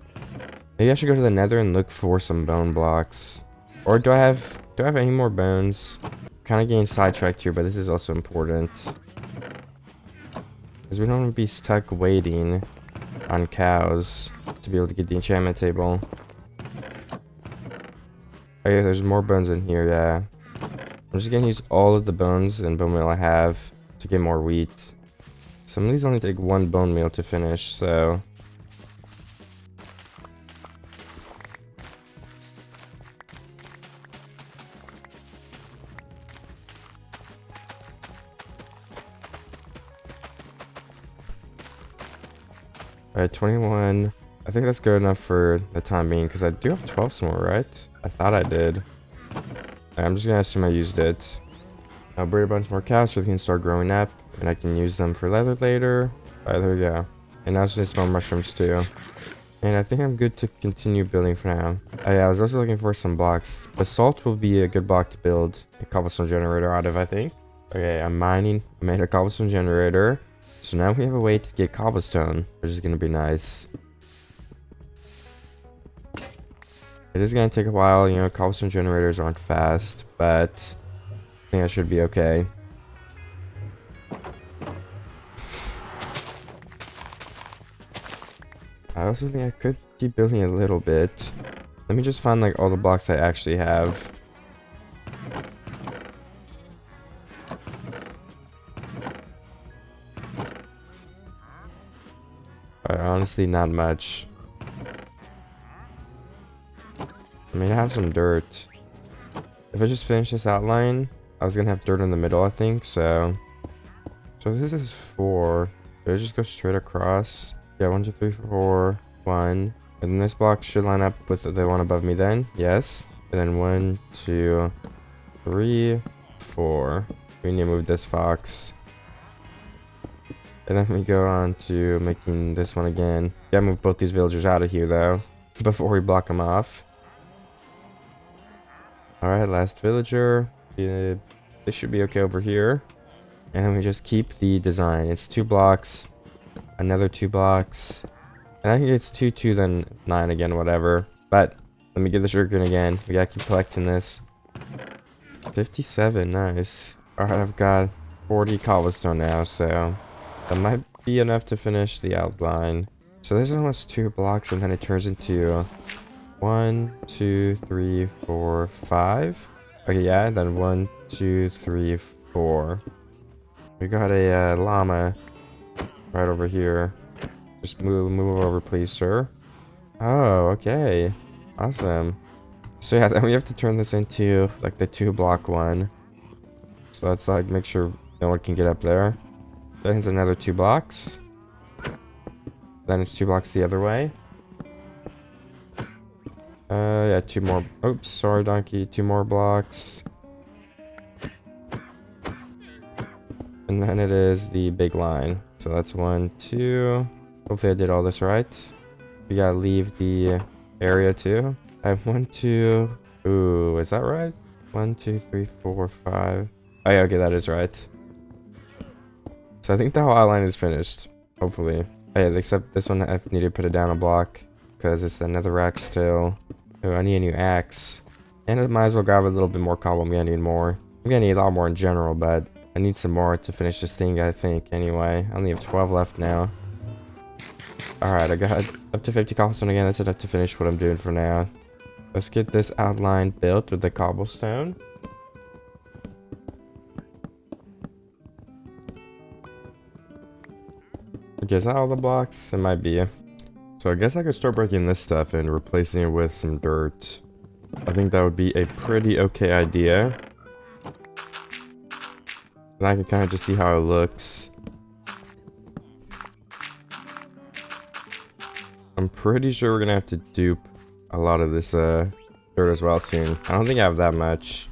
Maybe I should go to the nether and look for some bone blocks. Or do I have any more bones? Kind of getting sidetracked here, but this is also important. Because we don't want to be stuck waiting on cows to be able to get the enchantment table. Okay, there's more bones in here, yeah. I'm just gonna use all of the bones and bone meal I have to get more wheat. Some of these only take 1 bone meal to finish, so... Alright, 21. I think that's good enough for the time being, because I do have 12 more, right? I thought I did. I'm just gonna assume I used it. I'll breed a bunch more cows so they can start growing up, and I can use them for leather later. Alright, there we go. And now I just need some more mushrooms too. And I think I'm good to continue building for now. Oh yeah, I was also looking for some blocks. Basalt will be a good block to build a cobblestone generator out of, I think. Okay, I'm mining. I made a cobblestone generator. So now we have a way to get cobblestone, which is going to be nice. It is going to take a while, you know, cobblestone generators aren't fast, but I think I should be okay. I also think I could keep building a little bit. Let me just find like all the blocks I actually have. Honestly, not much. I mean, I have some dirt. If I just finish this outline, I was gonna have dirt in the middle, I think, so... So this is 4. Did I just go straight across? Yeah, 1, 2, 3, 4, 1. And then this block should line up with the one above me then. Yes. And then 1, 2, 3, 4. We need to move this fox. And then we go on to making this one again. Gotta move both these villagers out of here though, before we block them off. Alright, last villager. This should be okay over here. And we just keep the design. It's 2 blocks, another 2 blocks. And I think it's 2, 2, then 9 again, whatever. But let me get the sugarcane again. We gotta keep collecting this. 57, nice. Alright, I've got 40 cobblestone now, so that might be enough to finish the outline. So there's almost 2 blocks, and then it turns into 1, 2, 3, 4, 5. Okay, yeah, then 1, 2, 3, 4. We got a llama right over here. Just move over, please, sir. Oh, okay. Awesome. So yeah, then we have to turn this into like the 2-block one. So let's like make sure no one can get up there. Then it's another 2 blocks. Then it's 2 blocks the other way. Yeah, 2 more. Oops, sorry, donkey. 2 more blocks. And then it is the big line. So that's 1, 2. Hopefully I did all this right. We gotta leave the area too. I have 1, 2. Ooh, is that right? 1, 2, 3, 4, 5. Oh yeah, okay, that is right. So I think the whole outline is finished. Hopefully. Oh yeah, except this one I need to put it down a block. Because it's the netherrack still. Oh, I need a new axe. And I might as well grab a little bit more cobble. I'm gonna need more. I'm gonna need a lot more in general, but I need some more to finish this thing, I think, anyway. I only have 12 left now. Alright, I got up to 50 cobblestone again. That's enough to finish what I'm doing for now. Let's get this outline built with the cobblestone. Okay, is that all the blocks? It might be. So I guess I could start breaking this stuff and replacing it with some dirt. I think that would be a pretty okay idea. And I can kind of just see how it looks. I'm pretty sure we're gonna have to dupe a lot of this dirt as well soon. I don't think I have that much.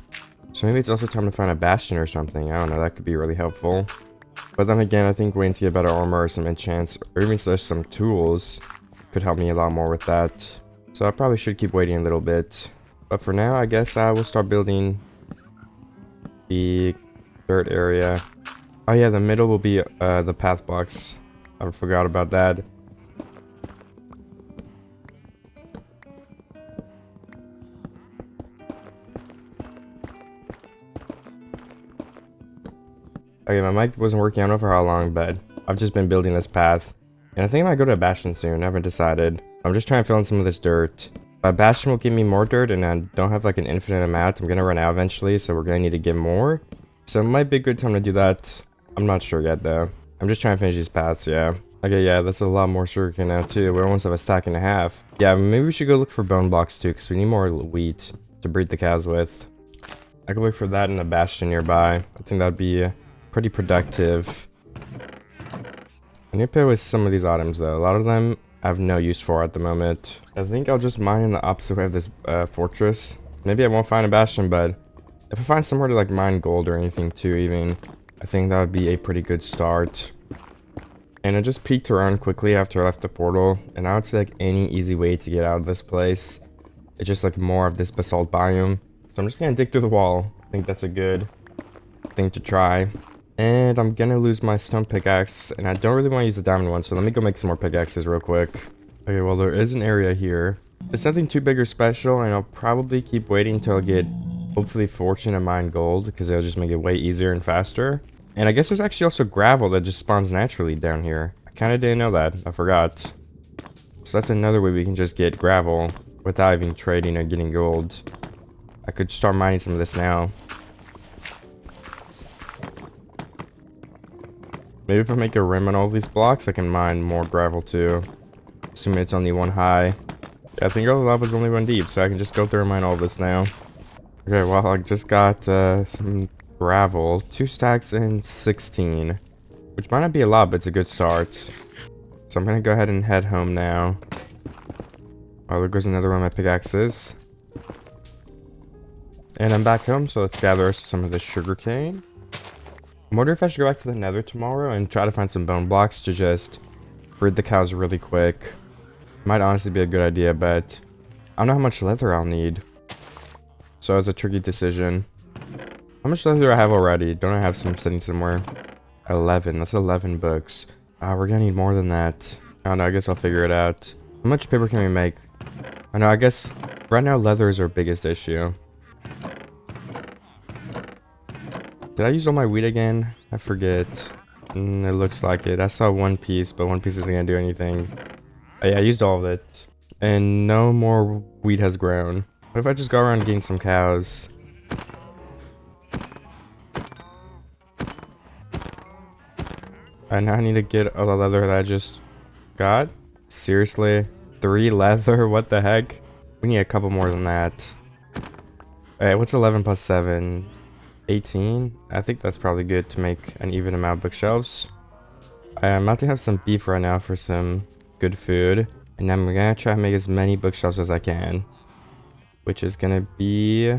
So maybe it's also time to find a bastion or something. I don't know, that could be really helpful. But then again, I think waiting to get better armor or some enchants, or even just some tools, could help me a lot more with that. So I probably should keep waiting a little bit. But for now, I guess I will start building the dirt area. Oh yeah, the middle will be the path blocks. I forgot about that. Okay, my mic wasn't working. I don't know for how long, but I've just been building this path. And I think I might go to a bastion soon. I haven't decided. I'm just trying to fill in some of this dirt. But bastion will give me more dirt, and I don't have like an infinite amount. I'm gonna run out eventually, so we're gonna need to get more. So it might be a good time to do that. I'm not sure yet, though. I'm just trying to finish these paths, yeah. Okay, yeah, that's a lot more sugarcane now, too. We almost have a stack and a half. Yeah, maybe we should go look for bone blocks, too, because we need more wheat to breed the cows with. I could look for that in a bastion nearby. I think that'd be pretty productive. I need to play with some of these items, though. A lot of them I have no use for at the moment. I think I'll just mine in the opposite way of this fortress. Maybe I won't find a bastion, but if I find somewhere to like mine gold or anything too, even, I think that would be a pretty good start. And I just peeked around quickly after I left the portal, and I would say like any easy way to get out of this place. It's just like more of this basalt biome. So I'm just gonna dig through the wall. I think that's a good thing to try. And I'm gonna lose my stone pickaxe, and I don't really want to use the diamond one, so let me go make some more pickaxes real quick. Okay, well there is an area here. It's nothing too big or special, and I'll probably keep waiting until I get hopefully fortune and mine gold, because it'll just make it way easier and faster. And I guess there's actually also gravel that just spawns naturally down here. I kind of didn't know that. I forgot. So that's another way we can just get gravel without even trading or getting gold. I could start mining some of this now. Maybe if I make a rim on all these blocks, I can mine more gravel too. Assuming it's only 1 high. Yeah, I think all the lava's only 1 deep, so I can just go through and mine all this now. Okay, well, I just got some gravel. 2 stacks and 16. Which might not be a lot, but it's a good start. So I'm gonna go ahead and head home now. Oh, there goes another one of my pickaxes. And I'm back home, so let's gather some of this sugarcane. I wonder if I should go back to the nether tomorrow and try to find some bone blocks to just breed the cows really quick. Might honestly be a good idea, but I don't know how much leather I'll need. So it's a tricky decision. How much leather do I have already? Don't I have some sitting somewhere? 11. That's 11 books. We're gonna need more than that. I don't know, I guess I'll figure it out. How much paper can we make? I know, I guess right now leather is our biggest issue. Did I use all my wheat again? I forget. It looks like it. I saw 1 piece, but 1 piece isn't gonna do anything. Oh, yeah, I used all of it. And no more wheat has grown. What if I just go around getting some cows? And now I need to get all the leather that I just got? Seriously? 3 leather? What the heck? We need a couple more than that. Alright, what's 11 plus 7? 18? I think that's probably good to make an even amount of bookshelves. I'm about to have some beef right now for some good food. And I'm gonna try to make as many bookshelves as I can. Which is gonna be...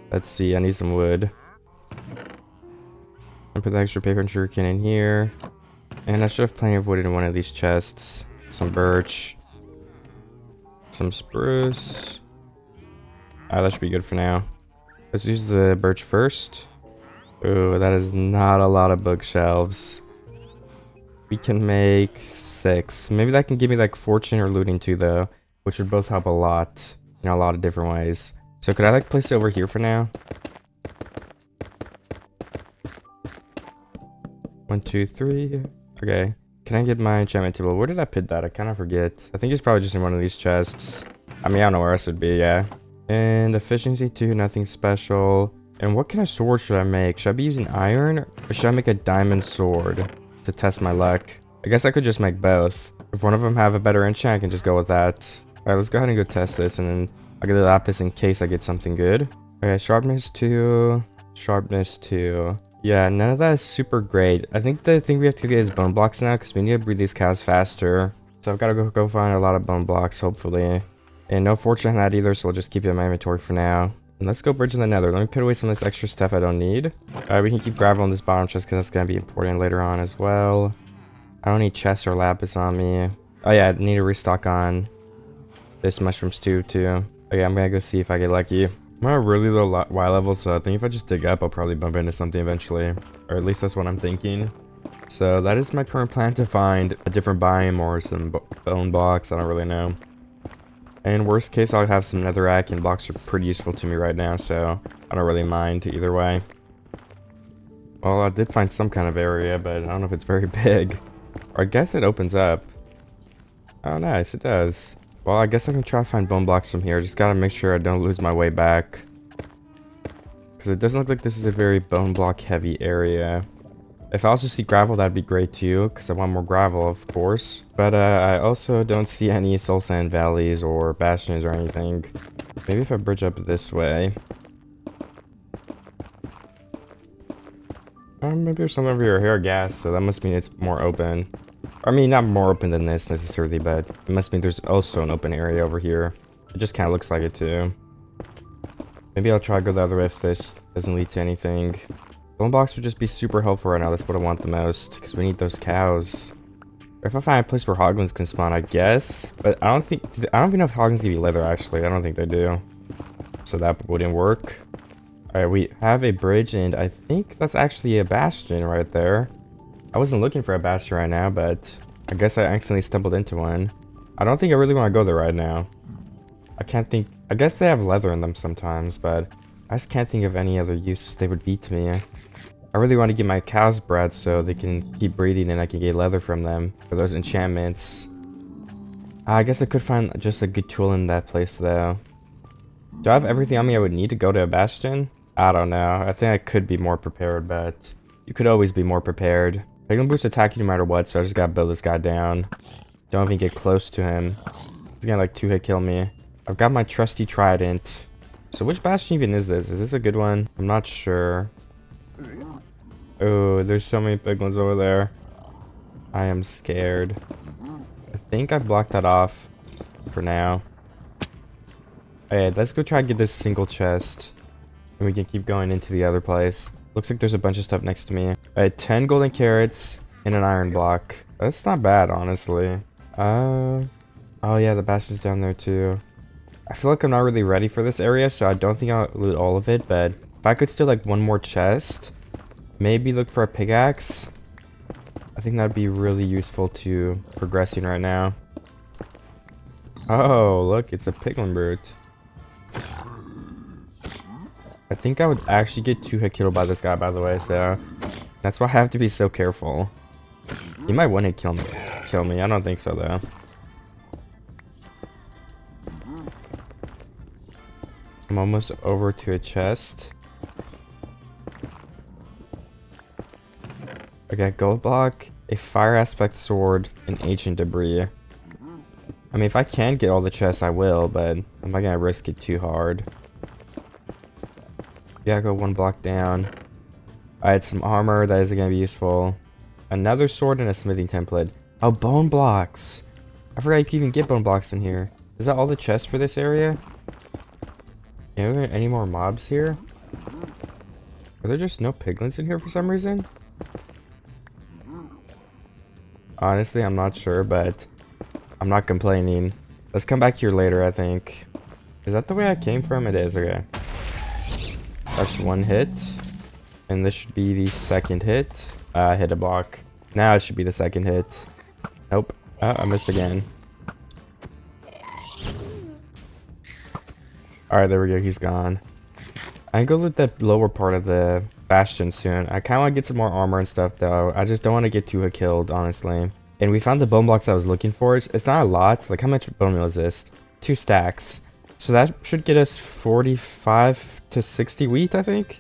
Let's see, I need some wood. And put the extra paper and sugarcane in here. And I should have plenty of wood in one of these chests. Some birch. Some spruce. That should be good for now. Let's use the birch first. Oh, that is not a lot of bookshelves. We can make 6. Maybe that can give me like fortune or looting too though, which would both help a lot in a lot of different ways. So could I like place it over here for now? 1, 2, 3. Okay. Can I get my enchantment table? Where did I put that? I kind of forget. I think it's probably just in one of these chests. I mean, I don't know where else it would be, yeah. And efficiency 2, nothing special. And what kind of sword should I make? Should I be using iron? Or should I make a diamond sword to test my luck? I guess I could just make both. If one of them have a better enchant, I can just go with that. Alright, let's go ahead and go test this. And then I'll get the lapis in case I get something good. Okay, sharpness 2. Sharpness 2. Yeah, none of that is super great. I think the thing we have to get is bone blocks now because we need to breed these cows faster. So I've got to go find a lot of bone blocks, hopefully. And no fortune on that either, so I'll just keep it in my inventory for now. And let's go bridge in the nether. Let me put away some of this extra stuff I don't need. We can keep gravel on this bottom chest because that's going to be important later on as well. I don't need chests or lapis on me. Oh yeah, I need to restock on this mushroom stew too. Okay, I'm going to go see if I get lucky. I'm at a really low Y level, so I think if I just dig up, I'll probably bump into something eventually. Or at least that's what I'm thinking. So that is my current plan, to find a different biome or some bone blocks. I don't really know. And worst case, I'll have some netherrack, and blocks are pretty useful to me right now, so I don't really mind either way. Well, I did find some kind of area, but I don't know if it's very big. Or I guess it opens up. Oh, nice, it does. Well, I guess I can try to find bone blocks from here. Just gotta make sure I don't lose my way back. Because it doesn't look like this is a very bone block heavy area. If I also see gravel, that'd be great too, because I want more gravel, of course. But I also don't see any soul sand valleys or bastions or anything. Maybe if I bridge up this way. Maybe there's something over here. I hear gas, so that must mean it's more open. I mean, not more open than this necessarily, but it must mean there's also an open area over here. It just kind of looks like it too. Maybe I'll try to go the other way if this doesn't lead to anything. Bone blocks would just be super helpful right now. That's what I want the most, because we need those cows. Or if I find a place where hoglins can spawn, I guess. But I don't even know if hoglins give you leather, actually. I don't think they do. So that wouldn't work. Alright, we have a bridge, and I think that's actually a bastion right there. I wasn't looking for a bastion right now, but I guess I accidentally stumbled into one. I don't think I really want to go there right now. I can't think... I guess they have leather in them sometimes, but I just can't think of any other use they would be to me. I really want to get my cows bred so they can keep breeding and I can get leather from them for those enchantments. I guess I could find just a good tool in that place though. Do I have everything on me I would need to go to a bastion? I don't know. I think I could be more prepared, but you could always be more prepared. Piglin Boots attack you no matter what, so I just gotta build this guy down. Don't even get close to him. He's gonna like 2-hit kill me. I've got my trusty trident. So which bastion even is this? Is this a good one? I'm not sure. Oh, there's so many piglins over there. I am scared. I think I blocked that off for now. Alright, let's go try and get this single chest. And we can keep going into the other place. Looks like there's a bunch of stuff next to me. Alright, 10 golden carrots and an iron block. That's not bad, honestly. Oh yeah, the bastion's down there too. I feel like I'm not really ready for this area, so I don't think I'll loot all of it, but if I could steal like one more chest, maybe look for a pickaxe, I think that'd be really useful to progressing right now. Oh, look, it's a piglin brute. I think I would actually get 2-hit killed by this guy, by the way, so that's why I have to be so careful. He might 1-hit kill me. I don't think so, though. I'm almost over to a chest. Okay, gold block, a fire aspect sword, and ancient debris. I mean, if I can get all the chests, I will, but I'm not gonna risk it too hard. Yeah, go 1 block down. Alright, some armor. That is gonna be useful. Another sword and a smithing template. Oh, bone blocks. I forgot you can even get bone blocks in here. Is that all the chests for this area? Are there any more mobs here? Are there just no piglins in here for some reason? Honestly, I'm not sure, but I'm not complaining. Let's come back here later, I think. Is that the way I came from? It is, okay. That's 1 hit. And this should be the 2nd hit. I hit a block. Now it should be the 2nd hit. Nope. Oh, I missed again. Alright, there we go. He's gone. I can go loot that lower part of the bastion soon. I kind of want to get some more armor and stuff, though. I just don't want to get too killed, honestly. And we found the bone blocks I was looking for. It's not a lot. Like, how much bone meal is this? 2 stacks. So that should get us 45 to 60 wheat, I think.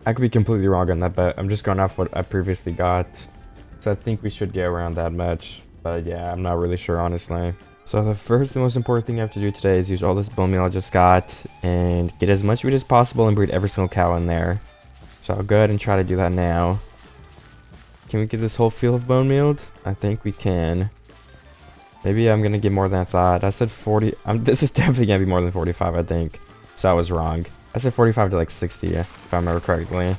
I could be completely wrong on that, but I'm just going off what I previously got. So I think we should get around that much. But yeah, I'm not really sure, honestly. So the first and most important thing I have to do today is use all this bone meal I just got and get as much wheat as possible and breed every single cow in there. So I'll go ahead and try to do that now. Can we get this whole field of bone meal? I think we can. Maybe I'm going to get more than I thought. I said 40. This is definitely going to be more than 45, I think. So I was wrong. I said 45 to like 60, if I remember correctly.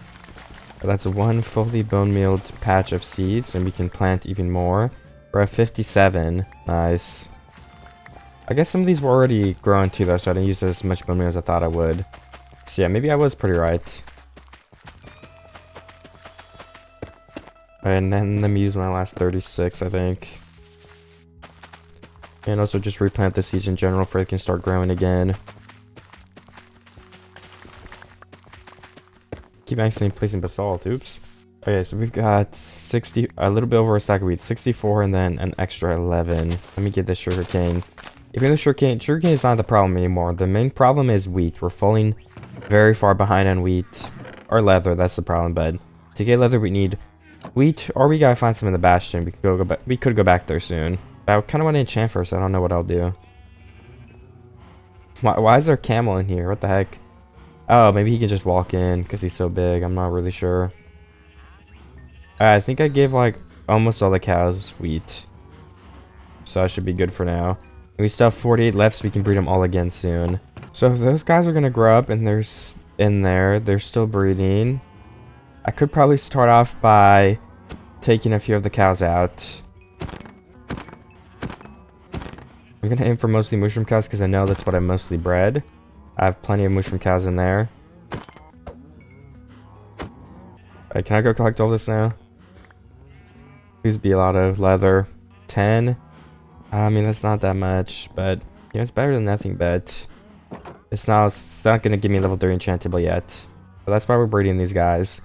But that's 1 fully bone mealed patch of seeds, and we can plant even more. We're at 57. Nice. I guess some of these were already growing too, though, so I didn't use as much bone meal as I thought I would. So yeah, maybe I was pretty right. And then let me use my last 36, I think. And also just replant the seeds in general for it can start growing again. Keep accidentally placing basalt, oops. Okay, so we've got 60, a little bit over a stack of wheat, 64, and then an extra 11. Let me get this sugarcane. Even though sugarcane is not the problem anymore. The main problem is wheat. We're falling very far behind on wheat. Or leather, that's the problem, but to get leather we need wheat, or we gotta find some in the bastion. We could go back there soon. But I kind of want to enchant first, I don't know what I'll do. Why is there a camel in here? What the heck? Oh, maybe he can just walk in because he's so big. I'm not really sure. I think I gave like almost all the cows wheat. So I should be good for now. We still have 48 left, so we can breed them all again soon. So if those guys are going to grow up and they're in there, they're still breeding. I could probably start off by taking a few of the cows out. I'm going to aim for mostly mushroom cows because I know that's what I mostly bred. I have plenty of mushroom cows in there. Alright, can I go collect all this now? Please be a lot of leather. 10. I mean, that's not that much, but you know, it's better than nothing, but it's not going to give me level 3 enchantable yet. But that's why we're breeding these guys.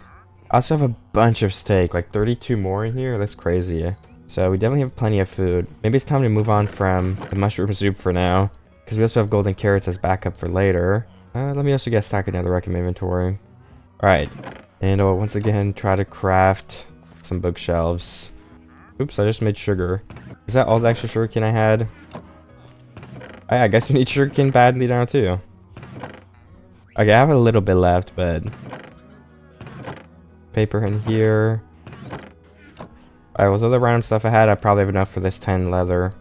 I also have a bunch of steak, like 32 more in here. That's crazy. So we definitely have plenty of food. Maybe it's time to move on from the mushroom soup for now, because we also have golden carrots as backup for later. Let me also get a stack of netherrack in my inventory. Alright, and I'll once again try to craft some bookshelves. Oops, I just made sugar. Is that all the extra sugarcane I had? I guess we need sugarcane badly now too. Okay, I have a little bit left, but paper in here. Alright, with all the random stuff I had, I probably have enough for this 10 leather.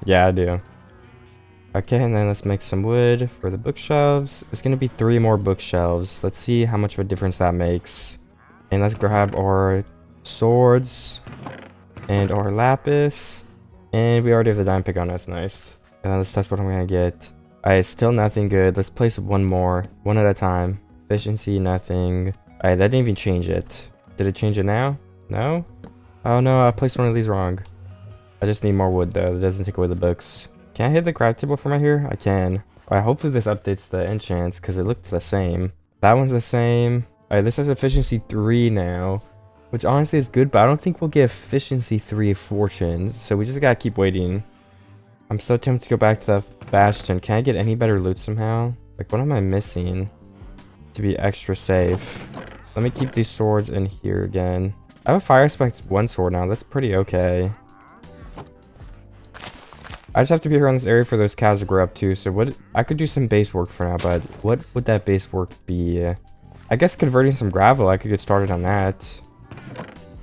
Yeah, I do. Okay, and then let's make some wood for the bookshelves. It's gonna be 3 more bookshelves. Let's see how much of a difference that makes. And let's grab our swords and our lapis. And we already have the diamond pick on us, nice. And let's test what I'm gonna get. Alright, still nothing good. Let's place 1 more, 1 at a time. Efficiency, nothing. Alright, that didn't even change it. Did it change it now? No? Oh no, I placed one of these wrong. I just need more wood though. It doesn't take away the books. Can I hit the craft table from right here? I can. Alright, hopefully this updates the enchants because it looked the same. That one's the same. Alright, this has efficiency 3 now, which honestly is good, but I don't think we'll get efficiency 3 fortunes. So we just gotta keep waiting. I'm so tempted to go back to the bastion. Can I get any better loot somehow? Like, what am I missing to be extra safe? Let me keep these swords in here again. I have a fire spec 1 sword now. That's pretty okay. I just have to be around this area for those cows to grow up too. So what, I could do some base work for now, but what would that base work be? I guess converting some gravel, I could get started on that.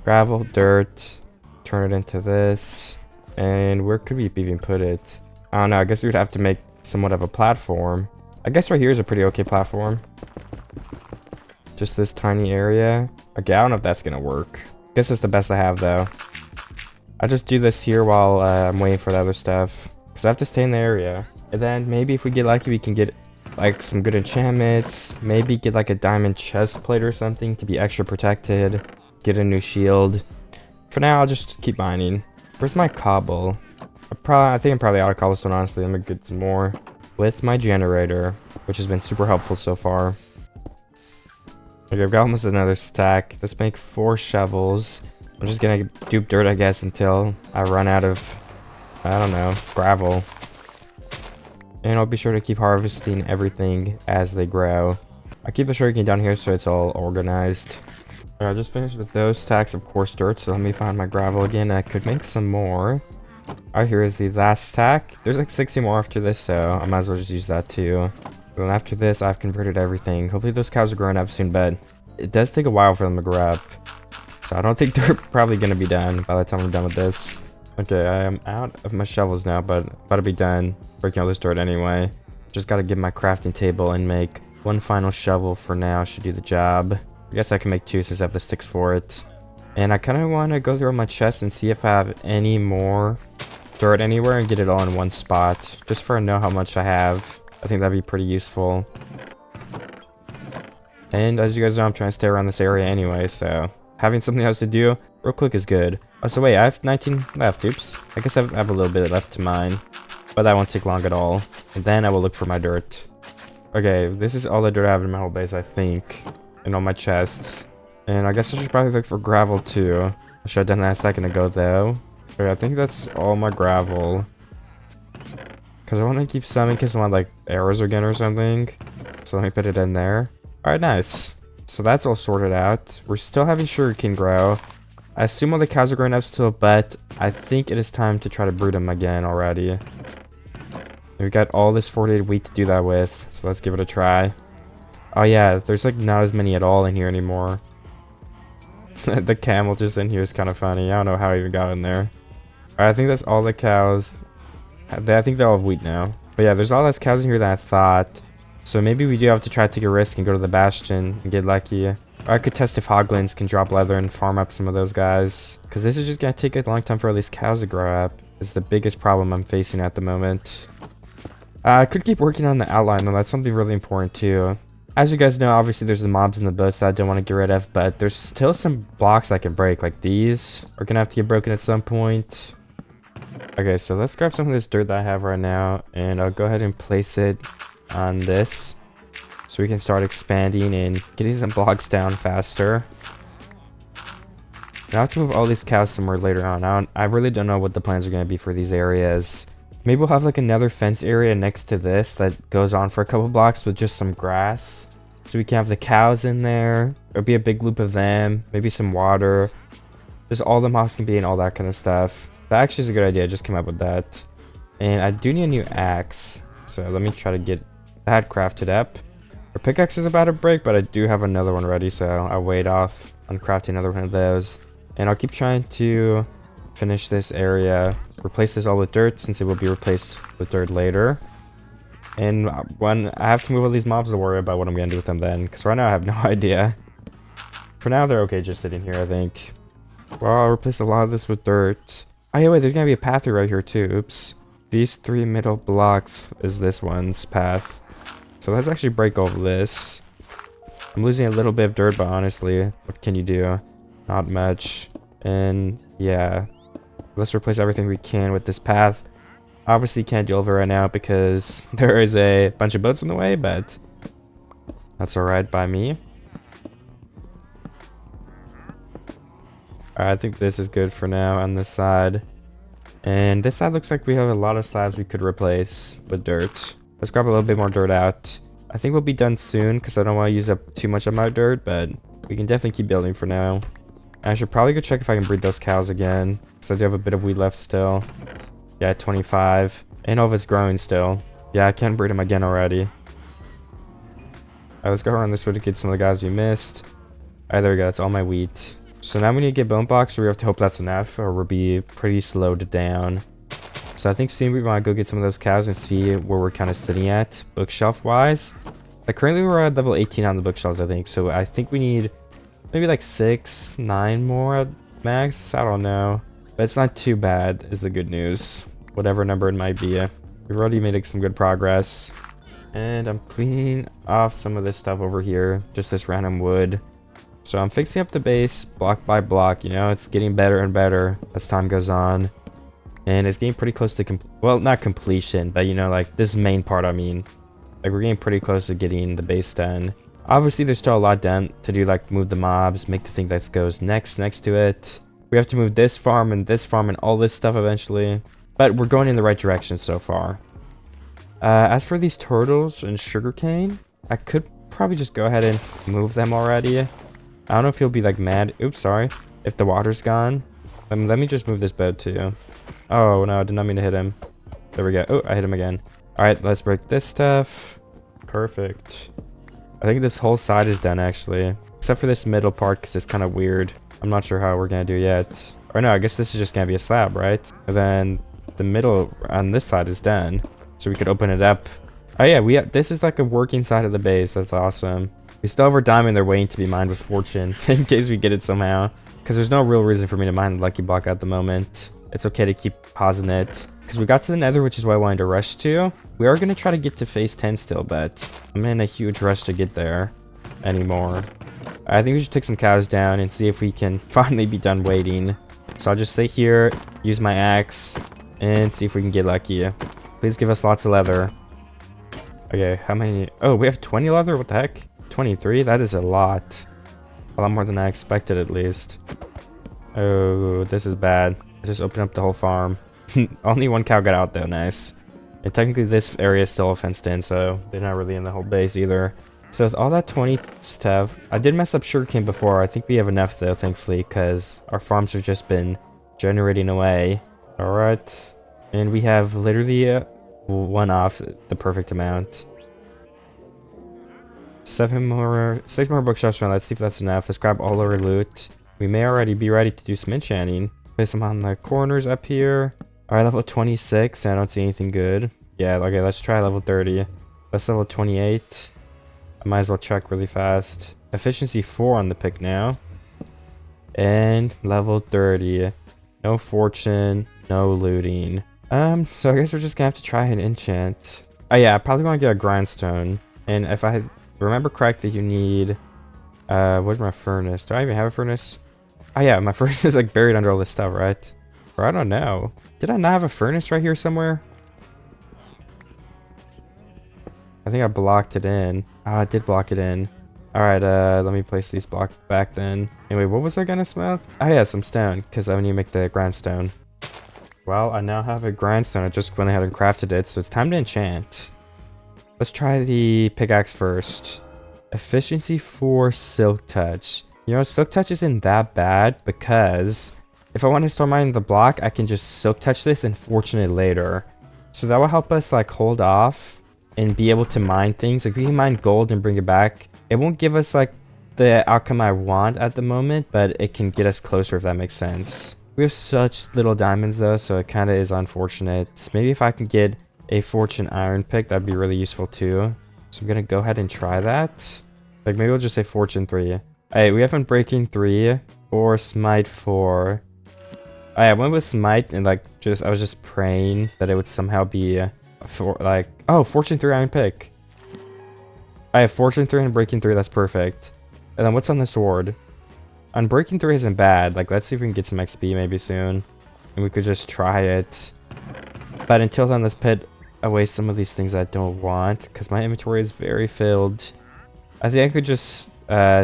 Gravel, dirt, turn it into this. And where could we even put it? I don't know, I guess we would have to make somewhat of a platform. I guess right here is a pretty okay platform. Just this tiny area. Okay, I don't know if that's gonna work. I guess it's the best I have though. I'll just do this here while I'm waiting for the other stuff. Because I have to stay in the area. And then maybe if we get lucky, we can get like some good enchantments. Maybe get like a diamond chest plate or something to be extra protected. Get a new shield. For now, I'll just keep mining. Where's my cobble? I think I'm probably out of cobblestone, honestly. I'm gonna get some more with my generator, which has been super helpful so far. Okay, I've got almost another stack. Let's make 4 shovels. I'm just gonna dupe dirt, I guess, until I run out of, I don't know, gravel. And I'll be sure to keep harvesting everything as they grow. I keep the sugarcane down here so it's all organized. I just finished with those stacks of coarse dirt, so let me find my gravel again. I could make some more. Alright, here is the last stack. There's like 60 more after this, so I might as well just use that too. Then after this, I've converted everything. Hopefully those cows are growing up soon, but it does take a while for them to grow up. So I don't think they're probably going to be done by the time I'm done with this. Okay, I am out of my shovels now, but about to be done breaking all this dirt anyway. Just got to get my crafting table and make 1 final shovel for now. Should do the job. I guess I can make 2 since I have the sticks for it. And I kind of want to go through my chest and see if I have any more dirt anywhere and get it all in one spot. Just for to know how much I have. I think that'd be pretty useful. And as you guys know, I'm trying to stay around this area anyway, so having something else to do real quick is good. Oh, so wait, I have 19 left. Oops. I guess I have a little bit left to mine, but that won't take long at all. And then I will look for my dirt. Okay, this is all the dirt I have in my whole base, I think, and all my chests. And I guess I should probably look for gravel too. I should have done that a second ago though. Okay, I think that's all my gravel. Because I want to keep some in case I want like arrows again or something. So let me put it in there. Alright, nice. So that's all sorted out. We're still having sugarcane grow. I assume all the cows are growing up still, but I think it is time to try to breed them again already. And we got all this 48 wheat to do that with, so let's give it a try. Oh yeah, there's like not as many at all in here anymore. The camel just in here is kind of funny. I don't know how he even got in there. Alright, I think that's all the cows. I think they're all of wheat now. But yeah, there's all less cows in here than I thought. So maybe we do have to try to take a risk and go to the bastion and get lucky. Or I could test if hoglins can drop leather and farm up some of those guys. Because this is just going to take a long time for all these cows to grow up. It's the biggest problem I'm facing at the moment. I could keep working on the outline though. That's something really important too. As you guys know, obviously there's the mobs in the boats that I don't want to get rid of. But there's still some blocks I can break. Like these are going to have to get broken at some point. Okay, so let's grab some of this dirt that I have right now. And I'll go ahead and place it on this so we can start expanding and getting some blocks down faster. Now I have to move all these cows somewhere later on. I really don't know what the plans are going to be for these areas. Maybe we'll have like another fence area next to this that goes on for a couple blocks with just some grass, so we can have the cows in there. There'll be a big loop of them, maybe some water, just all the mobs can be and all that kind of stuff. That actually is a good idea. I just came up with that. And I do need a new axe, so let me try to get that crafted up. Our pickaxe is about to break, but I do have another one ready, so I'll wait off on crafting another one of those. And I'll keep trying to finish this area, replace this all with dirt since it will be replaced with dirt later. And when I have to move all these mobs, to worry about what I'm gonna do with them then, because right now I have no idea. For now they're okay just sitting here, I think. Well, I'll replace a lot of this with dirt. Oh yeah, wait, there's gonna be a path right here too. Oops. These 3 middle blocks is this one's path. So let's actually break all this. I'm losing a little bit of dirt, but honestly, what can you do? Not much. And yeah, let's replace everything we can with this path. Obviously can't do over right now because there is a bunch of boats in the way, but that's alright by me. Alright, I think this is good for now on this side. And this side looks like we have a lot of slabs we could replace with dirt. Let's grab a little bit more dirt out. I think we'll be done soon because I don't want to use up too much of my dirt, but we can definitely keep building for now. I should probably go check if I can breed those cows again because I do have a bit of wheat left still. Yeah, 25. And all of it's growing still. Yeah, I can't breed them again already. Alright, let's go around this way to get some of the guys we missed. Alright, there we go. That's all my wheat. So now we need to get bone blocks, or we have to hope that's enough, or we'll be pretty slowed down. So I think soon we want to go get some of those cows and see where we're kind of sitting at, bookshelf-wise. Like, currently we're at level 18 on the bookshelves, I think. So I think we need maybe like 6, 9 more at max. I don't know. But it's not too bad, is the good news. Whatever number it might be. We've already made some good progress. And I'm cleaning off some of this stuff over here. Just this random wood. So I'm fixing up the base block by block. You know, it's getting better and better as time goes on. And it's getting pretty close to, well, not completion, but you know, like this main part, I mean. Like, we're getting pretty close to getting the base done. Obviously, there's still a lot done to do, like move the mobs, make the thing that goes next to it. We have to move this farm and all this stuff eventually. But we're going in the right direction so far. As for these turtles and sugarcane, I could probably just go ahead and move them already. I don't know if he'll be like mad. Oops, sorry. If the water's gone. Let me just move this boat too. Oh, no, I did not mean to hit him. There we go. Oh, I hit him again. Alright, let's break this stuff. Perfect. I think this whole side is done, actually. Except for this middle part, because it's kind of weird. I'm not sure how we're going to do yet. Or no, I guess this is just going to be a slab, right? And then the middle on this side is done. So we could open it up. Oh yeah, this is like a working side of the base. That's awesome. We still have our diamond there waiting to be mined with fortune. In case we get it somehow. Because there's no real reason for me to mine the lucky block at the moment. It's okay to keep pausing it. Because we got to the nether, which is why I wanted to rush to. We are going to try to get to phase 10 still, but I'm in a huge rush to get there anymore. I think we should take some cows down and see if we can finally be done waiting. So I'll just sit here, use my axe, and see if we can get lucky. Please give us lots of leather. Okay, how many? Oh, we have 20 leather? What the heck? 23? That is a lot. A lot more than I expected, at least. Oh, this is bad. I just opened up the whole farm. Only one cow got out, though. Nice. And technically, this area is still fenced in, so they're not really in the whole base either. So with all that 20 stuff, I did mess up sugarcane before. I think we have enough, though, thankfully, because our farms have just been generating away. All right. And we have literally one off the perfect amount. 6 more bookshelves around. Let's see if that's enough. Let's grab all our loot. We may already be ready to do some enchanting. Place them on the corners up here. Alright, level 26. I don't see anything good. Yeah, okay, let's try level 30. Let's level 28. I might as well check really fast. Efficiency 4 on the pick now. And level 30. No fortune, no looting. So I guess we're just gonna have to try and enchant. Oh yeah, I probably want to get a grindstone. And if I remember correctly, you need... where's my furnace? Do I even have a furnace? Oh yeah, my furnace is like buried under all this stuff, right? Or I don't know. Did I not have a furnace right here somewhere? I think I blocked it in. I did block it in. Alright, let me place these blocks back then. Anyway, what was I gonna smell? Oh yeah, some stone, because I need to make the grindstone. Well, I now have a grindstone. I just went ahead and crafted it, so it's time to enchant. Let's try the pickaxe first. Efficiency 4 Silk Touch. You know, Silk Touch isn't that bad because if I want to start mining the block, I can just Silk Touch this and fortune it later. So that will help us like hold off and be able to mine things. Like we can mine gold and bring it back. It won't give us like the outcome I want at the moment, but it can get us closer if that makes sense. We have such little diamonds though, so it kind of is unfortunate. Maybe if I can get a fortune iron pick, that'd be really useful too. So I'm gonna go ahead and try that. Like maybe we'll just say fortune 3. Alright, we haven't breaking 3 or smite 4. I went with smite and like I was just praying that it would somehow be for like, oh, fortune 3 iron pick. I have fortune 3 and breaking 3. That's perfect. And then what's on the sword? On breaking 3 isn't bad. Like let's see if we can get some XP maybe soon, and we could just try it. But until then, let's put away some of these things I don't want because my inventory is very filled. I think I could just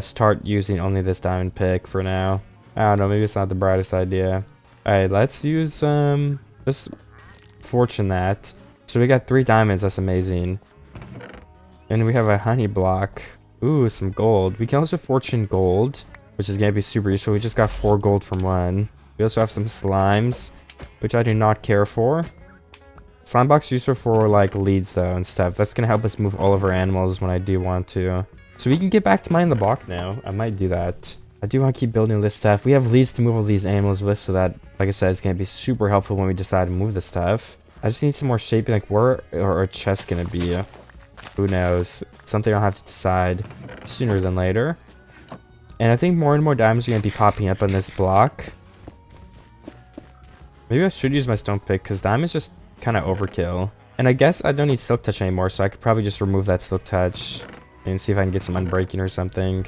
start using only this diamond pick for now. I don't know, maybe it's not the brightest idea. Alright, let's use let's fortune that. So we got 3 diamonds, that's amazing. And we have a honey block. Ooh, some gold. We can also fortune gold, which is gonna be super useful. We just got 4 gold from 1. We also have some slimes, which I do not care for. Slime box useful for like leads though and stuff. That's gonna help us move all of our animals when I do want to. So we can get back to mining the block now. I might do that. I do want to keep building this stuff. We have leads to move all these animals with, so that, like I said, is gonna be super helpful when we decide to move the stuff. I just need some more shaping, like where are our chests gonna be? Who knows? Something I'll have to decide sooner than later. And I think more and more diamonds are gonna be popping up on this block. Maybe I should use my stone pick because diamonds just kind of overkill. And I guess I don't need silk touch anymore, so I could probably just remove that silk touch and see if I can get some unbreaking or something.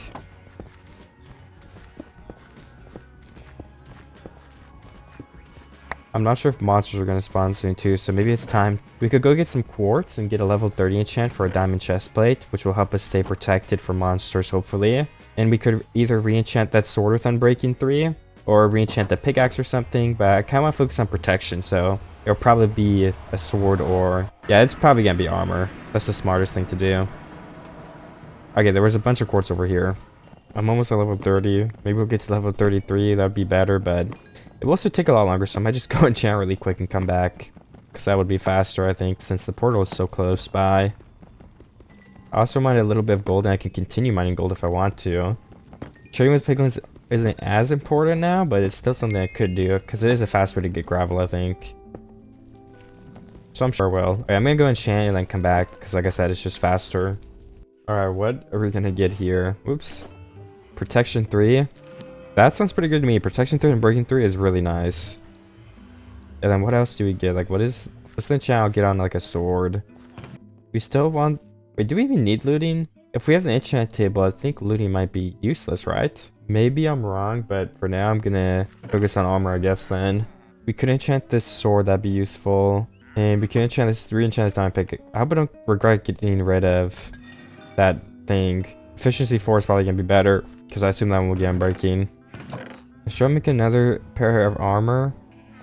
I'm not sure if monsters are going to spawn soon too, so maybe it's time. We could go get some quartz and get a level 30 enchant for a diamond chest plate, which will help us stay protected from monsters, hopefully. And we could either re-enchant that sword with Unbreaking 3, or re-enchant the pickaxe or something, but I kind of want to focus on protection, so it'll probably be a sword or... Yeah, it's probably going to be armor. That's the smartest thing to do. Okay, there was a bunch of quartz over here. I'm almost at level 30. Maybe we'll get to level 33. That'd be better, but it will also take a lot longer, so I might just go enchant really quick and come back. Because that would be faster, I think, since the portal is so close by. I also mined a little bit of gold, and I can continue mining gold if I want to. Trading with piglins isn't as important now, but it's still something I could do, because it is a fast way to get gravel, I think. So I'm sure I will. Okay, I'm going to go enchant and then come back, because like I said, it's just faster. Alright, what are we going to get here? Oops. Protection 3. That sounds pretty good to me. Protection 3 and Breaking 3 is really nice. And then what else do we get? Like, what is... Let's enchant, I'll get on, like, a sword. We still want... Wait, do we even need looting? If we have the enchant table, I think looting might be useless, right? Maybe I'm wrong, but for now, I'm gonna focus on armor, I guess, then. We could enchant this sword, that'd be useful. And we can enchant this 3 enchanted diamond pick. I hope I don't regret getting rid of that thing. Efficiency 4 is probably gonna be better, because I assume that one will get unbreaking. Should I make another pair of armor?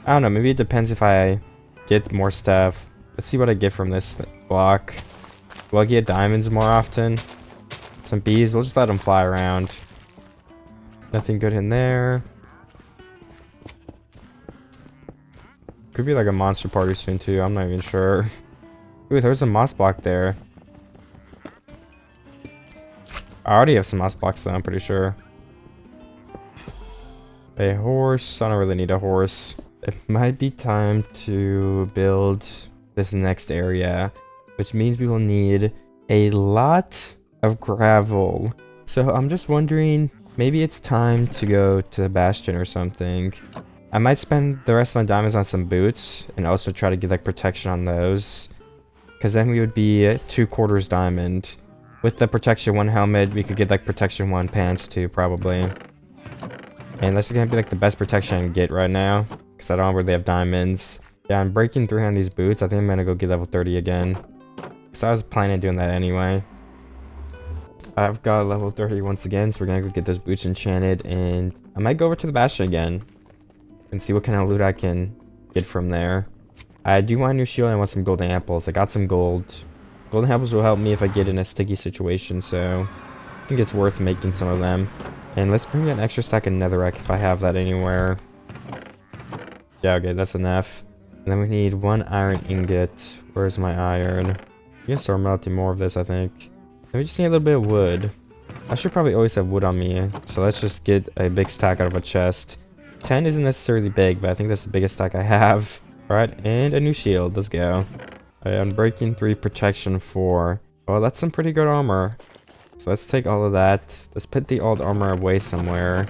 I don't know, maybe it depends if I get more stuff. Let's see what I get from this block. Will I get diamonds more often? Some bees, we'll just let them fly around. Nothing good in there. Could be like a monster party soon too, I'm not even sure. Ooh, there's a moss block there. I already have some moss blocks though, I'm pretty sure. A horse. I don't really need a horse. It might be time to build this next area, which means we will need a lot of gravel. So I'm just wondering, maybe it's time to go to the Bastion or something. I might spend the rest of my diamonds on some boots and also try to get like protection on those, because then we would be 2/4 diamond. With the protection 1 helmet, we could get like protection 1 pants too, probably. And that's gonna be like the best protection I can get right now, because I don't really have diamonds. Yeah, I'm breaking 3 on these boots. I think I'm gonna go get level 30 again, because I was planning on doing that anyway. I've got level 30 once again, so we're gonna go get those boots enchanted, and I might go over to the Bastion again and see what kind of loot I can get from there. I do want a new shield and I want some golden apples. I got some gold. Golden apples will help me if I get in a sticky situation, so I think it's worth making some of them. And let's bring an extra stack of netherrack if I have that anywhere. Yeah, okay, that's enough. And then we need 1 iron ingot. Where's my iron? We can start melting more of this, I think. And we just need a little bit of wood. I should probably always have wood on me, so let's just get a big stack out of a chest. 10 isn't necessarily big, but I think that's the biggest stack I have. Alright, and a new shield. Let's go. Unbreaking 3, protection 4. Well, that's some pretty good armor. So let's take all of that. Let's put the old armor away somewhere,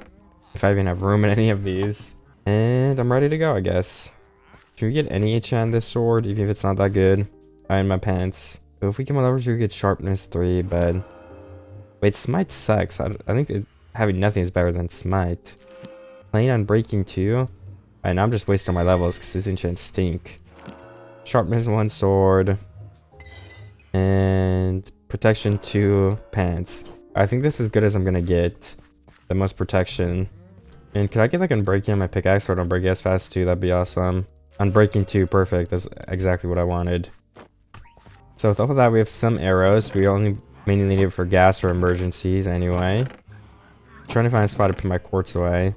if I even have room in any of these. And I'm ready to go, I guess. Can we get any enchant on this sword, even if it's not that good? In my pants. So if we come over to get sharpness 3, but... Wait, smite sucks. I think having nothing is better than smite. Playing on breaking 2. And I'm just wasting my levels because these enchants stink. Sharpness 1 sword. And protection 2 pants. I think this is as good as I'm gonna get. The most protection. And could I get like unbreaking on my pickaxe or unbreaking as fast too? That'd be awesome. Unbreaking 2, perfect. That's exactly what I wanted. So with all of that, we have some arrows. We only mainly need it for gas or emergencies anyway. I'm trying to find a spot to put my quartz away.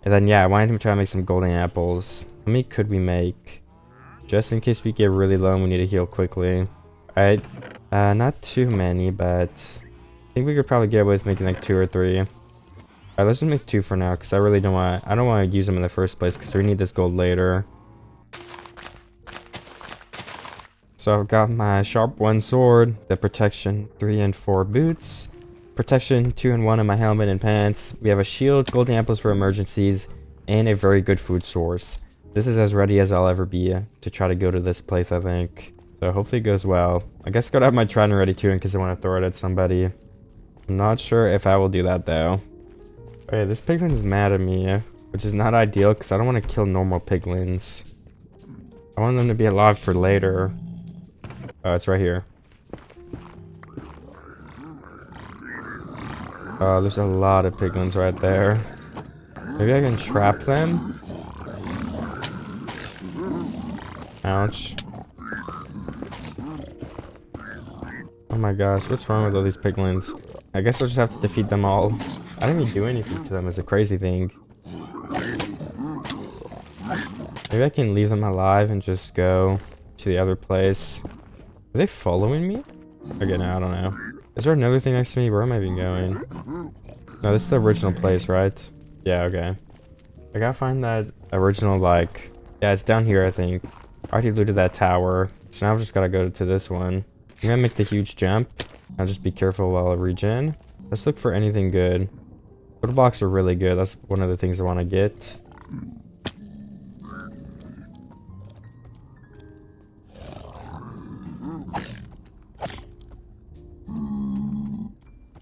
And then yeah, I wanted to try to make some golden apples. How many could we make? just in case we get really low and we need to heal quickly. Alright, not too many, but I think we could probably get away with making like 2 or 3. Alright, let's just make 2 for now, because I really don't want to use them in the first place, because we need this gold later. So I've got my sharp 1 sword, the protection 3 and 4 boots, protection 2 and 1 on my helmet and pants. We have a shield, golden apples for emergencies, and a very good food source. This is as ready as I'll ever be to try to go to this place, I think. So hopefully it goes well. I guess I gotta have my trident ready too in case I want to throw it at somebody. I'm not sure if I will do that though. Okay, this piglin is mad at me, which is not ideal because I don't want to kill normal piglins. I want them to be alive for later. Oh, it's right here. Oh, there's a lot of piglins right there. Maybe I can trap them? Ouch. Oh my gosh, what's wrong with all these piglins? I guess I'll just have to defeat them all. I didn't even do anything to them, is a crazy thing. Maybe I can leave them alive and just go to the other place. Are they following me? Okay, no, I don't know. Is there another thing next to me? Where am I even going? No, this is the original place, right? Yeah, okay. I gotta find that original, like... Yeah, it's down here, I think. I already looted that tower. So now I've just gotta go to this one. I'm gonna make the huge jump. I'll just be careful while I regen. Let's look for anything good. Gold blocks are really good. That's one of the things I want to get.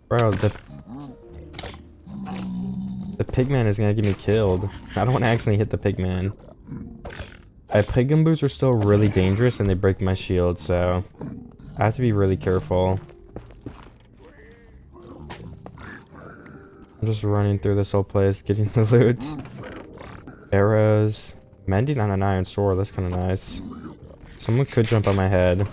Bro, the pigman is gonna get me killed. I don't want to accidentally hit the pigman. Piglin boots are still really dangerous and they break my shield, so I have to be really careful. I'm just running through this whole place, getting the loot. Arrows. Mending on an iron sword, that's kind of nice. Someone could jump on my head.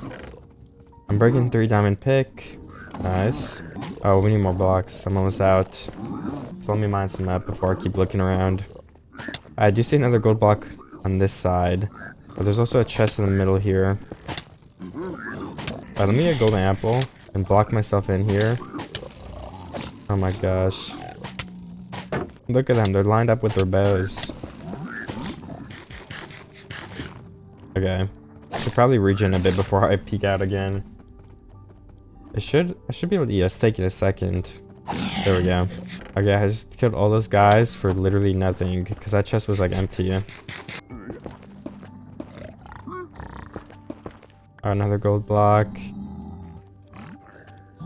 I'm breaking 3 diamond pick. Nice. Oh, we need more blocks. I'm almost out. So let me mine some up before I keep looking around. I do see another gold block on this side. But there's also a chest in the middle here. Let me get a golden apple and block myself in here. Oh my gosh. Look at them, they're lined up with their bows. Okay. I should probably regen a bit before I peek out again. I should be able to, yeah, it's taking a second. There we go. Okay, I just killed all those guys for literally nothing, because that chest was like empty. Oh, another gold block.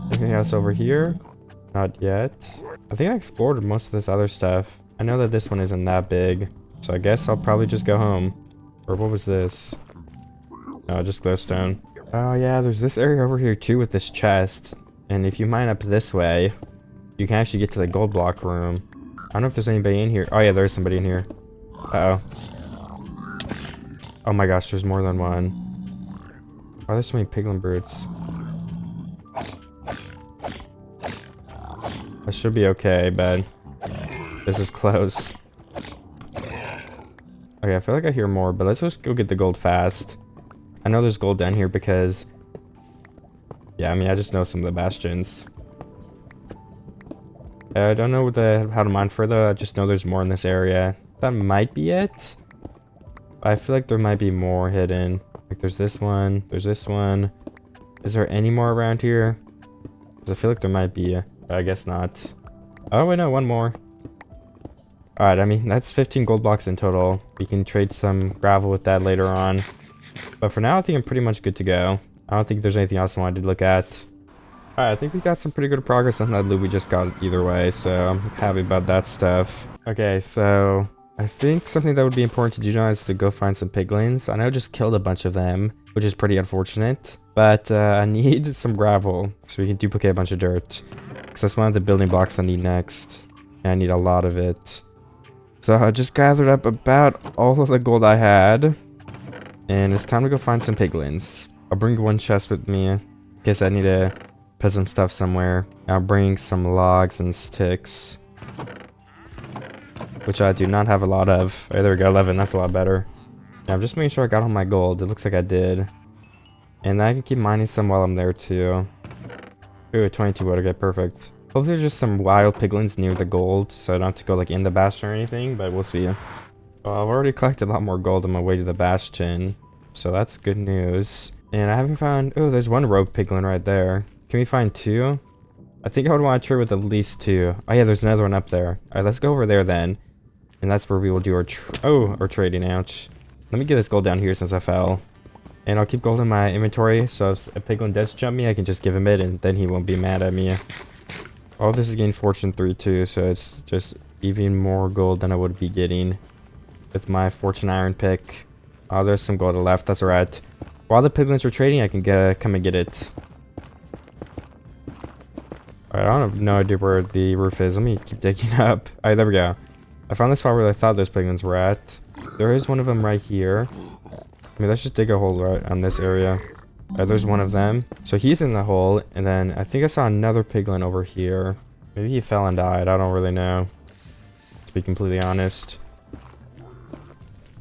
Anything else over here? Not yet. I think I explored most of this other stuff. I know that this one isn't that big, so I guess I'll probably just go home. Or what was this? No, just glowstone. Oh yeah, there's this area over here too with this chest. And if you mine up this way, you can actually get to the gold block room. I don't know if there's anybody in here. Oh yeah, there's somebody in here. Uh-oh. Oh my gosh, there's more than one. Why are there so many piglin brutes? I should be okay, but this is close. Okay, I feel like I hear more, but let's just go get the gold fast. I know there's gold down here because... Yeah, I mean, I just know some of the bastions. I don't know how to mine further, I just know there's more in this area. That might be it. I feel like there might be more hidden. Like, there's this one, there's this one. Is there any more around here? Because I feel like there might be. I guess not. Oh, wait, no, one more. Alright, I mean, that's 15 gold blocks in total. We can trade some gravel with that later on. But for now, I think I'm pretty much good to go. I don't think there's anything else I wanted to look at. Alright, I think we got some pretty good progress on that loot we just got either way, so I'm happy about that stuff. Okay, so I think something that would be important to do now is to go find some piglins. I know I just killed a bunch of them, which is pretty unfortunate. But I need some gravel so we can duplicate a bunch of dirt. Because that's one of the building blocks I need next. And I need a lot of it. So I just gathered up about all of the gold I had. And it's time to go find some piglins. I'll bring one chest with me in case I need to put some stuff somewhere. I'll bring some logs and sticks, which I do not have a lot of. Oh, there we go, 11, that's a lot better. Yeah, I'm just making sure I got all my gold. It looks like I did. And I can keep mining some while I'm there too. Ooh, 22 wood. Okay, perfect. Hopefully there's just some wild piglins near the gold, so I don't have to go like in the bastion or anything, but we'll see. Well, I've already collected a lot more gold on my way to the bastion, so that's good news. And I haven't found... Oh, there's one rogue piglin right there. Can we find two? I think I would want to trade with at least two. Oh yeah, there's another one up there. Alright, let's go over there then. And that's where we will do our our trading. Ouch. Let me get this gold down here since I fell. And I'll keep gold in my inventory, so if a piglin does jump me, I can just give him it, and then he won't be mad at me. All this is getting Fortune 3 too, so it's just even more gold than I would be getting with my Fortune Iron pick. Oh, there's some gold left. That's alright. While the piglins are trading, I can come and get it. Alright, I don't have no idea where the roof is. Let me keep digging up. Alright, there we go. I found the spot where I thought those piglins were at. There is one of them right here. I mean, let's just dig a hole right on this area. Alright, there's one of them. So he's in the hole, and then I think I saw another piglin over here. Maybe he fell and died. I don't really know, to be completely honest.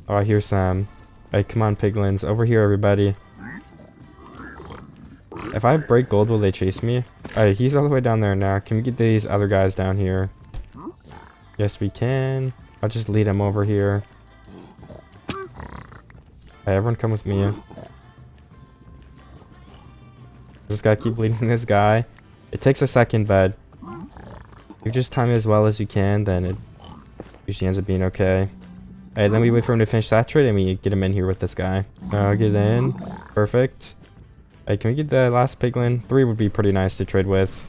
Oh, I hear some. Alright, come on, piglins. Over here, everybody. If I break gold, will they chase me? Alright, he's all the way down there now. Can we get these other guys down here? Yes, we can. I'll just lead them over here. Alright, everyone come with me. Just gotta keep leading this guy. It takes a second, but if you just time it as well as you can, then it usually ends up being okay. Alright, then we wait for him to finish that trade and we get him in here with this guy. Get in. Perfect. Alright, can we get the last piglin? 3 would be pretty nice to trade with.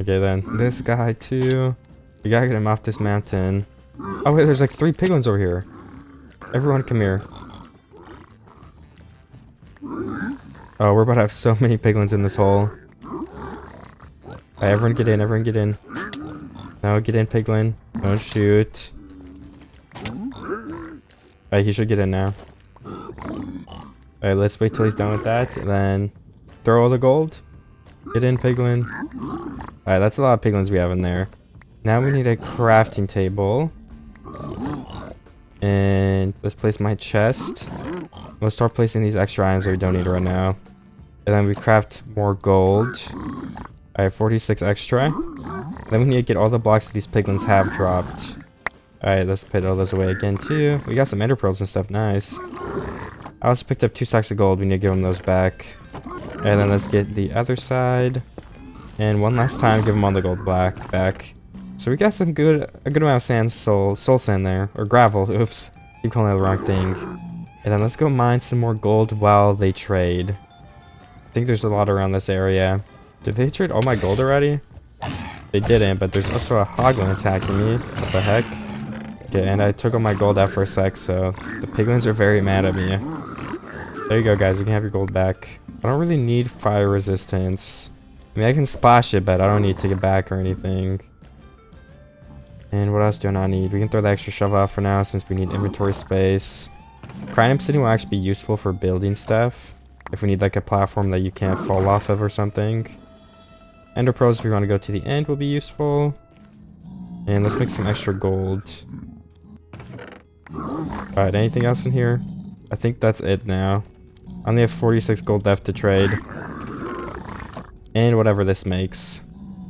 Okay, then. This guy, too. We gotta get him off this mountain. Oh, wait, there's like 3 piglins over here. Everyone come here. Oh, we're about to have so many piglins in this hole. Alright, everyone get in, everyone get in. No, get in, piglin. Don't shoot. Alright, he should get in now. Alright, let's wait till he's done with that, and then throw all the gold. Get in, piglin. Alright, that's a lot of piglins we have in there. Now we need a crafting table. And let's place my chest. We'll start placing these extra items that we don't need right now. And then we craft more gold. I have 46 extra. Then we need to get all the blocks that these piglins have dropped. Alright, let's put all those away again too. We got some ender pearls and stuff, nice. I also picked up 2 stacks of gold, we need to give them those back. And then let's get the other side. And one last time, give them all the gold back. So we got some a good amount of sand, soul sand there. Or gravel, oops. Keep calling it the wrong thing. And then let's go mine some more gold while they trade. I think there's a lot around this area. Did they trade all my gold already? They didn't, but there's also a hoglin attacking me. What the heck? Okay, and I took all my gold out for a sec, so the piglins are very mad at me. There you go, guys. You can have your gold back. I don't really need fire resistance. I mean, I can splash it, but I don't need to take it back or anything. And what else do I not need? We can throw the extra shovel out for now since we need inventory space. Crying obsidian will actually be useful for building stuff. If we need like a platform that you can't fall off of or something. Ender pearls, if you want to go to the end, will be useful. And let's make some extra gold. Alright, anything else in here? I think that's it now. I only have 46 gold left to trade. And whatever this makes.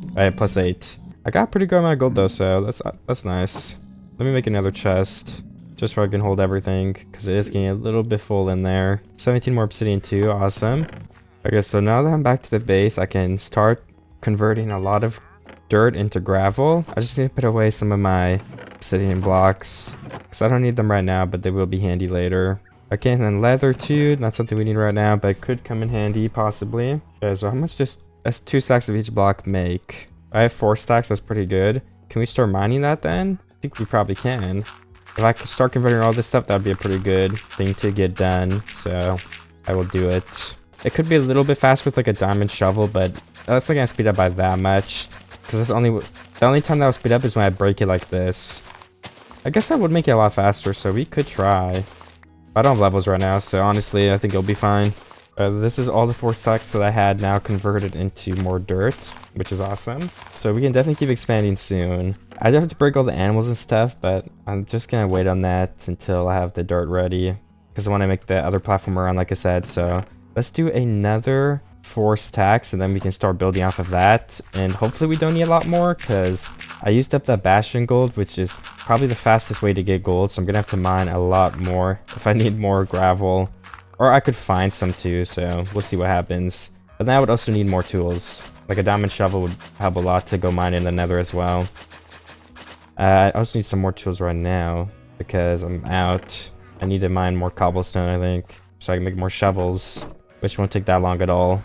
Alright, +8. I got a pretty good amount of gold though, so that's nice. Let me make another chest. Just so I can hold everything, because it is getting a little bit full in there. 17 more obsidian too, awesome. Okay, so now that I'm back to the base, I can start converting a lot of dirt into gravel. I just need to put away some of my obsidian blocks, because I don't need them right now, but they will be handy later. Okay, and then leather too, not something we need right now, but it could come in handy, possibly. Okay, so how much that's 2 stacks of each block make? I have 4 stacks, that's pretty good. Can we start mining that then? I think we probably can. If I could start converting all this stuff, that would be a pretty good thing to get done, so I will do it. It could be a little bit fast with like a diamond shovel, but that's not gonna speed up by that much, because the only time that will speed up is when I break it like this. I guess that would make it a lot faster, so we could try. I don't have levels right now, so honestly, I think it'll be fine. This is all the 4 stacks that I had now converted into more dirt, which is awesome. So we can definitely keep expanding soon. I do have to break all the animals and stuff, but I'm just gonna wait on that until I have the dirt ready. because I want to make the other platform around, like I said. So let's do another 4 stacks, and then we can start building off of that. And hopefully we don't need a lot more, because I used up that bastion gold, which is probably the fastest way to get gold. So I'm gonna have to mine a lot more if I need more gravel, or I could find some too. So we'll see what happens. But then I would also need more tools. Like a diamond shovel would help a lot to go mine in the nether as well. I also need some more tools right now because I'm out. I need to mine more cobblestone, I think, so I can make more shovels, which won't take that long at all.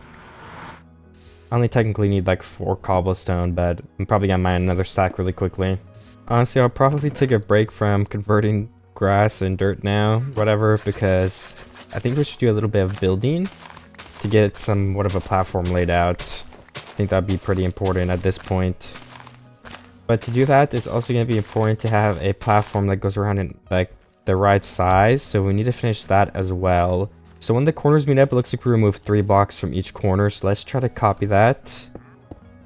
I only technically need like 4 cobblestone, but I'm probably gonna mine another stack really quickly. Honestly, I'll probably take a break from converting grass and dirt now, whatever, because I think we should do a little bit of building to get somewhat of a platform laid out. I think that'd be pretty important at this point. But to do that, it's also going to be important to have a platform that goes around in like the right size. So we need to finish that as well. So when the corners meet up, it looks like we removed 3 blocks from each corner. So let's try to copy that,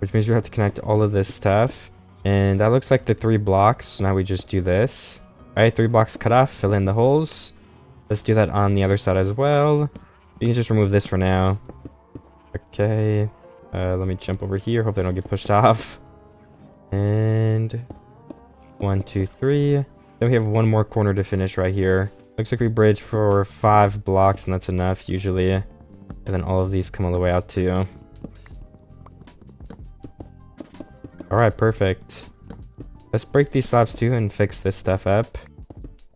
which means we have to connect all of this stuff. And that looks like the 3 blocks. So now we just do this. All right, 3 blocks cut off, fill in the holes. Let's do that on the other side as well. You can just remove this for now. Okay, let me jump over here. Hope they don't get pushed off. And 1, 2, 3. Then we have 1 more corner to finish right here. Looks like we bridge for 5 blocks, and that's enough usually. And then all of these come all the way out too. Alright, perfect. Let's break these slabs too and fix this stuff up.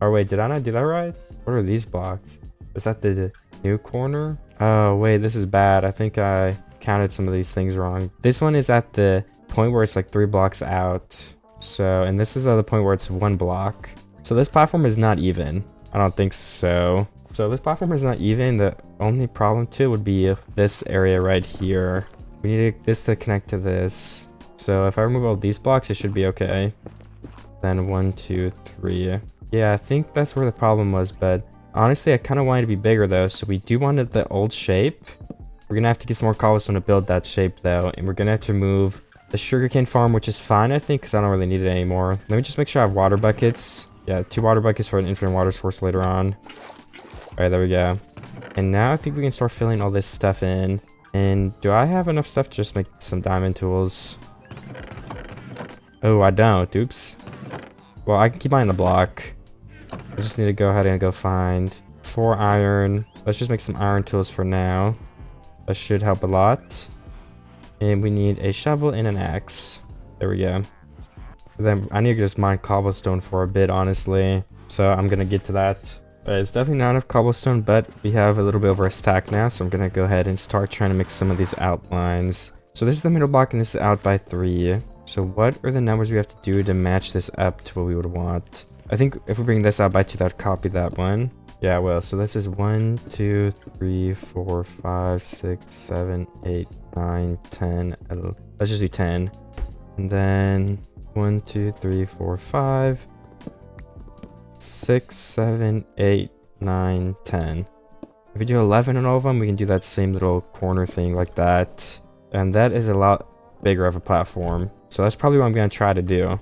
Oh wait, did I not do that right? What are these blocks? Is that the new corner? Oh wait, this is bad. I think I counted some of these things wrong. This one is at the point where it's like 3 blocks out. So, and this is at the point where it's 1 block. So this platform is not even. I don't think so. So this platform is not even. The only problem too would be this area right here. We need this to connect to this. So if I remove all these blocks, it should be okay. Then 1, 2, 3. Yeah, I think that's where the problem was, but honestly, I kind of wanted it to be bigger though. So we do want it the old shape. We're gonna have to get some more cobblestone to build that shape though, and we're gonna have to remove the sugarcane farm, which is fine, I think, because I don't really need it anymore. Let me just make sure I have water buckets. Yeah, 2 water buckets for an infinite water source later on. Alright, there we go. And now I think we can start filling all this stuff in. And do I have enough stuff to just make some diamond tools? Oh, I don't. Oops. Well, I can keep buying the block. I just need to go ahead and go find 4 iron. Let's just make some iron tools for now. That should help a lot. And we need a shovel and an axe. There we go. Then I need to just mine cobblestone for a bit, honestly. So I'm going to get to that. It's definitely not enough cobblestone, but we have a little bit over a stack now. So I'm going to go ahead and start trying to make some of these outlines. So this is the middle block and this is out by 3. So what are the numbers we have to do to match this up to what we would want? I think if we bring this out by 2, that would copy that one. Yeah, well, so this is 1, 2, 3, 4, 5, 6, 7, 8, 9, 10. Let's just do 10. And then 1, 2, 3, 4, 5, 6, 7, 8, 9, 10. If we do 11 in all of them, we can do that same little corner thing like that. And that is a lot bigger of a platform. So that's probably what I'm going to try to do.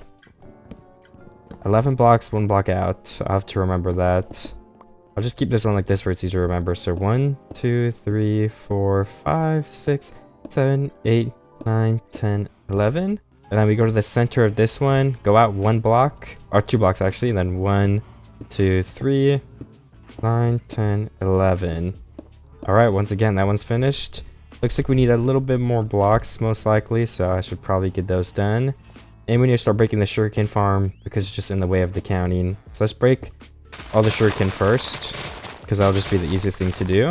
11 blocks, 1 block out. So I have to remember that. I'll just keep this one like this for it's easier to remember. So 1, 2, 3, 4, 5, 6, 7, 8, 9, 10, 11. And then we go to the center of this one, go out 1 block, or 2 blocks actually, and then 1, 2, 3, 9, 10, 11. Alright, once again, that one's finished. Looks like we need a little bit more blocks, most likely, so I should probably get those done. And we need to start breaking the sugarcane farm, because it's just in the way of the counting. So let's break all the sugarcane first, because that'll just be the easiest thing to do.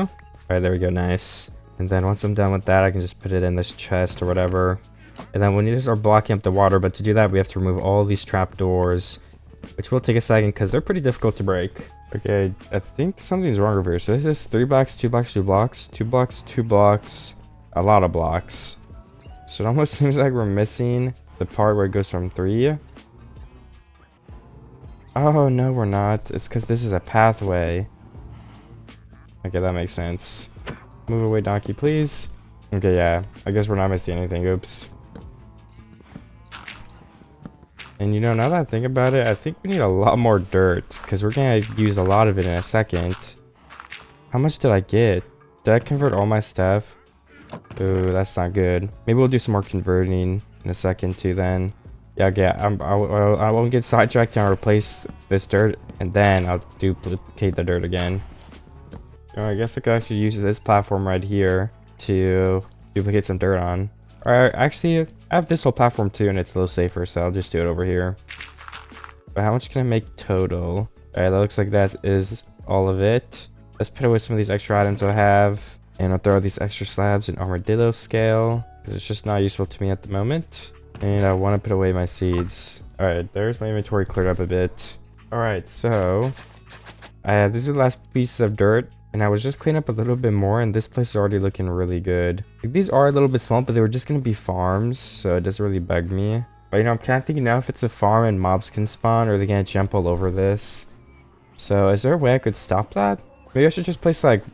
Alright, there we go, nice. And then once I'm done with that, I can just put it in this chest or whatever. And then we need to start blocking up the water, but to do that, we have to remove all these trapdoors, which will take a second, because they're pretty difficult to break. Okay, I think something's wrong over here. So this is 3 blocks, 2 blocks, 2 blocks, 2 blocks, 2 blocks, a lot of blocks. So it almost seems like we're missing the part where it goes from 3. Oh, no, we're not. It's because this is a pathway. Okay, that makes sense. Move away, donkey, please. Okay, yeah. I guess we're not missing anything. Oops. And you know, now that I think about it, I think we need a lot more dirt, because we're going to use a lot of it in a second. How much did I get? Did I convert all my stuff? Ooh, that's not good. Maybe we'll do some more converting in a second too then. Yeah, I won't get sidetracked and replace this dirt, and then I'll duplicate the dirt again. I guess I could actually use this platform right here to duplicate some dirt on. Or actually, I have this whole platform too, and it's a little safer, so I'll just do it over here. But how much can I make total? Alright, that looks like that is all of it. Let's put away some of these extra items I have. And I'll throw these extra slabs in armadillo scale, because it's just not useful to me at the moment. And I want to put away my seeds. Alright, there's my inventory cleared up a bit. Alright, so these are the last pieces of dirt. And I was just cleaning up a little bit more, and this place is already looking really good. Like, these are a little bit small, but they were just going to be farms, so it doesn't really bug me. But, you know, I'm kind of thinking now if it's a farm and mobs can spawn, or they're going to jump all over this. So, is there a way I could stop that? Maybe I should just place, like,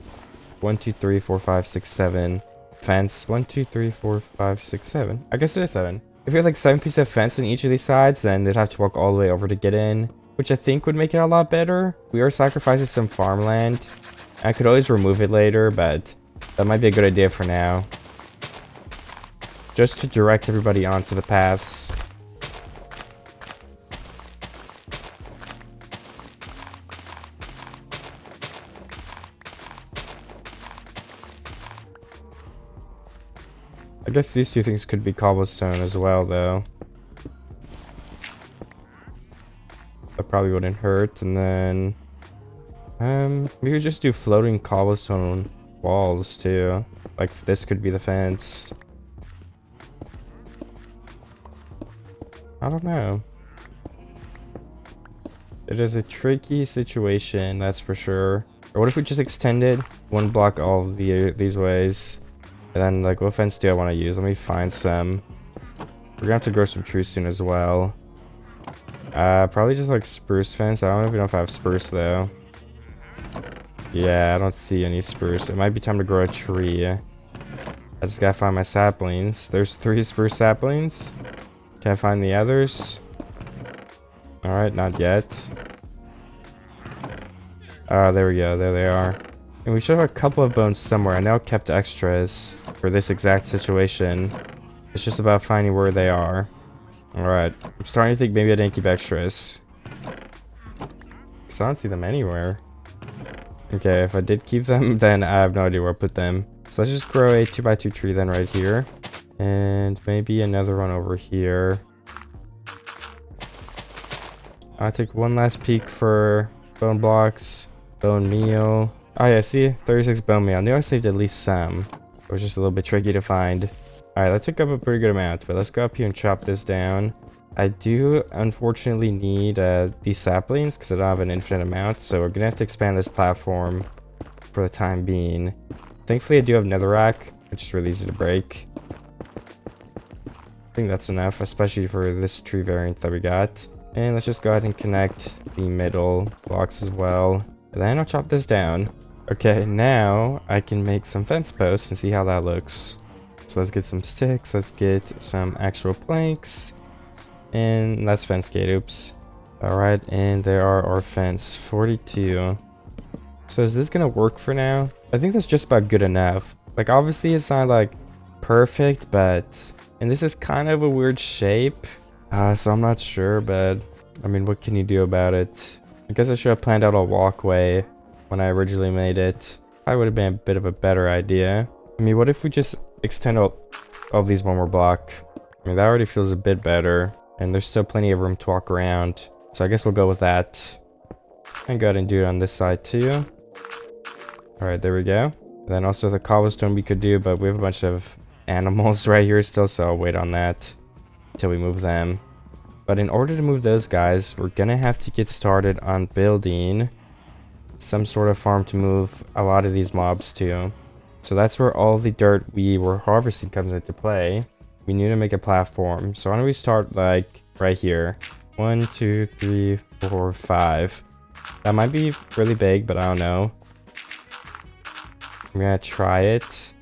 1, 2, 3, 4, 5, 6, 7 fence. 1, 2, 3, 4, 5, 6, 7. I guess it is 7. If we had, like, 7 pieces of fence in each of these sides, then they'd have to walk all the way over to get in, which I think would make it a lot better. We are sacrificing some farmland. I could always remove it later, but that might be a good idea for now. Just to direct everybody onto the paths. I guess these two things could be cobblestone as well, though. That probably wouldn't hurt, and then... we could just do floating cobblestone walls too. Like this could be the fence. I don't know. It is a tricky situation, that's for sure. Or what if we just extended one block all of these ways? And then like what fence do I want to use? Let me find some. We're gonna have to grow some trees soon as well. Probably just like spruce fence. I don't even know if I have spruce though. Yeah, I don't see any spruce. It might be time to grow a tree. I just gotta find my saplings. There's 3 spruce saplings. Can I find the others? Alright, not yet. There we go. There they are. And we should have a couple of bones somewhere. I know I kept extras for this exact situation. It's just about finding where they are. Alright. I'm starting to think maybe I didn't keep extras. Because I don't see them anywhere. Okay, if I did keep them, then I have no idea where I put them. So let's just grow a 2x2 tree then right here. And maybe another one over here. I'll take one last peek for bone blocks, bone meal. Oh yeah, see? 36 bone meal. I knew I saved at least some. It was just a little bit tricky to find. Alright, that took up a pretty good amount, but let's go up here and chop this down. I do unfortunately need these saplings because I don't have an infinite amount, so we're gonna have to expand this platform for the time being. Thankfully I do have netherrack, which is really easy to break. I think that's enough, especially for this tree variant that we got. And let's just go ahead and connect the middle blocks as well. And then I'll chop this down. Okay, now I can make some fence posts and see how that looks. So let's get some sticks, let's get some actual planks. And that's fence gate, oops. Alright, and there are our fence, 42. So is this gonna work for now? I think that's just about good enough. Like obviously it's not like perfect, but... And this is kind of a weird shape. So I'm not sure, but... I mean, what can you do about it? I guess I should have planned out a walkway when I originally made it. Probably would have been a bit of a better idea. I mean, what if we just extend all of these one more block? I mean, that already feels a bit better. And there's still plenty of room to walk around. So I guess we'll go with that. And go ahead and do it on this side too. Alright, there we go. And then also the cobblestone we could do, but we have a bunch of animals right here still, so I'll wait on that until we move them. But in order to move those guys, we're gonna have to get started on building some sort of farm to move a lot of these mobs to. So that's where all the dirt we were harvesting comes into play. We need to make a platform. So why don't we start like right here? 1, 2, 3, 4, 5. That might be really big, but I don't know. I'm gonna try it.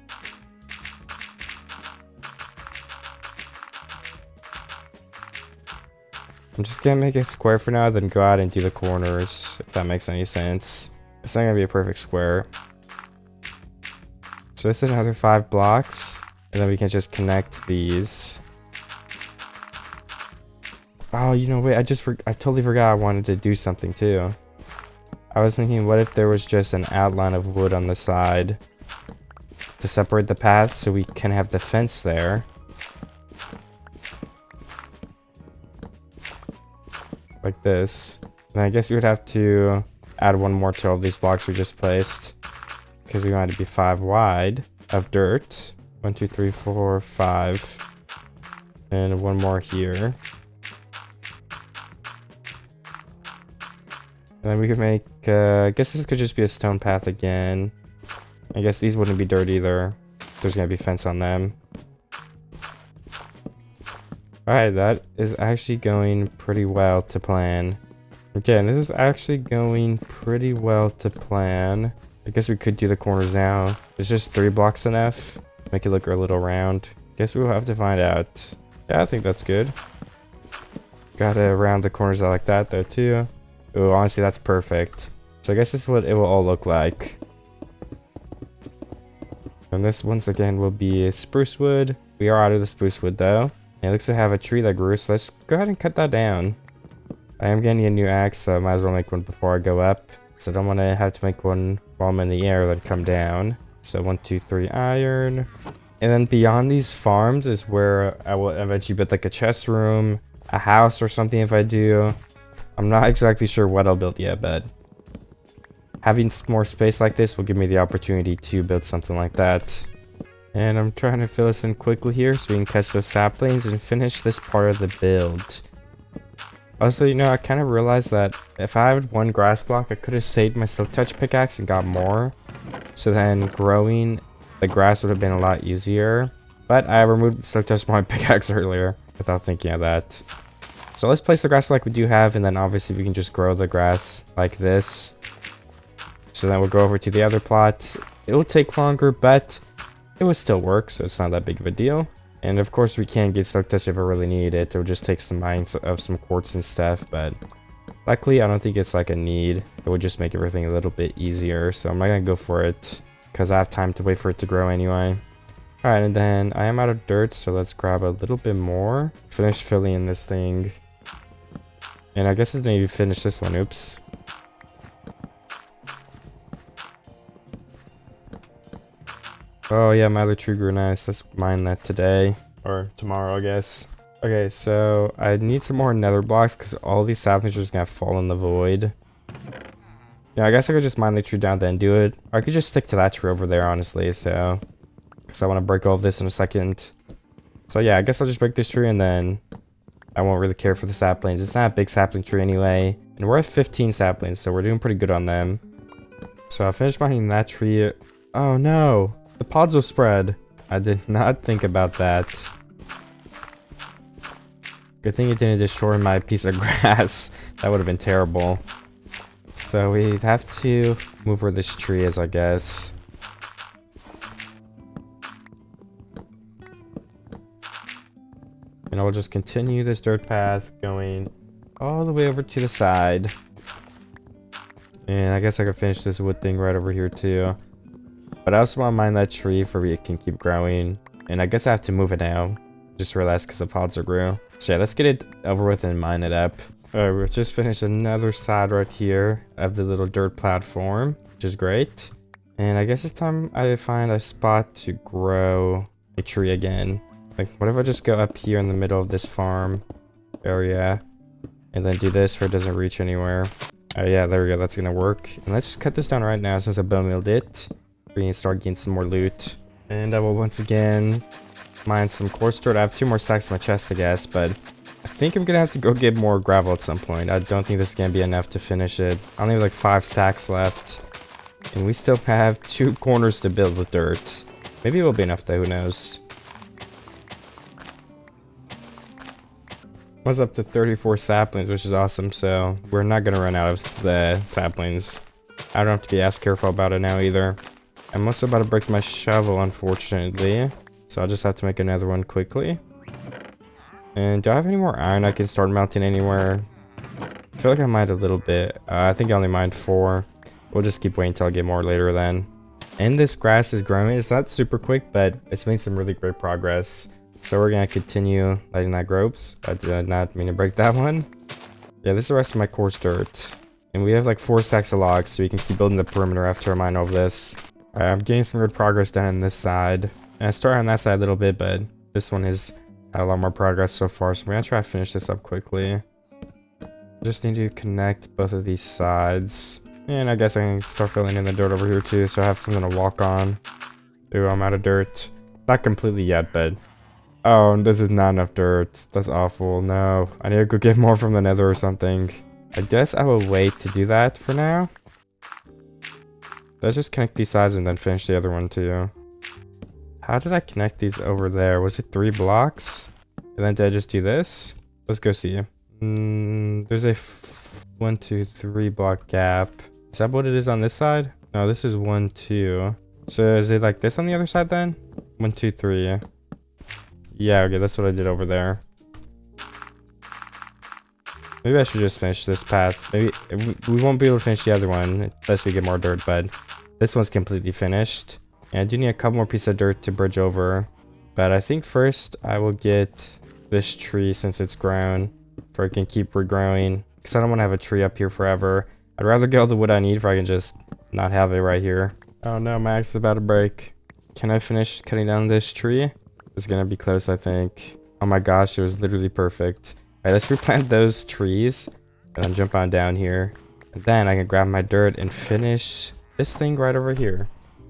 I'm just gonna make a square for now, then go out and do the corners, if that makes any sense. It's not gonna be a perfect square. So this is another 5 blocks. And then we can just connect these. Oh, you know, wait, I totally forgot I wanted to do something too. I was thinking, what if there was just an outline of wood on the side to separate the paths so we can have the fence there. Like this. And I guess we would have to add one more to all these blocks we just placed, because we want it to be 5 wide of dirt. 1, 2, 3, 4, 5. And one more here. And then we could make, I guess this could just be a stone path again. I guess these wouldn't be dirt either. There's gonna be fence on them. Alright, that is actually going pretty well to plan. Okay, and this is actually going pretty well to plan. I guess we could do the corners now. Is just 3 blocks enough? Make it look a little round. Guess we'll have to find out. Yeah, I think that's good. Gotta round the corners out like that though too. Oh, honestly, that's perfect. So I guess this is what it will all look like. And this, once again, will be spruce wood. We are out of the spruce wood, though. And it looks to have a tree that grew, so let's go ahead and cut that down. I am getting a new axe, so I might as well make one before I go up. So I don't want to have to make one while I'm in the air, then come down. So 1, 2, 3 iron. And then beyond these farms is where I will eventually build like a chest room, a house or something if I do. I'm not exactly sure what I'll build yet, but having more space like this will give me the opportunity to build something like that. And I'm trying to fill this in quickly here so we can catch those saplings and finish this part of the build. Also, you know, I kind of realized that if I had 1 grass block, I could have saved my silk touch pickaxe and got more. So then growing the grass would have been a lot easier. But I removed silk touch from my pickaxe earlier without thinking of that. So let's place the grass like we do have, and then obviously we can just grow the grass like this. So then we'll go over to the other plot. It will take longer, but it will still work, so it's not that big of a deal. And of course we can get silk touch if I really need it. It will just take some mines of some quartz and stuff, but luckily I don't think it's like a need. It would just make everything a little bit easier, so I'm not gonna go for it because I have time to wait for it to grow anyway. Alright, and then I am out of dirt, so let's grab a little bit more. Finish filling in this thing. And I guess it's maybe finish this one. Oops. Oh yeah, my other tree grew nice. Let's mine that today. Or tomorrow, I guess. Okay, so I need some more nether blocks because all these saplings are just gonna fall in the void. Yeah, I guess I could just mine the tree down then do it. Or I could just stick to that tree over there, honestly, so. Because I want to break all of this in a second. So yeah, I guess I'll just break this tree and then I won't really care for the saplings. It's not a big sapling tree anyway. And we're at 15 saplings, so we're doing pretty good on them. So I'll finish mining that tree. Oh no! The pods will spread. I did not think about that. Good thing it didn't destroy my piece of grass. That would have been terrible. So we have to move where this tree is, I guess. And I'll just continue this dirt path going all the way over to the side. And I guess I could finish this wood thing right over here too. But I also want to mine that tree for it can keep growing. And I guess I have to move it now. Just realized because the pods are grew. So yeah, let's get it over with and mine it up. Alright, we've just finished another side right here of the little dirt platform, which is great. And I guess it's time I find a spot to grow a tree again. Like, what if I just go up here in the middle of this farm area and then do this so it doesn't reach anywhere? Oh yeah, there we go, that's gonna work. And let's just cut this down right now since I bone milled it. We can start getting some more loot. And I will once again mine some coarse dirt. I have 2 more stacks in my chest, I guess, but I think I'm gonna have to go get more gravel at some point. I don't think this is gonna be enough to finish it. I only have like 5 stacks left. And we still have 2 corners to build with dirt. Maybe it will be enough though, who knows. I was up to 34 saplings, which is awesome, so we're not gonna run out of the saplings. I don't have to be as careful about it now either. I'm also about to break my shovel, unfortunately, so I'll just have to make another one quickly. And do I have any more iron I can start melting anywhere? I feel like I might a little bit. I think I only mined 4. We'll just keep waiting until I get more later then. And this grass is growing. It's not super quick, but it's made some really great progress. So we're gonna continue letting that grow. Oops, I did not mean to break that one. Yeah, this is the rest of my coarse dirt. And we have like 4 stacks of logs, so we can keep building the perimeter after I mine all of this. Alright, I'm getting some good progress down on this side. And I started on that side a little bit, but this one has had a lot more progress so far. So I'm gonna try to finish this up quickly. Just need to connect both of these sides. And I guess I can start filling in the dirt over here too, so I have something to walk on. Ooh, I'm out of dirt. Not completely yet, but... Oh, this is not enough dirt. That's awful. No. I need to go get more from the nether or something. I guess I will wait to do that for now. Let's just connect these sides and then finish the other one too. How did I connect these over there? Was it 3 blocks? And then did I just do this? Let's go see. There's a 1, 2, 3 block gap. Is that what it is on this side? No, this is 1, 2. So is it like this on the other side then? 1, 2, 3. Yeah, okay, that's what I did over there. Maybe I should just finish this path. Maybe we won't be able to finish the other one unless we get more dirt, but this one's completely finished. And I do need a couple more pieces of dirt to bridge over. But I think first I will get this tree since it's grown, for it can keep regrowing. Because I don't want to have a tree up here forever. I'd rather get all the wood I need if I can just not have it right here. Oh no, my axe is about to break. Can I finish cutting down this tree? It's gonna be close, I think. Oh my gosh, it was literally perfect. Alright, let's replant those trees. And then jump on down here. And then I can grab my dirt and finish this thing right over here.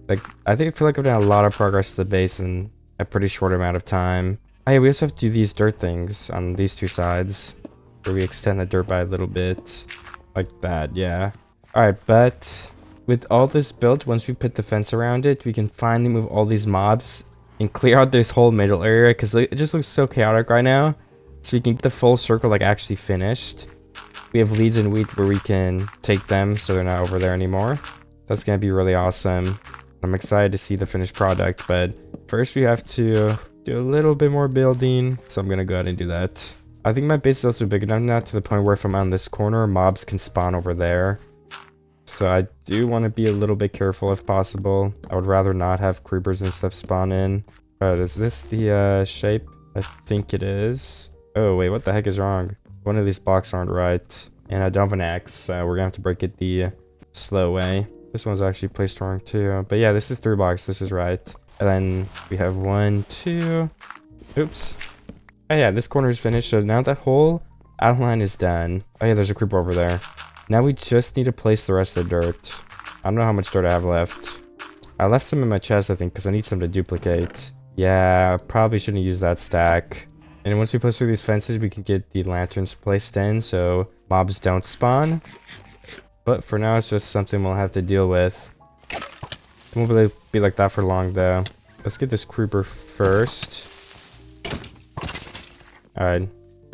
Like, I feel like I've done a lot of progress to the base in a pretty short amount of time. Oh yeah, we also have to do these dirt things on these 2 sides. Where we extend the dirt by a little bit. Like that, yeah. Alright, but with all this built, once we put the fence around it, we can finally move all these mobs and clear out this whole middle area, because it just looks so chaotic right now. So we can get the full circle like actually finished. We have leads and wheat where we can take them so they're not over there anymore. That's gonna be really awesome. I'm excited to see the finished product, but first we have to do a little bit more building, so I'm gonna go ahead and do that. I think my base is also big enough now to the point where if I'm on this corner, mobs can spawn over there. So I do want to be a little bit careful if possible. I would rather not have creepers and stuff spawn in. Alright, is this the shape? I think it is. Oh wait, what the heck is wrong? One of these blocks aren't right. And I don't have an axe, so we're gonna have to break it the slow way. This one's actually placed wrong too. But yeah, this is 3 blocks, this is right. And then we have 1, 2. Oops. Oh yeah, this corner is finished, so now that whole outline is done. Oh yeah, there's a creeper over there. Now we just need to place the rest of the dirt. I don't know how much dirt I have left. I left some in my chest, I think, because I need some to duplicate. Yeah, probably shouldn't use that stack. And once we push through these fences, we can get the lanterns placed in so mobs don't spawn. But for now, it's just something we'll have to deal with. It won't really be like that for long, though. Let's get this creeper first. Alright.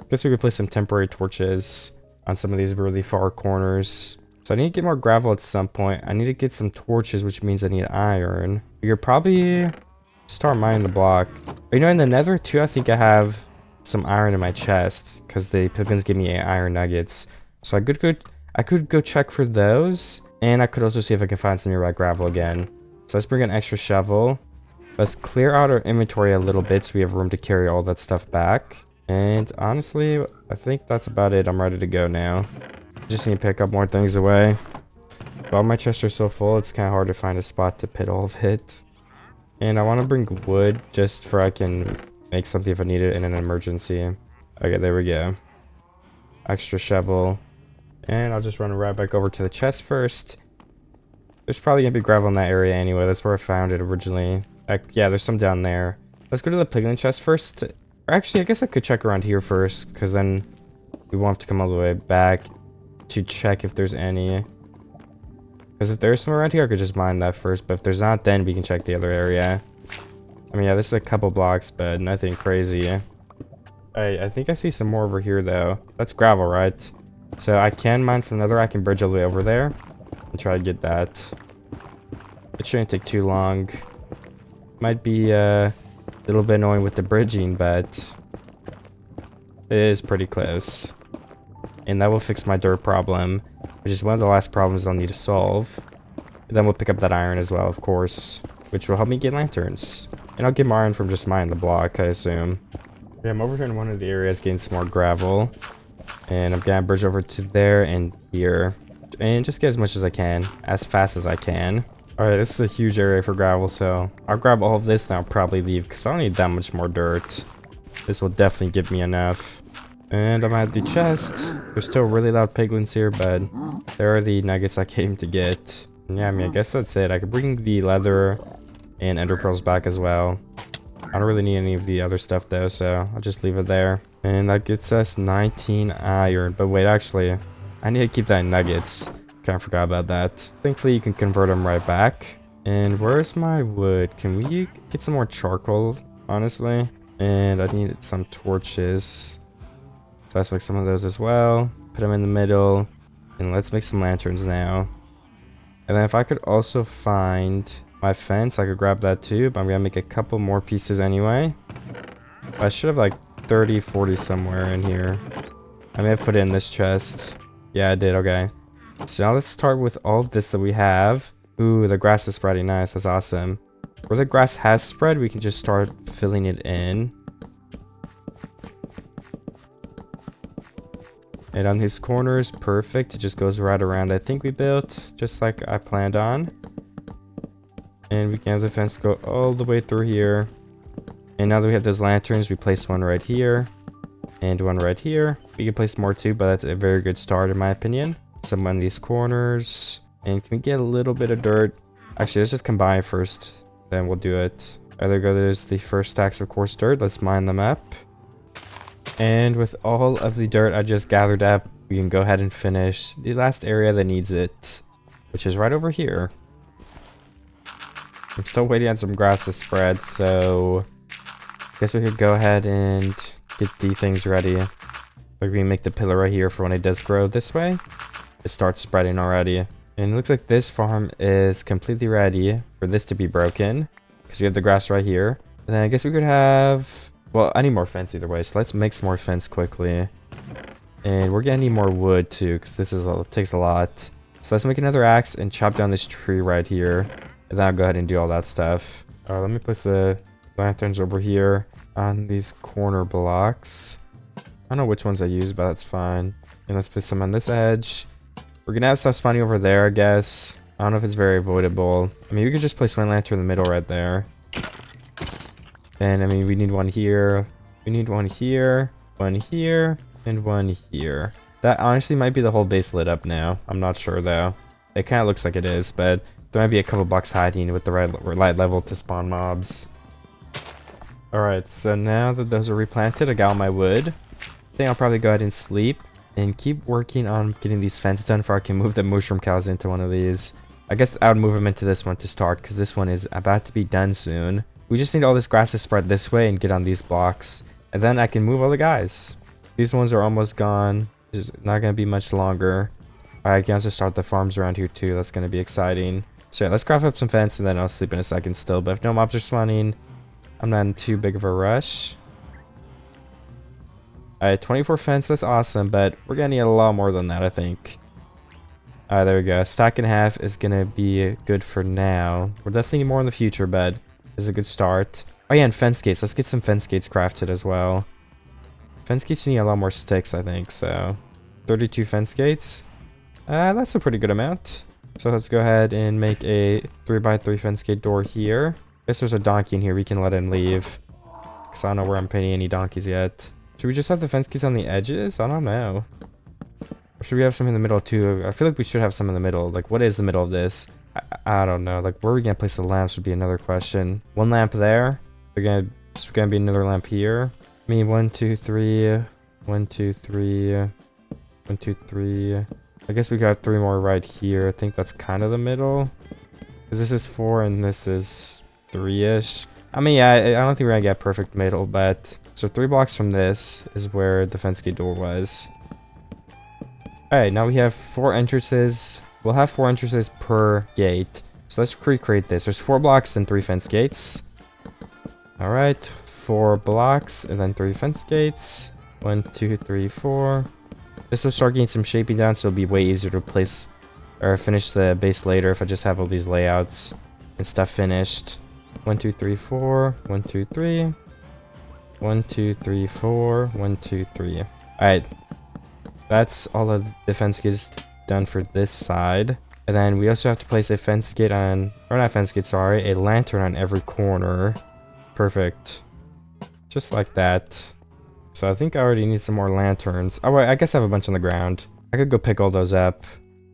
Guess we could place some temporary torches on some of these really far corners. So I need to get more gravel at some point. I need to get some torches, which means I need iron. We could probably start mining the block. But, you know, in the nether, too, I think I have some iron in my chest, because the piglins give me 8 iron nuggets. So I could go check for those, and I could also see if I can find some nearby gravel again. So let's bring an extra shovel. Let's clear out our inventory a little bit so we have room to carry all that stuff back. And honestly, I think that's about it. I'm ready to go now. Just need to pick up more things away. But all my chests are so full, it's kind of hard to find a spot to put all of it. And I want to bring wood just for I can make something if I need it in an emergency. Okay, there we go. Extra shovel. And I'll just run right back over to the chest first. There's probably going to be gravel in that area anyway. That's where I found it originally. Yeah, there's some down there. Let's go to the piglin chest first. Or actually, I guess I could check around here first, because then we won't have to come all the way back to check if there's any. Because if there's some around here, I could just mine that first. But if there's not, then we can check the other area. I mean, yeah, this is a couple blocks, but nothing crazy. I think I see some more over here, though. That's gravel, right? So I can mine some nether. I can bridge all the way over there and try to get that. It shouldn't take too long. Might be a little bit annoying with the bridging, but it is pretty close. And that will fix my dirt problem, which is one of the last problems I'll need to solve. And then we'll pick up that iron as well, of course, which will help me get lanterns. And I'll get more iron from just mining the block, I assume. Okay, I'm over here in one of the areas getting some more gravel. And I'm gonna bridge over to there and here. And just get as much as I can, as fast as I can. Alright, this is a huge area for gravel, so I'll grab all of this and I'll probably leave because I don't need that much more dirt. This will definitely give me enough. And I'm at the chest. There's still really loud piglins here, but there are the nuggets I came to get. And yeah, I mean, I guess that's it. I could bring the leather and ender pearls back as well. I don't really need any of the other stuff though, so I'll just leave it there. And that gets us 19 iron. But wait, actually, I need to keep that in nuggets. Kind of forgot about that. Thankfully, you can convert them right back. And where's my wood? Can we get some more charcoal, honestly? And I need some torches. So let's make some of those as well. Put them in the middle. And let's make some lanterns now. And then if I could also find my fence, I could grab that too. But I'm going to make a couple more pieces anyway. I should have like 30, 40 somewhere in here. I may have put it in this chest. Yeah, I did. Okay. So now let's start with all of this that we have. Ooh, the grass is spreading. Nice. That's awesome. Where the grass has spread, we can just start filling it in. And on these corners, perfect. It just goes right around. I think we built just like I planned on. And we can have the fence go all the way through here. And now that we have those lanterns, we place one right here. And one right here. We can place more too, but that's a very good start in my opinion. Some on these corners. And can we get a little bit of dirt? Actually, let's just combine first. Then we'll do it. There's the first stacks of coarse dirt. Let's mine them up. And with all of the dirt I just gathered up, we can go ahead and finish the last area that needs it, which is right over here. I'm still waiting on some grass to spread, so I guess we could go ahead and get the things ready. Like we can make the pillar right here for when it does grow this way. It starts spreading already. And it looks like this farm is completely ready for this to be broken. Because we have the grass right here. And then I guess we could have... Well, I need more fence either way. So let's make some more fence quickly. And we're gonna need more wood too. Because this takes a lot. So let's make another axe and chop down this tree right here. And then I'll go ahead and do all that stuff. Alright, let me place the lanterns over here on these corner blocks. I don't know which ones I use, but that's fine. And let's put some on this edge. We're gonna have stuff spawning over there, I guess. I don't know if it's very avoidable. I mean, we could just place one lantern in the middle right there. And I mean, we need one here. We need one here, and one here. That honestly might be the whole base lit up now. I'm not sure though. It kind of looks like it is, but there might be a couple blocks hiding with the right light level to spawn mobs. Alright, so now that those are replanted, I got all my wood. I think I'll probably go ahead and sleep. And keep working on getting these fences done before I can move the mushroom cows into one of these. I guess I would move them into this one to start because this one is about to be done soon. We just need all this grass to spread this way and get on these blocks. And then I can move all the guys. These ones are almost gone. It's not going to be much longer. I can also start the farms around here too. That's going to be exciting. So yeah, let's craft up some fence and then I'll sleep in a second still. But if no mobs are spawning, I'm not in too big of a rush. Alright, 24 fence, that's awesome, but we're gonna need a lot more than that, I think. Alright, there we go. Stack and a half is gonna be good for now. We'll definitely need more in the future, but it's a good start. Oh yeah, and fence gates. Let's get some fence gates crafted as well. Fence gates need a lot more sticks, I think, so 32 fence gates. That's a pretty good amount. So let's go ahead and make a 3x3 fence gate door here. Guess there's a donkey in here. We can let him leave. Because I don't know where I'm putting any donkeys yet. Should we just have the fence gates on the edges? I don't know. Or should we have some in the middle too? I feel like we should have some in the middle. Like, what is the middle of this? I don't know. Like, where are we going to place the lamps would be another question. One lamp there. There's gonna be another lamp here. I mean, 1, 2, 3. 1, 2, 3. 1, 2, 3. I guess we got 3 more right here. I think that's kind of the middle. Because this is 4 and this is 3-ish. I mean, yeah, I don't think we're going to get perfect middle, but... So 3 blocks from this is where the fence gate door was. Alright, now we have 4 entrances. We'll have 4 entrances per gate. So let's recreate this. There's 4 blocks and 3 fence gates. Alright, 4 blocks and then 3 fence gates. 1, 2, 3, 4. This will start getting some shaping down, so it'll be way easier to place or finish the base later if I just have all these layouts and stuff finished. 1, 2, 3, 4. 1, 2, 3. 1, 2, 3, 4. 1, 2, 3. All right, that's all of the fence gates done for this side. And then we also have to place a fence gate on, or not fence gate, sorry, a lantern on every corner. Perfect. Just like that. So I think I already need some more lanterns. Oh wait, I guess I have a bunch on the ground. I could go pick all those up,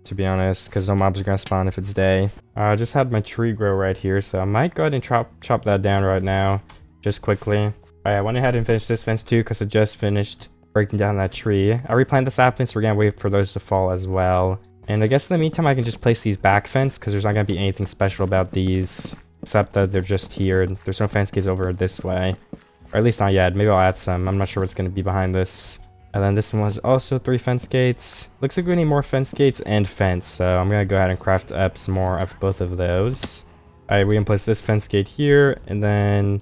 to be honest, because no mobs are gonna spawn if it's day. I just had my tree grow right here, so I might go ahead and chop that down right now, just quickly. Alright, I went ahead and finished this fence too, because I just finished breaking down that tree. I replanted the saplings, so we're gonna wait for those to fall as well. And I guess in the meantime, I can just place these back fence, because there's not gonna be anything special about these, except that they're just here. There's no fence gates over this way. Or at least not yet. Maybe I'll add some. I'm not sure what's going to be behind this. And then this one was also 3 fence gates. Looks like we need more fence gates and fence. So I'm going to go ahead and craft up some more of both of those. Alright, we can place this fence gate here. And then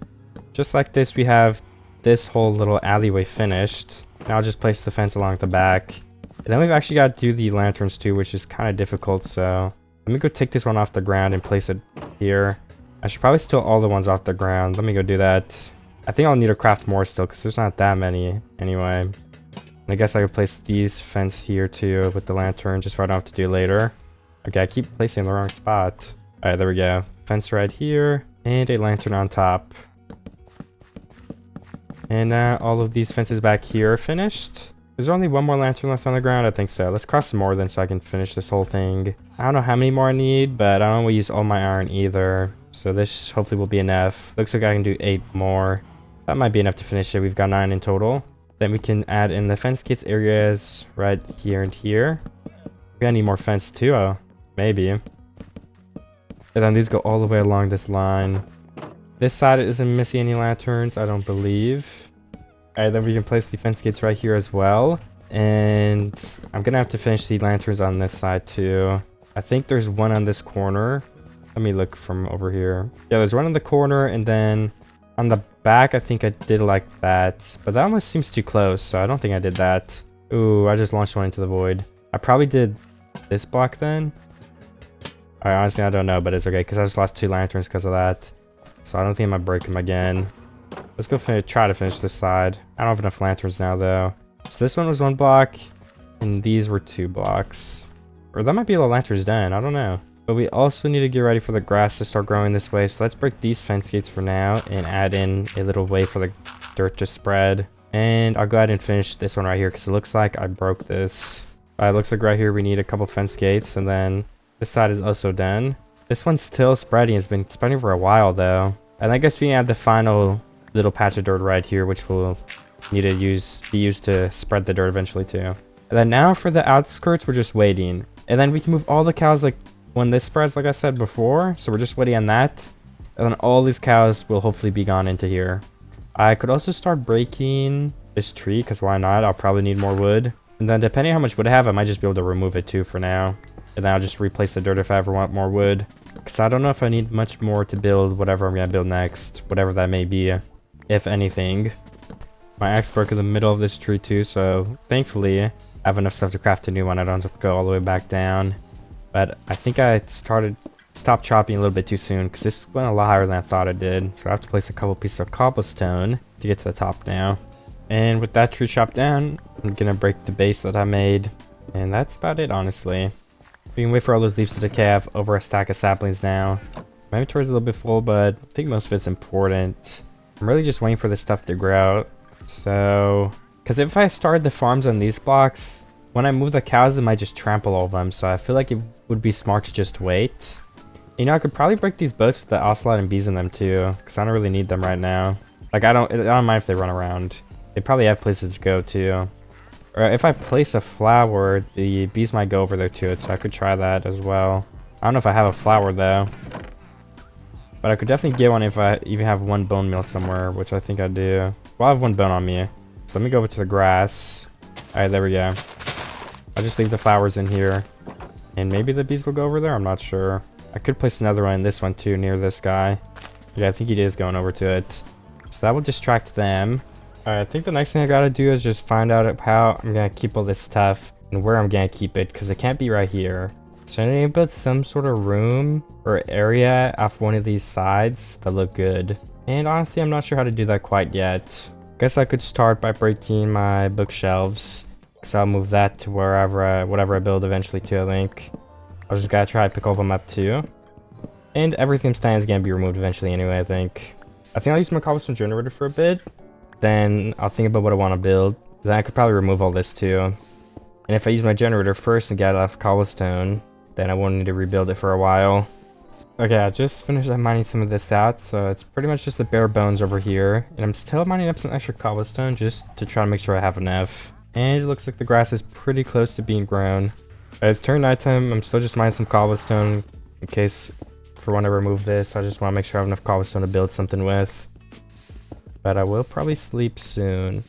just like this, we have this whole little alleyway finished. Now I'll just place the fence along the back. And then we've actually got to do the lanterns too, which is kind of difficult. So let me go take this one off the ground and place it here. I should probably steal all the ones off the ground. Let me go do that. I think I'll need to craft more still, because there's not that many anyway. And I guess I could place these fence here too with the lantern, just so I don't have to do later. Okay, I keep placing in the wrong spot. Alright, there we go. Fence right here, and a lantern on top. And now all of these fences back here are finished. Is there only one more lantern left on the ground? I think so. Let's cross some more then so I can finish this whole thing. I don't know how many more I need, but I don't want to use all my iron either. So this hopefully will be enough. Looks like I can do 8 more. That might be enough to finish it. We've got 9 in total. Then we can add in the fence gates areas right here and here. We're gonna need more fence too. Oh, maybe. And then these go all the way along this line. This side isn't missing any lanterns, I don't believe. Alright, then we can place the fence gates right here as well. And I'm gonna have to finish the lanterns on this side too. I think there's one on this corner. Let me look from over here. Yeah, there's one on the corner, and then on the back, I think I did like that. But that almost seems too close, so I don't think I did that. Ooh, I just launched one into the void. I probably did this block then. Alright, honestly, I don't know, but it's okay, because I just lost 2 lanterns because of that. So I don't think I'm gonna break them again. Let's go try to finish this side. I don't have enough lanterns now, though. So this one was 1 block, and these were 2 blocks. Or that might be the lanterns done, I don't know. But we also need to get ready for the grass to start growing this way. So let's break these fence gates for now and add in a little way for the dirt to spread. And I'll go ahead and finish this one right here, because it looks like I broke this. It looks like right here we need a couple fence gates, and then this side is also done. This one's still spreading. It's been spreading for a while though. And I guess we add the final little patch of dirt right here, which will need to be used to spread the dirt eventually too. And then now for the outskirts, we're just waiting. And then we can move all the cows like when this spreads, like I said before. So we're just waiting on that. And then all these cows will hopefully be gone into here. I could also start breaking this tree, because why not? I'll probably need more wood. And then depending on how much wood I have, I might just be able to remove it too for now. And then I'll just replace the dirt if I ever want more wood. Because I don't know if I need much more to build whatever I'm going to build next. Whatever that may be, if anything. My axe broke in the middle of this tree too, so thankfully I have enough stuff to craft a new one. I don't have to go all the way back down. But I think I stopped chopping a little bit too soon, because this went a lot higher than I thought it did. So I have to place a couple pieces of cobblestone to get to the top now. And with that tree chopped down, I'm going to break the base that I made. And that's about it, honestly. We can wait for all those leaves to decay. I have over a stack of saplings now. My inventory's a little bit full, but I think most of it's important. I'm really just waiting for this stuff to grow. So, because if I started the farms on these blocks, when I move the cows, they might just trample all of them. So I feel like it would be smart to just wait. You know, I could probably break these boats with the ocelot and bees in them too, because I don't really need them right now. Like, I don't mind if they run around. They probably have places to go too. Or if I place a flower, the bees might go over there too, so I could try that as well. I don't know if I have a flower though. But I could definitely get one if I even have 1 bone meal somewhere, which I think I do. Well, I have 1 bone on me. So let me go over to the grass. Alright, there we go. I'll just leave the flowers in here. And maybe the bees will go over there, I'm not sure. I could place another one in this one too, near this guy. Yeah, I think he is going over to it. So that will distract them. Alright, I think the next thing I gotta do is just find out how I'm gonna keep all this stuff and where I'm gonna keep it, because it can't be right here. So I need to build some sort of room or area off one of these sides that look good. And honestly, I'm not sure how to do that quite yet. Guess I could start by breaking my bookshelves. So I'll move that to wherever, whatever I build eventually too, I think. I just gotta try to pick all of them up too. And everything stand is gonna be removed eventually anyway, I think. I think I'll use my cobblestone generator for a bit. Then I'll think about what I want to build. Then I could probably remove all this too. And if I use my generator first and get enough cobblestone, then I won't need to rebuild it for a while. Okay, I just finished mining some of this out, so it's pretty much just the bare bones over here. And I'm still mining up some extra cobblestone just to try to make sure I have enough. And it looks like the grass is pretty close to being grown. It's turned nighttime. I'm still just mining some cobblestone in case for when I remove this. I just want to make sure I have enough cobblestone to build something with. But I will probably sleep soon.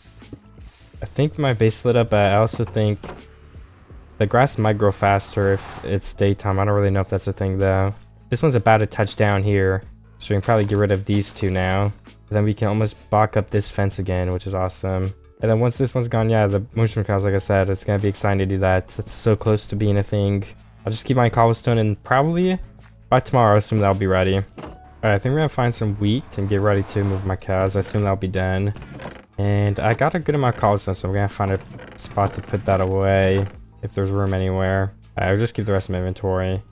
I think my base lit up, but I also think the grass might grow faster if it's daytime. I don't really know if that's a thing though. This one's about to touch down here, so we can probably get rid of these two now. Then we can almost block up this fence again, which is awesome. And then once this one's gone, yeah, the mushroom cows, like I said, it's gonna be exciting to do that. It's so close to being a thing. I'll just keep my cobblestone and probably by tomorrow I assume that'll be ready. Alright, I think we're gonna find some wheat and get ready to move my cows. I assume that'll be done. And I got a good amount of cobblestone, so I'm gonna find a spot to put that away if there's room anywhere. I'll just keep the rest of my inventory.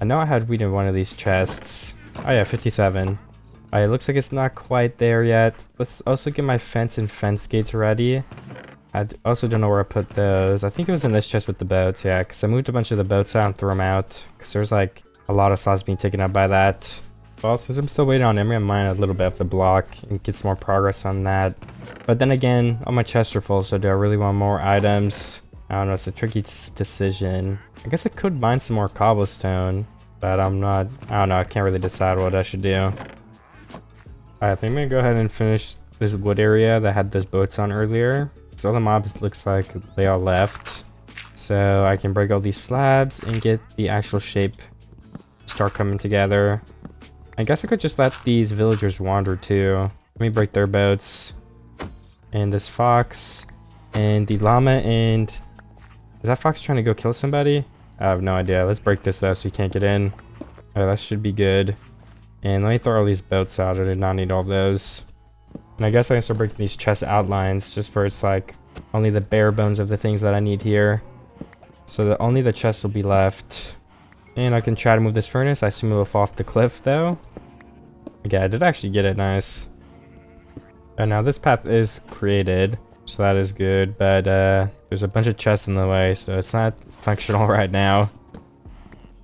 I know I had wheat in one of these chests. Oh yeah, 57. It looks like it's not quite there yet. Let's also get my fence and fence gates ready. I also don't know where I put those. I think it was in this chest with the boats, yeah, because I moved a bunch of the boats out and threw them out. Because there's like a lot of slots being taken up by that. Well, since I'm still waiting on it, I'm gonna mine a little bit of the block and get some more progress on that. But then again, all my chests are full, so do I really want more items? I don't know, it's a tricky decision. I guess I could mine some more cobblestone, but I don't know, I can't really decide what I should do. I think I'm gonna go ahead and finish this wood area that had those boats on earlier. So all the mobs looks like they all left. So I can break all these slabs and get the actual shape start coming together. I guess I could just let these villagers wander too. Let me break their boats. And this fox and the llama and... Is that fox trying to go kill somebody? I have no idea. Let's break this though so you can't get in. Alright, that should be good. And let me throw all these boats out. I did not need all of those. And I guess I can start breaking these chest outlines just for it's like only the bare bones of the things that I need here. So that only the chest will be left. And I can try to move this furnace. I assume it will fall off the cliff though. Okay, I did actually get it. Nice. And now this path is created. So that is good. But there's a bunch of chests in the way. So it's not functional right now.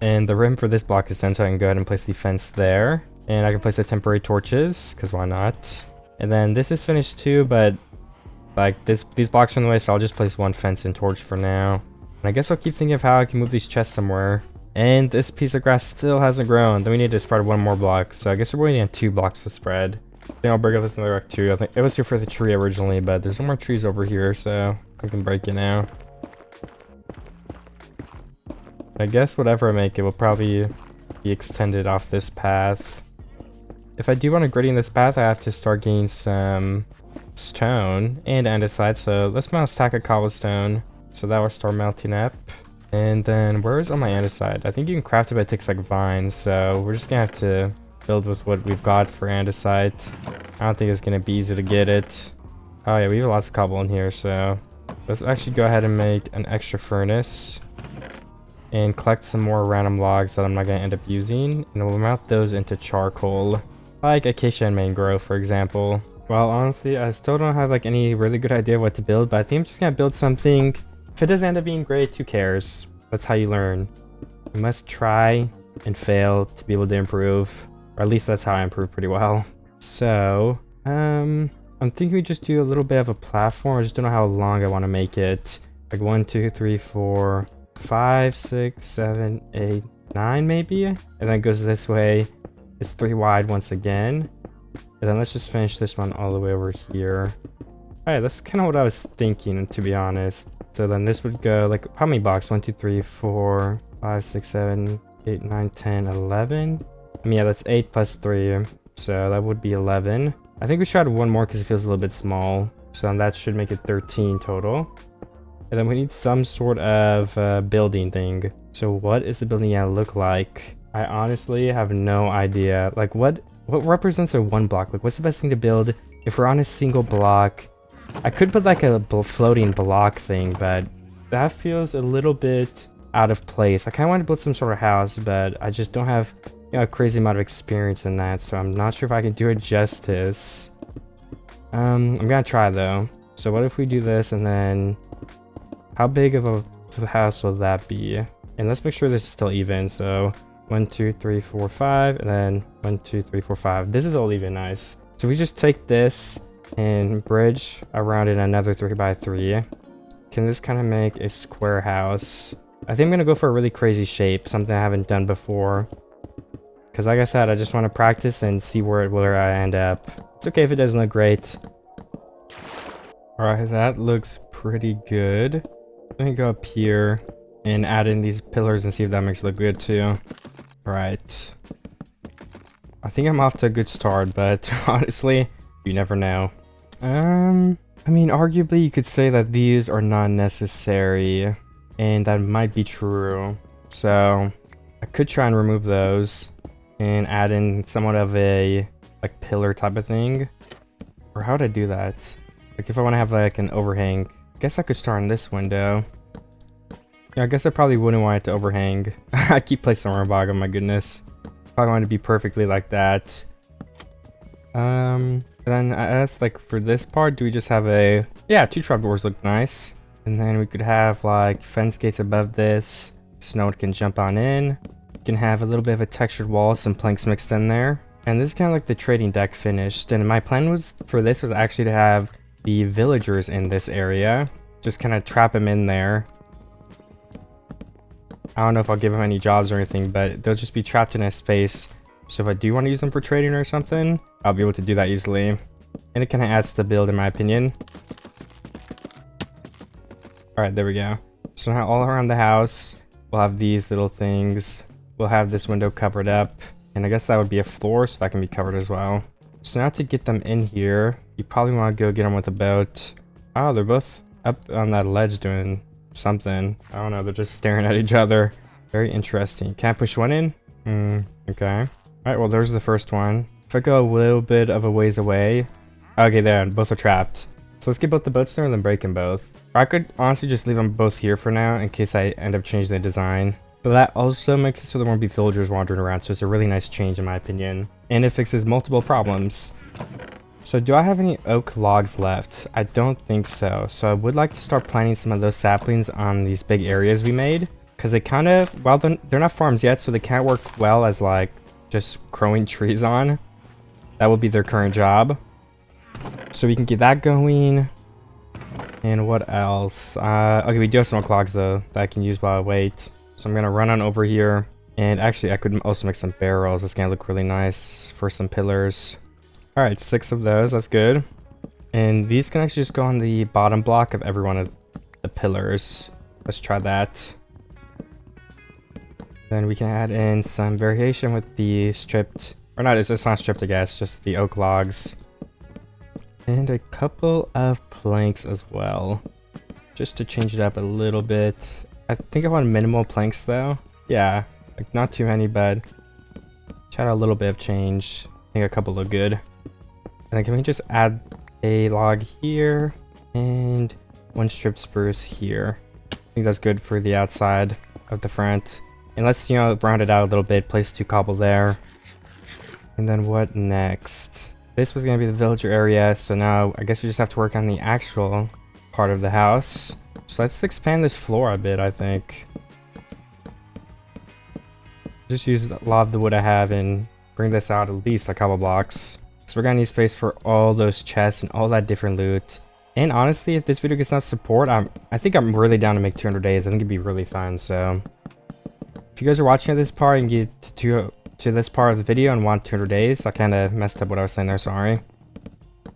And the rim for this block is done, so I can go ahead and place the fence there. And I can place the temporary torches, because why not? And then this is finished too, but like these blocks are in the way, so I'll just place one fence and torch for now. And I guess I'll keep thinking of how I can move these chests somewhere. And this piece of grass still hasn't grown. Then we need to spread one more block. So I guess we're waiting on 2 blocks to spread. I think I'll break up this another rock too. I think it was here for the tree originally, but there's no more trees over here, so I can break it now. I guess whatever I make, it will probably be extended off this path. If I do want to grading this path, I have to start getting some stone and andesite. So let's melt a stack of cobblestone. So that will start melting up. And then where's all my andesite? I think you can craft it, but it takes like vines. So we're just gonna have to build with what we've got for andesite. I don't think it's gonna be easy to get it. Oh yeah, we have lots of cobble in here. So let's actually go ahead and make an extra furnace. And collect some more random logs that I'm not going to end up using. And we'll melt those into charcoal. Like acacia and mangrove, for example. Well, honestly, I still don't have like any really good idea of what to build. But I think I'm just going to build something. If it doesn't end up being great, who cares? That's how you learn. You must try and fail to be able to improve. Or at least that's how I improve pretty well. So, I'm thinking we just do a little bit of a platform. I just don't know how long I want to make it. Like 1, 2, 3, 4... 5, 6, 7, 8, 9 maybe, and then it goes this way. It's 3 wide once again, and then let's just finish this one all the way over here. All right, that's kind of what I was thinking, to be honest. So then this would go like how many blocks? 1, 2, 3, 4, 5, 6, 7, 8, 9, 10, 11. I mean, yeah, that's 8 plus 3, so that would be 11. I think we should add one more because it feels a little bit small, so that should make it 13 total. And then we need some sort of building thing. So what is the building gonna look like? I honestly have no idea. Like what represents a one block? Like what's the best thing to build if we're on a single block? I could put like a floating block thing, but that feels a little bit out of place. I kind of want to build some sort of house, but I just don't have, you know, a crazy amount of experience in that, so I'm not sure if I can do it justice. I'm gonna try though. So what if we do this, and then how big of a house will that be? And let's make sure this is still even. So 1 2 3 4 5, and then 1 2 3 4 5. This is all even. Nice. So we just take this and bridge around it another 3x3. Can this kind of make a square house? I think I'm gonna go for a really crazy shape, something I haven't done before, because like I said, I just want to practice and see where I end up. It's okay if it doesn't look great. All right, that looks pretty good. Let me go up here and add in these pillars and see if that makes it look good too. All right, I think I'm off to a good start, but honestly, you never know. I mean, arguably you could say that these are not necessary, and that might be true. So I could try and remove those and add in somewhat of a like pillar type of thing. Or how would I do that? Like if I want to have like an overhang, I guess I could start in this window. Yeah, I guess I probably wouldn't want it to overhang. I keep placing the wrong bog, oh my goodness. Probably want it to be perfectly like that. And then I asked, like, for this part, do we just have a... Yeah, 2 trapdoors look nice. And then we could have, like, fence gates above this, so no one can jump on in. We can have a little bit of a textured wall, some planks mixed in there. And this is kind of like the trading deck finished. And my plan was for this was actually to have the villagers in this area. Just kind of trap them in there. I don't know if I'll give them any jobs or anything, but they'll just be trapped in a space. So if I do want to use them for trading or something, I'll be able to do that easily. And it kind of adds to the build in my opinion. Alright, there we go. So now all around the house, we'll have these little things. We'll have this window covered up. And I guess that would be a floor, so that can be covered as well. So now to get them in here, you probably want to go get them with a boat. Oh, they're both up on that ledge doing something. I don't know, they're just staring at each other. Very interesting. Can't push one in? Okay. Alright, well there's the first one. If I go a little bit of a ways away... Okay, there, both are trapped. So let's get both the boats there and then break them both. Or I could honestly just leave them both here for now in case I end up changing the design. But that also makes it so there won't be villagers wandering around, so it's a really nice change in my opinion. And it fixes multiple problems. So do I have any oak logs left? I don't think so. So I would like to start planting some of those saplings on these big areas we made. Because they kind of, well, they're not farms yet, so they can't work well as like just growing trees on. That will be their current job. So we can get that going. And what else? Okay, we do have some oak logs though that I can use while I wait. So I'm going to run on over here. And actually, I could also make some barrels. It's going to look really nice for some pillars. Alright, 6 of those. That's good. And these can actually just go on the bottom block of every one of the pillars. Let's try that. Then we can add in some variation with the stripped... Or not, it's not stripped, I guess. Just the oak logs. And a couple of planks as well. Just to change it up a little bit. I think I want minimal planks though. Yeah, like not too many, but try a little bit of change. I think a couple look good. And then can we just add a log here and 1 stripped spruce here. I think that's good for the outside of the front. And let's, you know, round it out a little bit, place 2 cobble there. And then what next? This was going to be the villager area, so now I guess we just have to work on the actual part of the house. So let's expand this floor a bit, I think. Just use a lot of the wood I have and bring this out at least a couple blocks. So we're going to need space for all those chests and all that different loot. And honestly, if this video gets enough support, I think I'm really down to make 200 days. I think it'd be really fun, so... If you guys are watching at this part and get to this part of the video and want 200 days, I kind of messed up what I was saying there, sorry.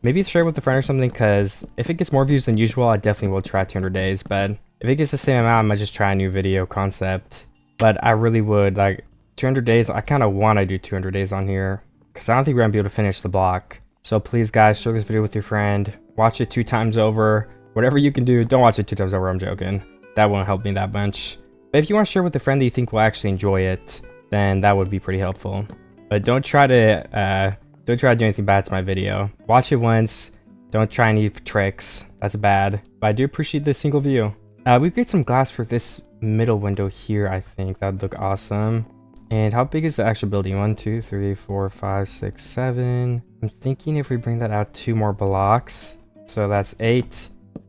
Maybe share it with a friend or something, because if it gets more views than usual, I definitely will try 200 days, but if it gets the same amount, I might just try a new video concept. But I really would, like, 200 days, I kind of want to do 200 days on here, because I don't think we're going to be able to finish the block. So please, guys, share this video with your friend, watch it 2 times over, Whatever you can do, don't watch it 2 times over, I'm joking. That won't help me that much. But if you want to share with a friend that you think will actually enjoy it, then that would be pretty helpful. But don't try to do anything bad to my video. Watch it once, don't try any tricks, that's bad. But I do appreciate this single view. We get some glass for this middle window here, I think. That would look awesome. And how big is the actual building? 1, 2, 3, 4, 5, 6, 7. I'm thinking if we bring that out 2 more blocks. So that's 8,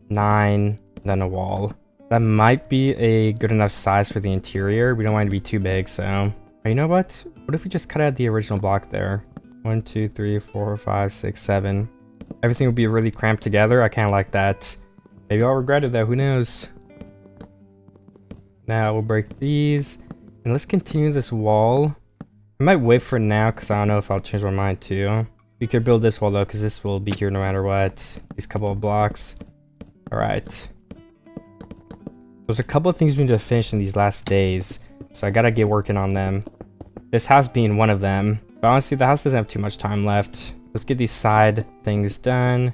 9, then a wall. That might be a good enough size for the interior. We don't want it to be too big, so... But you know what? What if we just cut out the original block there? 1, 2, 3, 4, 5, 6, 7. Everything would be really cramped together. I kind of like that. Maybe I'll regret it though, who knows? Now we'll break these. And let's continue this wall. I might wait for now because I don't know if I'll change my mind too. We could build this wall though because this will be here no matter what. These couple of blocks. Alright. There's a couple of things we need to finish in these last days. So I gotta get working on them. This house being one of them. But honestly, the house doesn't have too much time left. Let's get these side things done.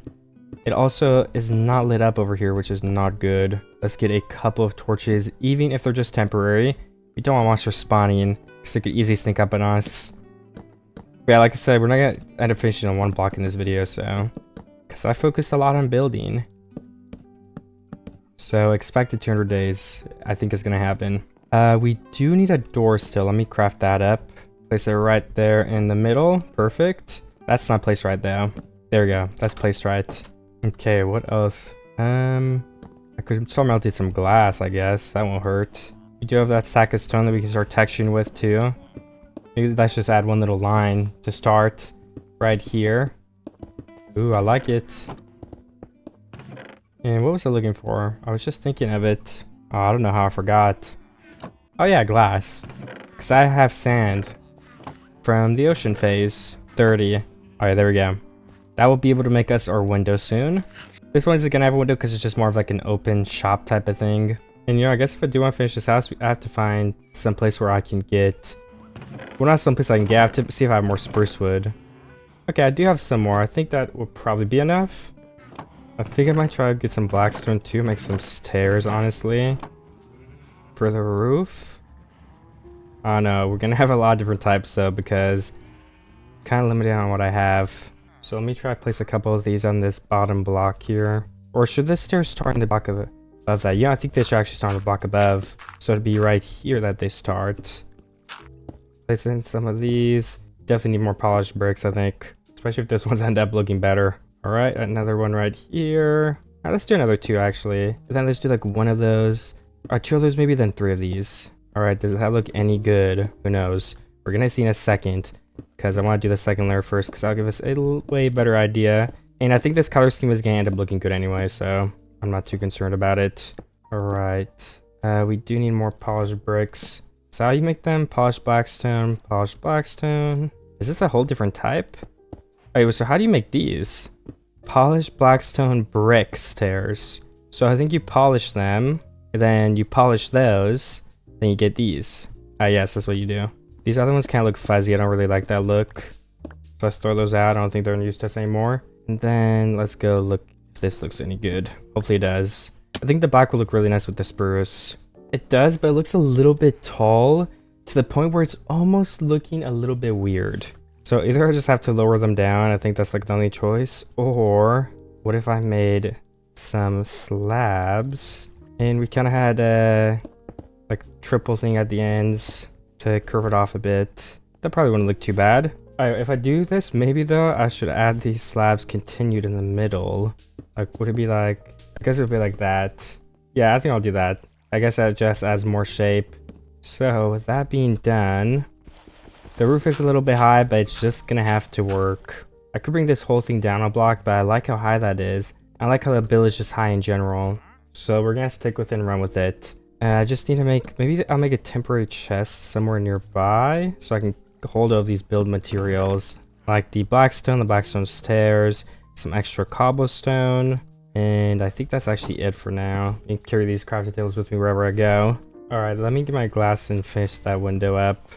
It also is not lit up over here, which is not good. Let's get a couple of torches, even if they're just temporary. We don't want monsters spawning, because it could easily sneak up on us. But yeah, like I said, we're not going to end up finishing on 1 block in this video, so... Because I focused a lot on building. So expect it 200 days. I think it's going to happen. We do need a door still. Let me craft that up. Place it right there in the middle. Perfect. That's not placed right though. There we go. That's placed right. Okay, what else? I could start melting some glass, I guess. That won't hurt. We do have that stack of stone that we can start texturing with too. Maybe let's just add 1 little line to start right here. Ooh, I like it. And what was I looking for? I was just thinking of it. Oh, I don't know how I forgot. Oh yeah, glass. Because I have sand from the ocean phase 30. Alright, there we go. That will be able to make us our window soon. This one isn't going to have a window because it's just more of like an open shop type of thing. And you know, I guess if I do want to finish this house, I have to find some place where I can get... Well, not some place I can get. I have to see if I have more spruce wood. Okay, I do have some more. I think that will probably be enough. I think I might try to get some blackstone too. Make some stairs, honestly. For the roof. Oh no, we're going to have a lot of different types though because... Kind of limited on what I have. So let me try to place a couple of these on this bottom block here. Or should this stairs start in the block above that? Yeah, I think they should actually start on the block above. So it'd be right here that they start. Place in some of these. Definitely need more polished bricks, I think. Especially if this ones end up looking better. Alright, another one right here. Alright, let's do another 2 actually. And then let's do like 1 of those. Or 2 of those maybe, then 3 of these. Alright, does that look any good? Who knows? We're gonna see in a second. Because I want to do the second layer first because that'll give us a way better idea. And I think this color scheme is going to end up looking good anyway, so I'm not too concerned about it. Alright. We do need more polished bricks. So how you make them? Polished blackstone, polished blackstone. Is this a whole different type? Wait, so how do you make these? Polished blackstone brick stairs. So I think you polish them, and then you polish those, then you get these. Yes, that's what you do. These other ones kind of look fuzzy. I don't really like that look. So let's throw those out. I don't think they're in use to us anymore. And then let's go look if this looks any good. Hopefully it does. I think the black will look really nice with the spruce. It does, but it looks a little bit tall to the point where it's almost looking a little bit weird. So either I just have to lower them down. I think that's like the only choice. Or what if I made some slabs and we kind of had a like triple thing at the ends to curve it off a bit. That probably wouldn't look too bad. Alright, if I do this, maybe though, I should add these slabs continued in the middle. Like, would it be like... I guess it would be like that. Yeah, I think I'll do that. I guess that just adds more shape. So, with that being done... The roof is a little bit high, but it's just gonna have to work. I could bring this whole thing down a block, but I like how high that is. I like how the bill is just high in general. So, we're gonna stick with it and run with it. I just need to make, maybe I'll make a temporary chest somewhere nearby so I can hold all of these build materials like the blackstone stairs, some extra cobblestone, and I think that's actually it for now. I can carry these crafting tables with me wherever I go. Alright, let me get my glass and finish that window up.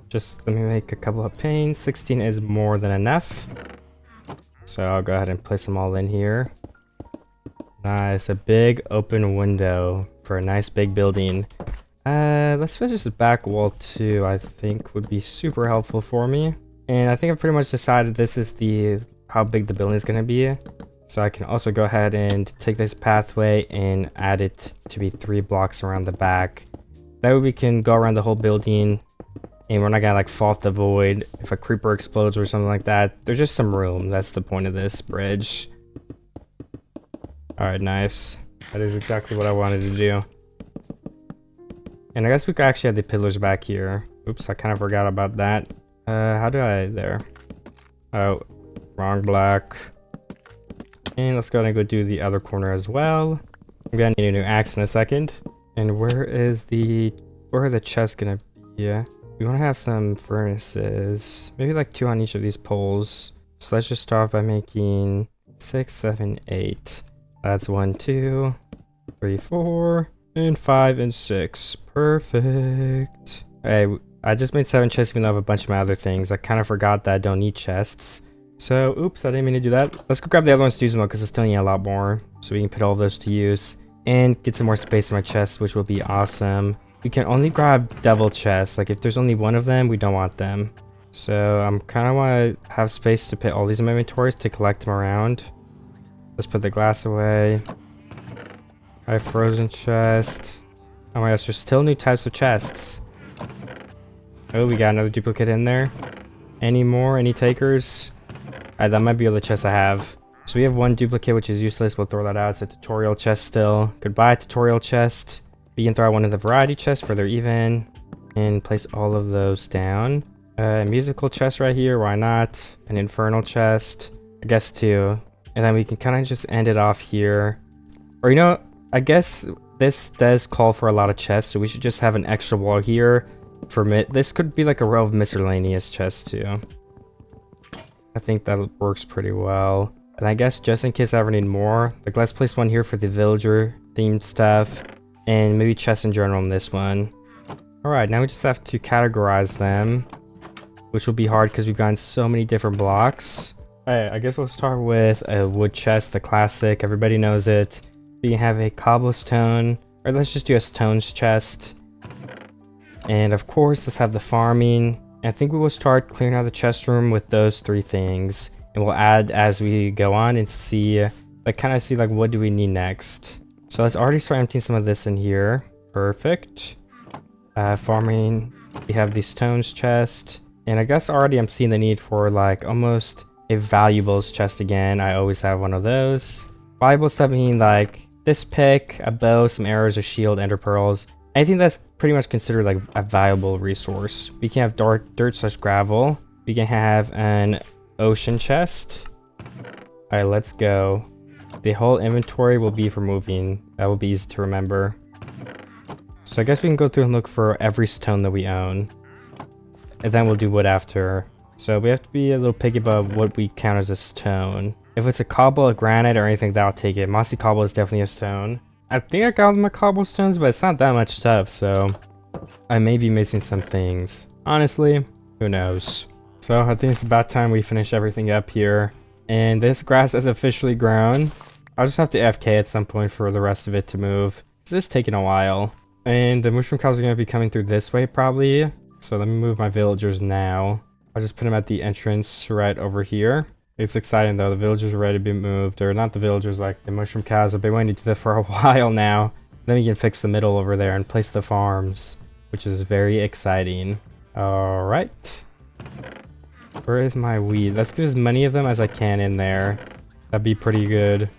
Just let me make a couple of panes. 16 is more than enough. So I'll go ahead and place them all in here. Nice, a big open window for a nice big building. Let's finish this back wall too, I think would be super helpful for me. And I think I've pretty much decided this is how big the building is going to be. So I can also go ahead and take this pathway and add it to be 3 blocks around the back. That way we can go around the whole building and we're not gonna like fall off the void if a creeper explodes or something like that. There's just some room. That's the point of this bridge. Alright, nice. That is exactly what I wanted to do. And I guess we could actually have the pillars back here. Oops, I kind of forgot about that. How do I... there. Oh, wrong block. And let's go ahead and go do the other corner as well. I'm gonna need a new axe in a second. And where are the chests gonna be? Yeah. We want to have some furnaces. Maybe like 2 on each of these poles. So let's just start by making 6, 7, 8. That's 1, 2, 3, 4, and 5 and 6. Perfect. Hey, I just made 7 chests even though I have a bunch of my other things. I kind of forgot that I don't need chests. So, oops, I didn't mean to do that. Let's go grab the other ones to use them because it's still need a lot more. So we can put all of those to use. And get some more space in my chest, which will be awesome. We can only grab double chests. Like if there's only one of them, we don't want them. So I'm kind of want to have space to put all these in my inventories to collect them around. Let's put the glass away. I have frozen chest. Oh my gosh, there's still new types of chests. Oh, we got another duplicate in there. Any more? Any takers? Alright, that might be all the chests I have. So we have 1 duplicate, which is useless. We'll throw that out. It's a tutorial chest still. Goodbye, tutorial chest. We can throw out one of the variety chests for their even. And place all of those down. A musical chest right here. Why not? An infernal chest. I guess 2. And then we can kind of just end it off here. Or you know, I guess this does call for a lot of chests. So we should just have an extra wall here. This could be like a row of miscellaneous chests too. I think that works pretty well. And I guess just in case I ever need more, like let's place one here for the villager themed stuff. And maybe chests in general in this one. Alright, now we just have to categorize them. Which will be hard because we've gotten so many different blocks. Alright, I guess we'll start with a wood chest, the classic. Everybody knows it. We can have a cobblestone. Or let's just do a stones chest. And of course, let's have the farming. I think we will start clearing out the chest room with those 3 things. And we'll add as we go on and see, like kind of see like what do we need next. So let's already start emptying some of this in here. Perfect. Farming, we have the stones chest. And I guess already I'm seeing the need for like almost a valuables chest again. I always have one of those. Valuable stuff meaning like this pick, a bow, some arrows, a shield, ender pearls. I think that's pretty much considered like a valuable resource. We can have dirt/gravel. We can have an ocean chest. Alright, let's go. The whole inventory will be for moving. That will be easy to remember. So I guess we can go through and look for every stone that we own. And then we'll do wood after. So we have to be a little picky about what we count as a stone. If it's a cobble, a granite, or anything, that'll take it. Mossy cobble is definitely a stone. I think I got my cobblestones, but it's not that much stuff, so I may be missing some things. Honestly, who knows? So I think it's about time we finish everything up here. And this grass is officially grown. I'll just have to AFK at some point for the rest of it to move. This is taking a while. And the mushroom cows are going to be coming through this way probably. So let me move my villagers now. I'll just put them at the entrance right over here. It's exciting though, the villagers are ready to be moved. Or not the villagers, like the mushroom cows have been waiting to do that for a while now. Then we can fix the middle over there and place the farms, which is very exciting. Alright. Where is my weed? Let's get as many of them as I can in there. That'd be pretty good.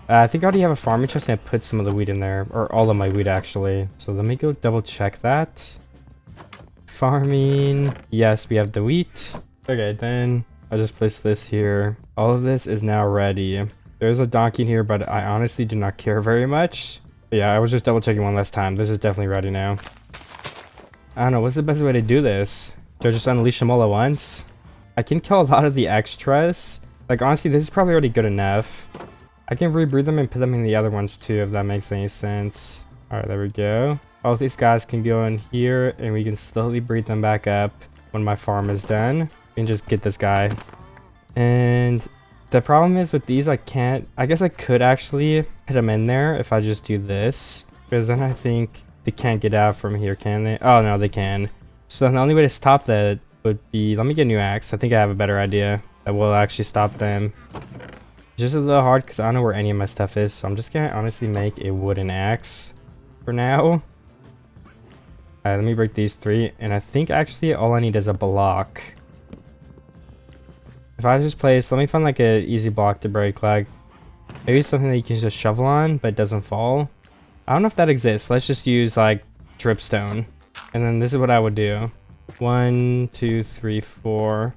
I think I already have a farming chest and I put some of the wheat in there. Or all of my wheat actually. So let me go double check that. Farming. Yes, we have the wheat. Okay, then I'll just place this here. All of this is now ready. There's a donkey in here, but I honestly do not care very much. But yeah, I was just double checking one last time. This is definitely ready now. I don't know, what's the best way to do this? Do I just unleash them all at once? I can kill a lot of the extras. Like honestly, this is probably already good enough. I can rebreed them and put them in the other ones too, if that makes any sense. Alright, there we go. All these guys can go in here and we can slowly breed them back up when my farm is done. We can just get this guy. And The problem is with these, I can't, I guess I could actually put them in there if I just do this, because then I think they can't get out from here, can they? Oh no, they can. So the only way to stop that would be, let me get a new axe. I think I have a better idea that will actually stop them. It's just a little hard because I don't know where any of my stuff is, so I'm just gonna honestly make a wooden axe for now. Alright, let me break these 3, and I think actually all I need is a block. If I just place, let me find like a easy block to break, like maybe something that you can just shovel on but it doesn't fall. I don't know if that exists. Let's just use like dripstone, and then this is what I would do. 1, 2, 3, 4,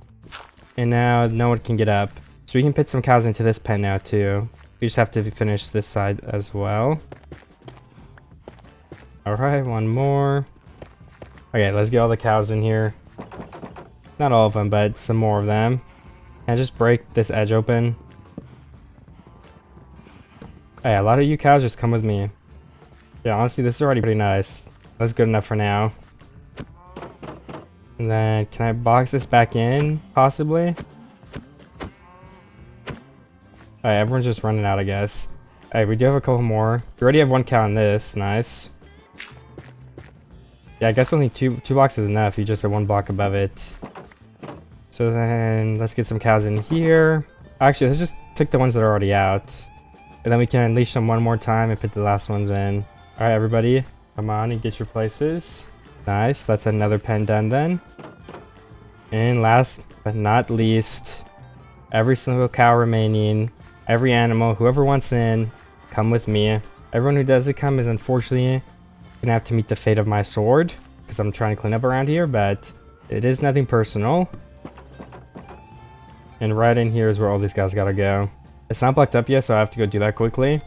and now no one can get up. So we can put some cows into this pen now too. We just have to finish this side as well. Alright, one more. Okay, let's get all the cows in here. Not all of them, but some more of them. Can I just break this edge open? Hey, a lot of you cows just come with me. Yeah, honestly, this is already pretty nice. That's good enough for now. And then, can I box this back in, possibly? Alright, everyone's just running out, I guess. Alright, we do have a couple more. We already have 1 cow in this. Nice. Yeah, I guess only two blocks is enough. You just have 1 block above it. So then, let's get some cows in here. Actually, let's just take the ones that are already out. And then we can unleash them one more time and put the last ones in. Alright, everybody. Come on and get your places. Nice. That's another pen done then. And last but not least, every single cow remaining. Every animal, whoever wants in, come with me. Everyone who doesn't come is unfortunately gonna have to meet the fate of my sword, because I'm trying to clean up around here, but it is nothing personal. And right in here is where all these guys gotta go. It's not blocked up yet, so I have to go do that quickly.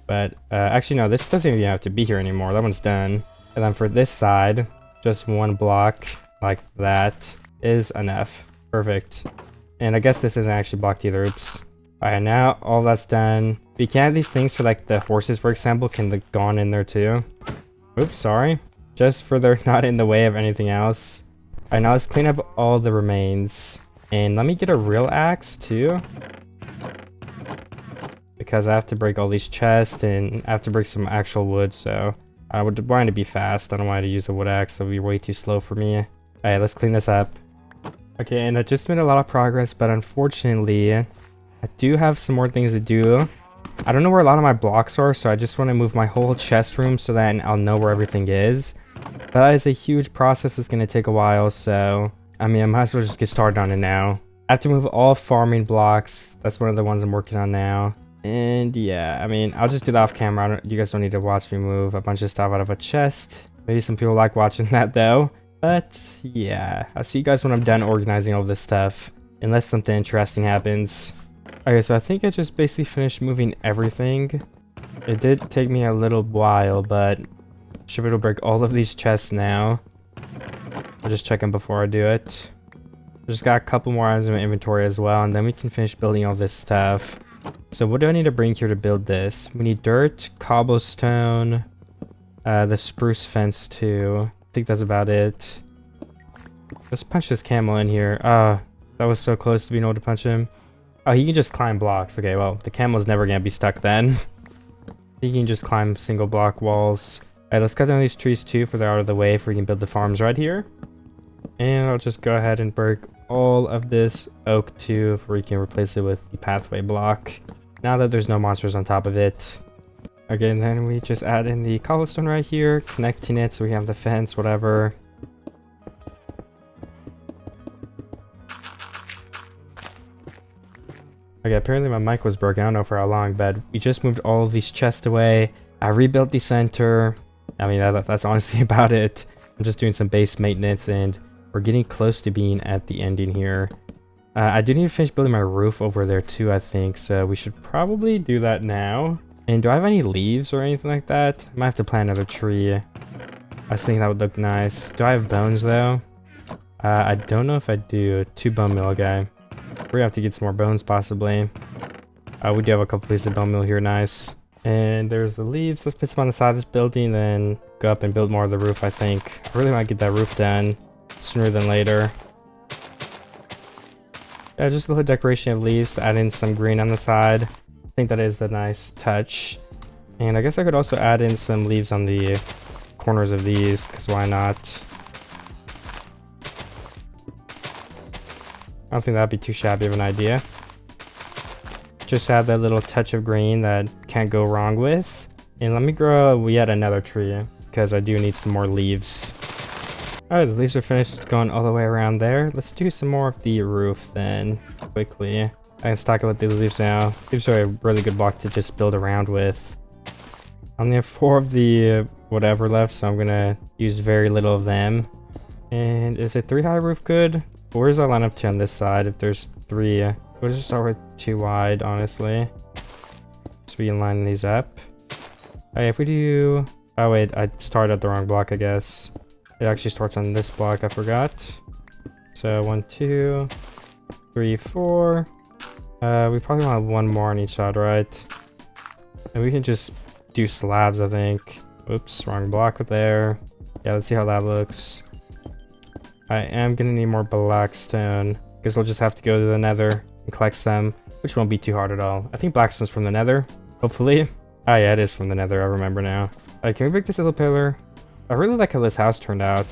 But actually no, this doesn't even have to be here anymore. That one's done. And then for this side, just 1 block like that is enough. Perfect. And I guess this isn't actually blocked either. Oops. Alright, now all that's done. We can have these things for like the horses, for example, can go on in there too. Oops, sorry. Just for they're not in the way of anything else. Alright, now let's clean up all the remains. And let me get a real axe too. Because I have to break all these chests and I have to break some actual wood, so I would want it to be fast. I don't want to use a wood axe, that would be way too slow for me. Alright, let's clean this up. Okay, and I just made a lot of progress, but unfortunately, I do have some more things to do. I don't know where a lot of my blocks are, so I just want to move my whole chest room so that I'll know where everything is. But that is a huge process that's going to take a while, so I mean, I might as well just get started on it now. I have to move all farming blocks. That's one of the ones I'm working on now. And yeah, I mean, I'll just do that off camera. You guys don't need to watch me move a bunch of stuff out of a chest. Maybe some people like watching that though. But yeah, I'll see you guys when I'm done organizing all this stuff. Unless something interesting happens. Okay, so I think I just basically finished moving everything. It did take me a little while, but should be able to break all of these chests now. I'll just check them before I do it. I just got a couple more items in my inventory as well, and then we can finish building all this stuff. So what do I need to bring here to build this? We need dirt, cobblestone, the spruce fence too. I think that's about it. Let's punch this camel in here. That was so close to being able to punch him. Oh, he can just climb blocks. Okay, well, the camel's never gonna be stuck then. He can just climb single block walls. Alright, let's cut down these trees too for they're out of the way, if we can build the farms right here. And I'll just go ahead and break all of this oak too, if we can replace it with the pathway block. Now that there's no monsters on top of it. Okay, and then we just add in the cobblestone right here, connecting it so we have the fence, whatever. Okay, apparently my mic was broken. I don't know for how long, but we just moved all of these chests away. I rebuilt the center. I mean, that's honestly about it. I'm just doing some base maintenance, and we're getting close to being at the ending here. I do need to finish building my roof over there too, I think, so we should probably do that now. And do I have any leaves or anything like that? I might have to plant another tree. I was thinking that would look nice. Do I have bones though? I don't know if I do. 2 bone meal, okay. We're gonna have to get some more bones possibly. We do have a couple pieces of bone meal here, nice. And there's the leaves. Let's put some on the side of this building, then go up and build more of the roof, I think. I really might get that roof done sooner than later. Yeah, just a little decoration of leaves, add in some green on the side. I think that is a nice touch. And I guess I could also add in some leaves on the corners of these, because why not? I don't think that'd be too shabby of an idea. Just add that little touch of green that can't go wrong with. And let me grow yet another tree, because I do need some more leaves. Alright, the leaves are finished going all the way around there. Let's do some more of the roof then, quickly. I can stack it with these leaves now. Leaves are a really good block to just build around with. I only have 4 of the whatever left, so I'm gonna use very little of them. And is a 3 high roof good? Where does that line up to on this side if there's 3? We'll just start with 2 wide, honestly. So we can line these up. Alright, if we do... Oh wait, I started at the wrong block, I guess. It actually starts on this block, I forgot. So 1, 2, 3, 4. We probably want 1 more on each side, right? And we can just do slabs, I think. Oops, wrong block there. Yeah, let's see how that looks. I am gonna need more black stone, because we'll just have to go to the nether and collect some, which won't be too hard at all. I think blackstone's from the nether, hopefully. Oh yeah, it is from the nether, I remember now. Alright, can we break this little pillar? I really like how this house turned out.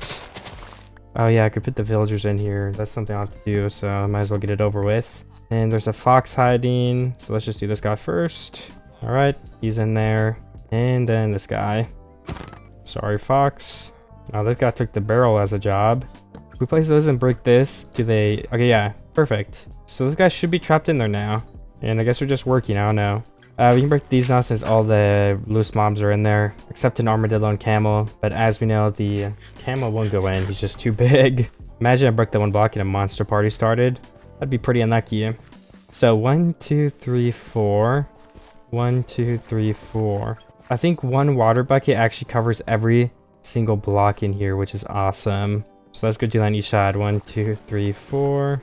Oh yeah, I could put the villagers in here. That's something I'll have to do, so I might as well get it over with. And there's a fox hiding, so let's just do this guy first. Alright, he's in there. And then this guy. Sorry, fox. Oh, this guy took the barrel as a job. If we place those and break this, do they... Okay, yeah, perfect. So this guy should be trapped in there now. And I guess we're just working, I don't know. We can break these now since all the loose mobs are in there, except an armadillo and camel. But as we know, the camel won't go in. He's just too big. Imagine I broke that one block and a monster party started. That'd be pretty unlucky. So 1, 2, 3, 4. 1, 2, 3, 4. I think 1 water bucket actually covers every single block in here, which is awesome. So let's go do that on each side. 1, 2, 3, 4.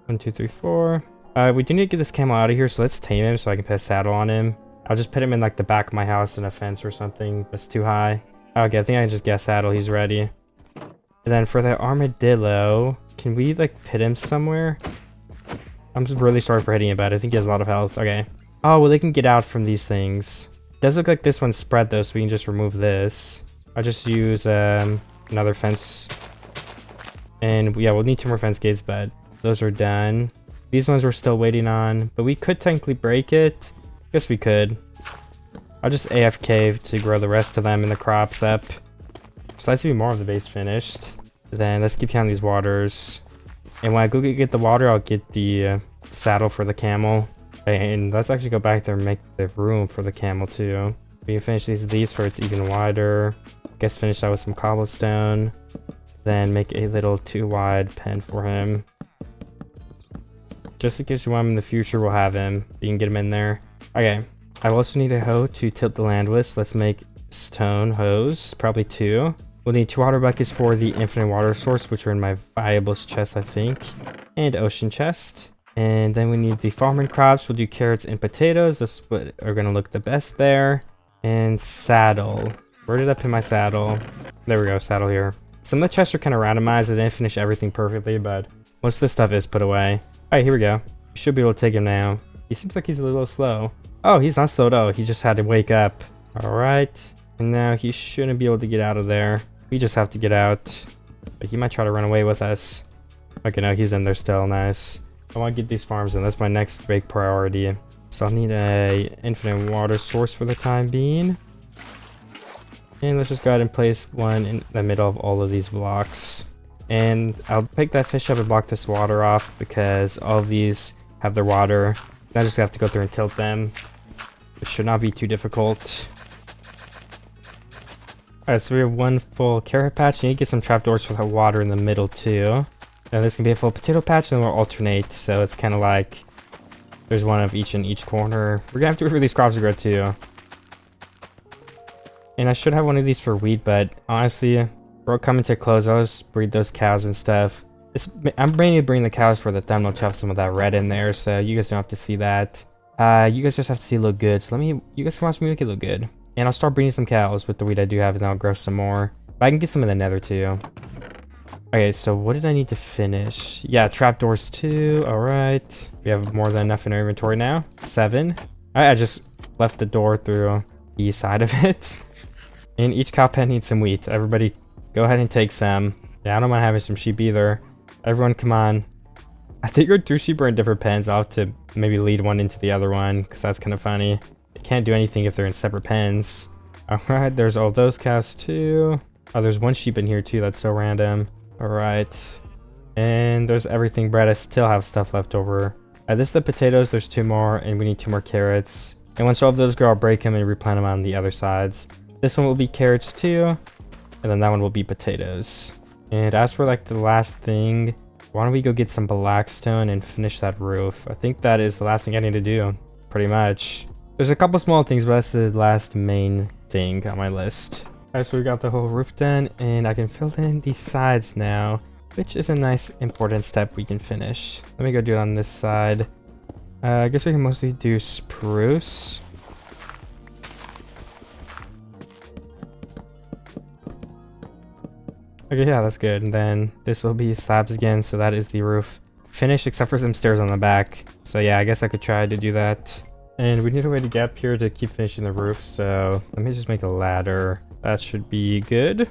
1, 2, 3, 4. We do need to get this camel out of here, so let's tame him so I can put a saddle on him. I'll just put him in like the back of my house in a fence or something that's too high. Okay, I think I can just get a saddle. He's ready. And then for the armadillo, can we like pit him somewhere? I'm just really sorry for hitting it, but I think he has a lot of health. Okay. Oh, well, they can get out from these things. It does look like this one's spread though, so we can just remove this. I'll just use another fence. And yeah, we'll need 2 more fence gates, but those are done. These ones we're still waiting on, but we could technically break it. Guess we could. I'll just AFK to grow the rest of them and the crops up. So let's do more of the base finished. Then let's keep counting these waters. And when I go get the water, I'll get the saddle for the camel. And let's actually go back there and make the room for the camel too. We can finish these leaves so it's even wider. Guess finish that with some cobblestone. Then make a little 2 wide pen for him. Just in case you want him in the future, we'll have him. You can get him in there. Okay. I also need a hoe to tilt the land with. So let's make stone hose. Probably 2. We'll need 2 water buckets for the infinite water source, which are in my valuables chest, I think. And ocean chest. And then we need the farming crops. We'll do carrots and potatoes. That's what are going to look the best there. And saddle. Where did I put my saddle? There we go, saddle here. Some of the chests are kind of randomized. I didn't finish everything perfectly, but most of this stuff is put away. Alright, here we go. We should be able to take him now. He seems like he's a little slow. Oh, he's not slow though. He just had to wake up. Alright. And now he shouldn't be able to get out of there. We just have to get out. But he might try to run away with us. Okay, no, he's in there still. Nice. I want to get these farms in. That's my next big priority. So I'll need a infinite water source for the time being. And let's just go ahead and place one in the middle of all of these blocks. And I'll pick that fish up and block this water off because all of these have their water. I just have to go through and tilt them. It should not be too difficult. Alright, so we have 1 full carrot patch. You need to get some trapdoors for the water in the middle too. And this can be a full potato patch, and we'll alternate. So it's kind of like there's 1 of each in each corner. We're gonna have to wait for these crops to grow too. And I should have 1 of these for wheat, but honestly, we're coming to a close. I'll just breed those cows and stuff. I'm ready to bring the cows for the thumbnail to have some of that red in there, so you guys don't have to see that. You guys just have to see it look good. So you guys can watch me make it look good. And I'll start breeding some cows with the wheat I do have, and then I'll grow some more. But I can get some in the nether too. Okay, so what did I need to finish? Yeah, trapdoors too. All right. We have more than enough in our inventory now. 7. All right, I just left the door through the side of it. And each cow pen needs some wheat. Everybody go ahead and take some. Yeah, I don't mind having some sheep either. Everyone, come on. I think our 2 sheep are in different pens. I'll have to maybe lead one into the other one because that's kind of funny. They can't do anything if they're in separate pens. All right, there's all those cows too. Oh, there's 1 sheep in here too. That's so random. All right. And there's everything bread. I still have stuff left over. This is the potatoes. There's 2 more, and we need 2 more carrots. And once all of those grow, I'll break them and replant them on the other sides. This one will be carrots too, and then that one will be potatoes. And as for like the last thing, why don't we go get some blackstone and finish that roof? I think that is the last thing I need to do, pretty much. There's a couple small things, but that's the last main thing on my list. Alright, so we got the whole roof done, and I can fill in these sides now, which is a nice important step we can finish. Let me go do it on this side. I guess we can mostly do spruce. Okay, yeah, that's good. And then this will be slabs again, so that is the roof finished, except for some stairs on the back. So yeah, I guess I could try to do that. And we need a way to get up here to keep finishing the roof, so let me just make a ladder. That should be good.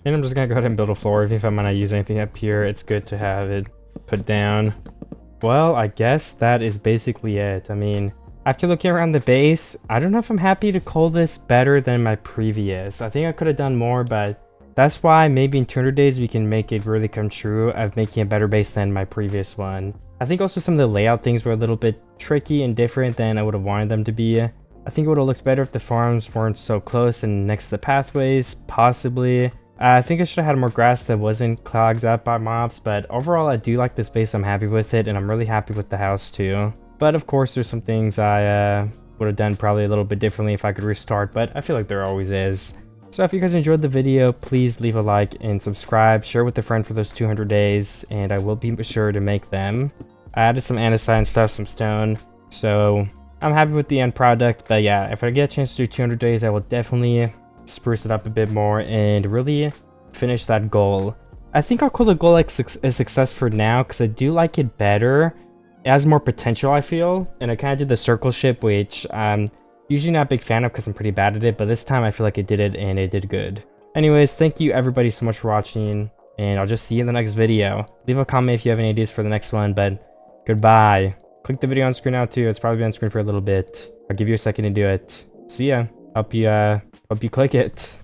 And I'm just gonna go ahead and build a floor. Even if I'm gonna use anything up here, it's good to have it put down. Well, I guess that is basically it. I mean, after looking around the base, I don't know if I'm happy to call this better than my previous. I think I could have done more, but that's why maybe in 200 days we can make it really come true of making a better base than my previous one. I think also some of the layout things were a little bit tricky and different than I would have wanted them to be. I think it would have looked better if the farms weren't so close and next to the pathways, possibly. I think I should have had more grass that wasn't clogged up by mobs, but overall I do like this base. I'm happy with it, and I'm really happy with the house too. But of course there's some things I would have done probably a little bit differently if I could restart, but I feel like there always is. So if you guys enjoyed the video, please leave a like and subscribe, share with a friend for those 200 days, and I will be sure to make them. I added some andesite and stuff, some stone, so I'm happy with the end product. But yeah, if I get a chance to do 200 days, I will definitely spruce it up a bit more and really finish that goal. I think I'll call the goal like a success for now, because I do like it better. It has more potential, I feel, and I kind of did the circle ship, which I'm usually not a big fan of because I'm pretty bad at it, but this time I feel like it did it, and it did good. Anyways, thank you everybody so much for watching, and I'll just see you in the next video. Leave a comment if you have any ideas for the next one, but goodbye. Click the video on screen now too. It's probably been on screen for a little bit. I'll give you a second to do it. See ya. Hope you click it.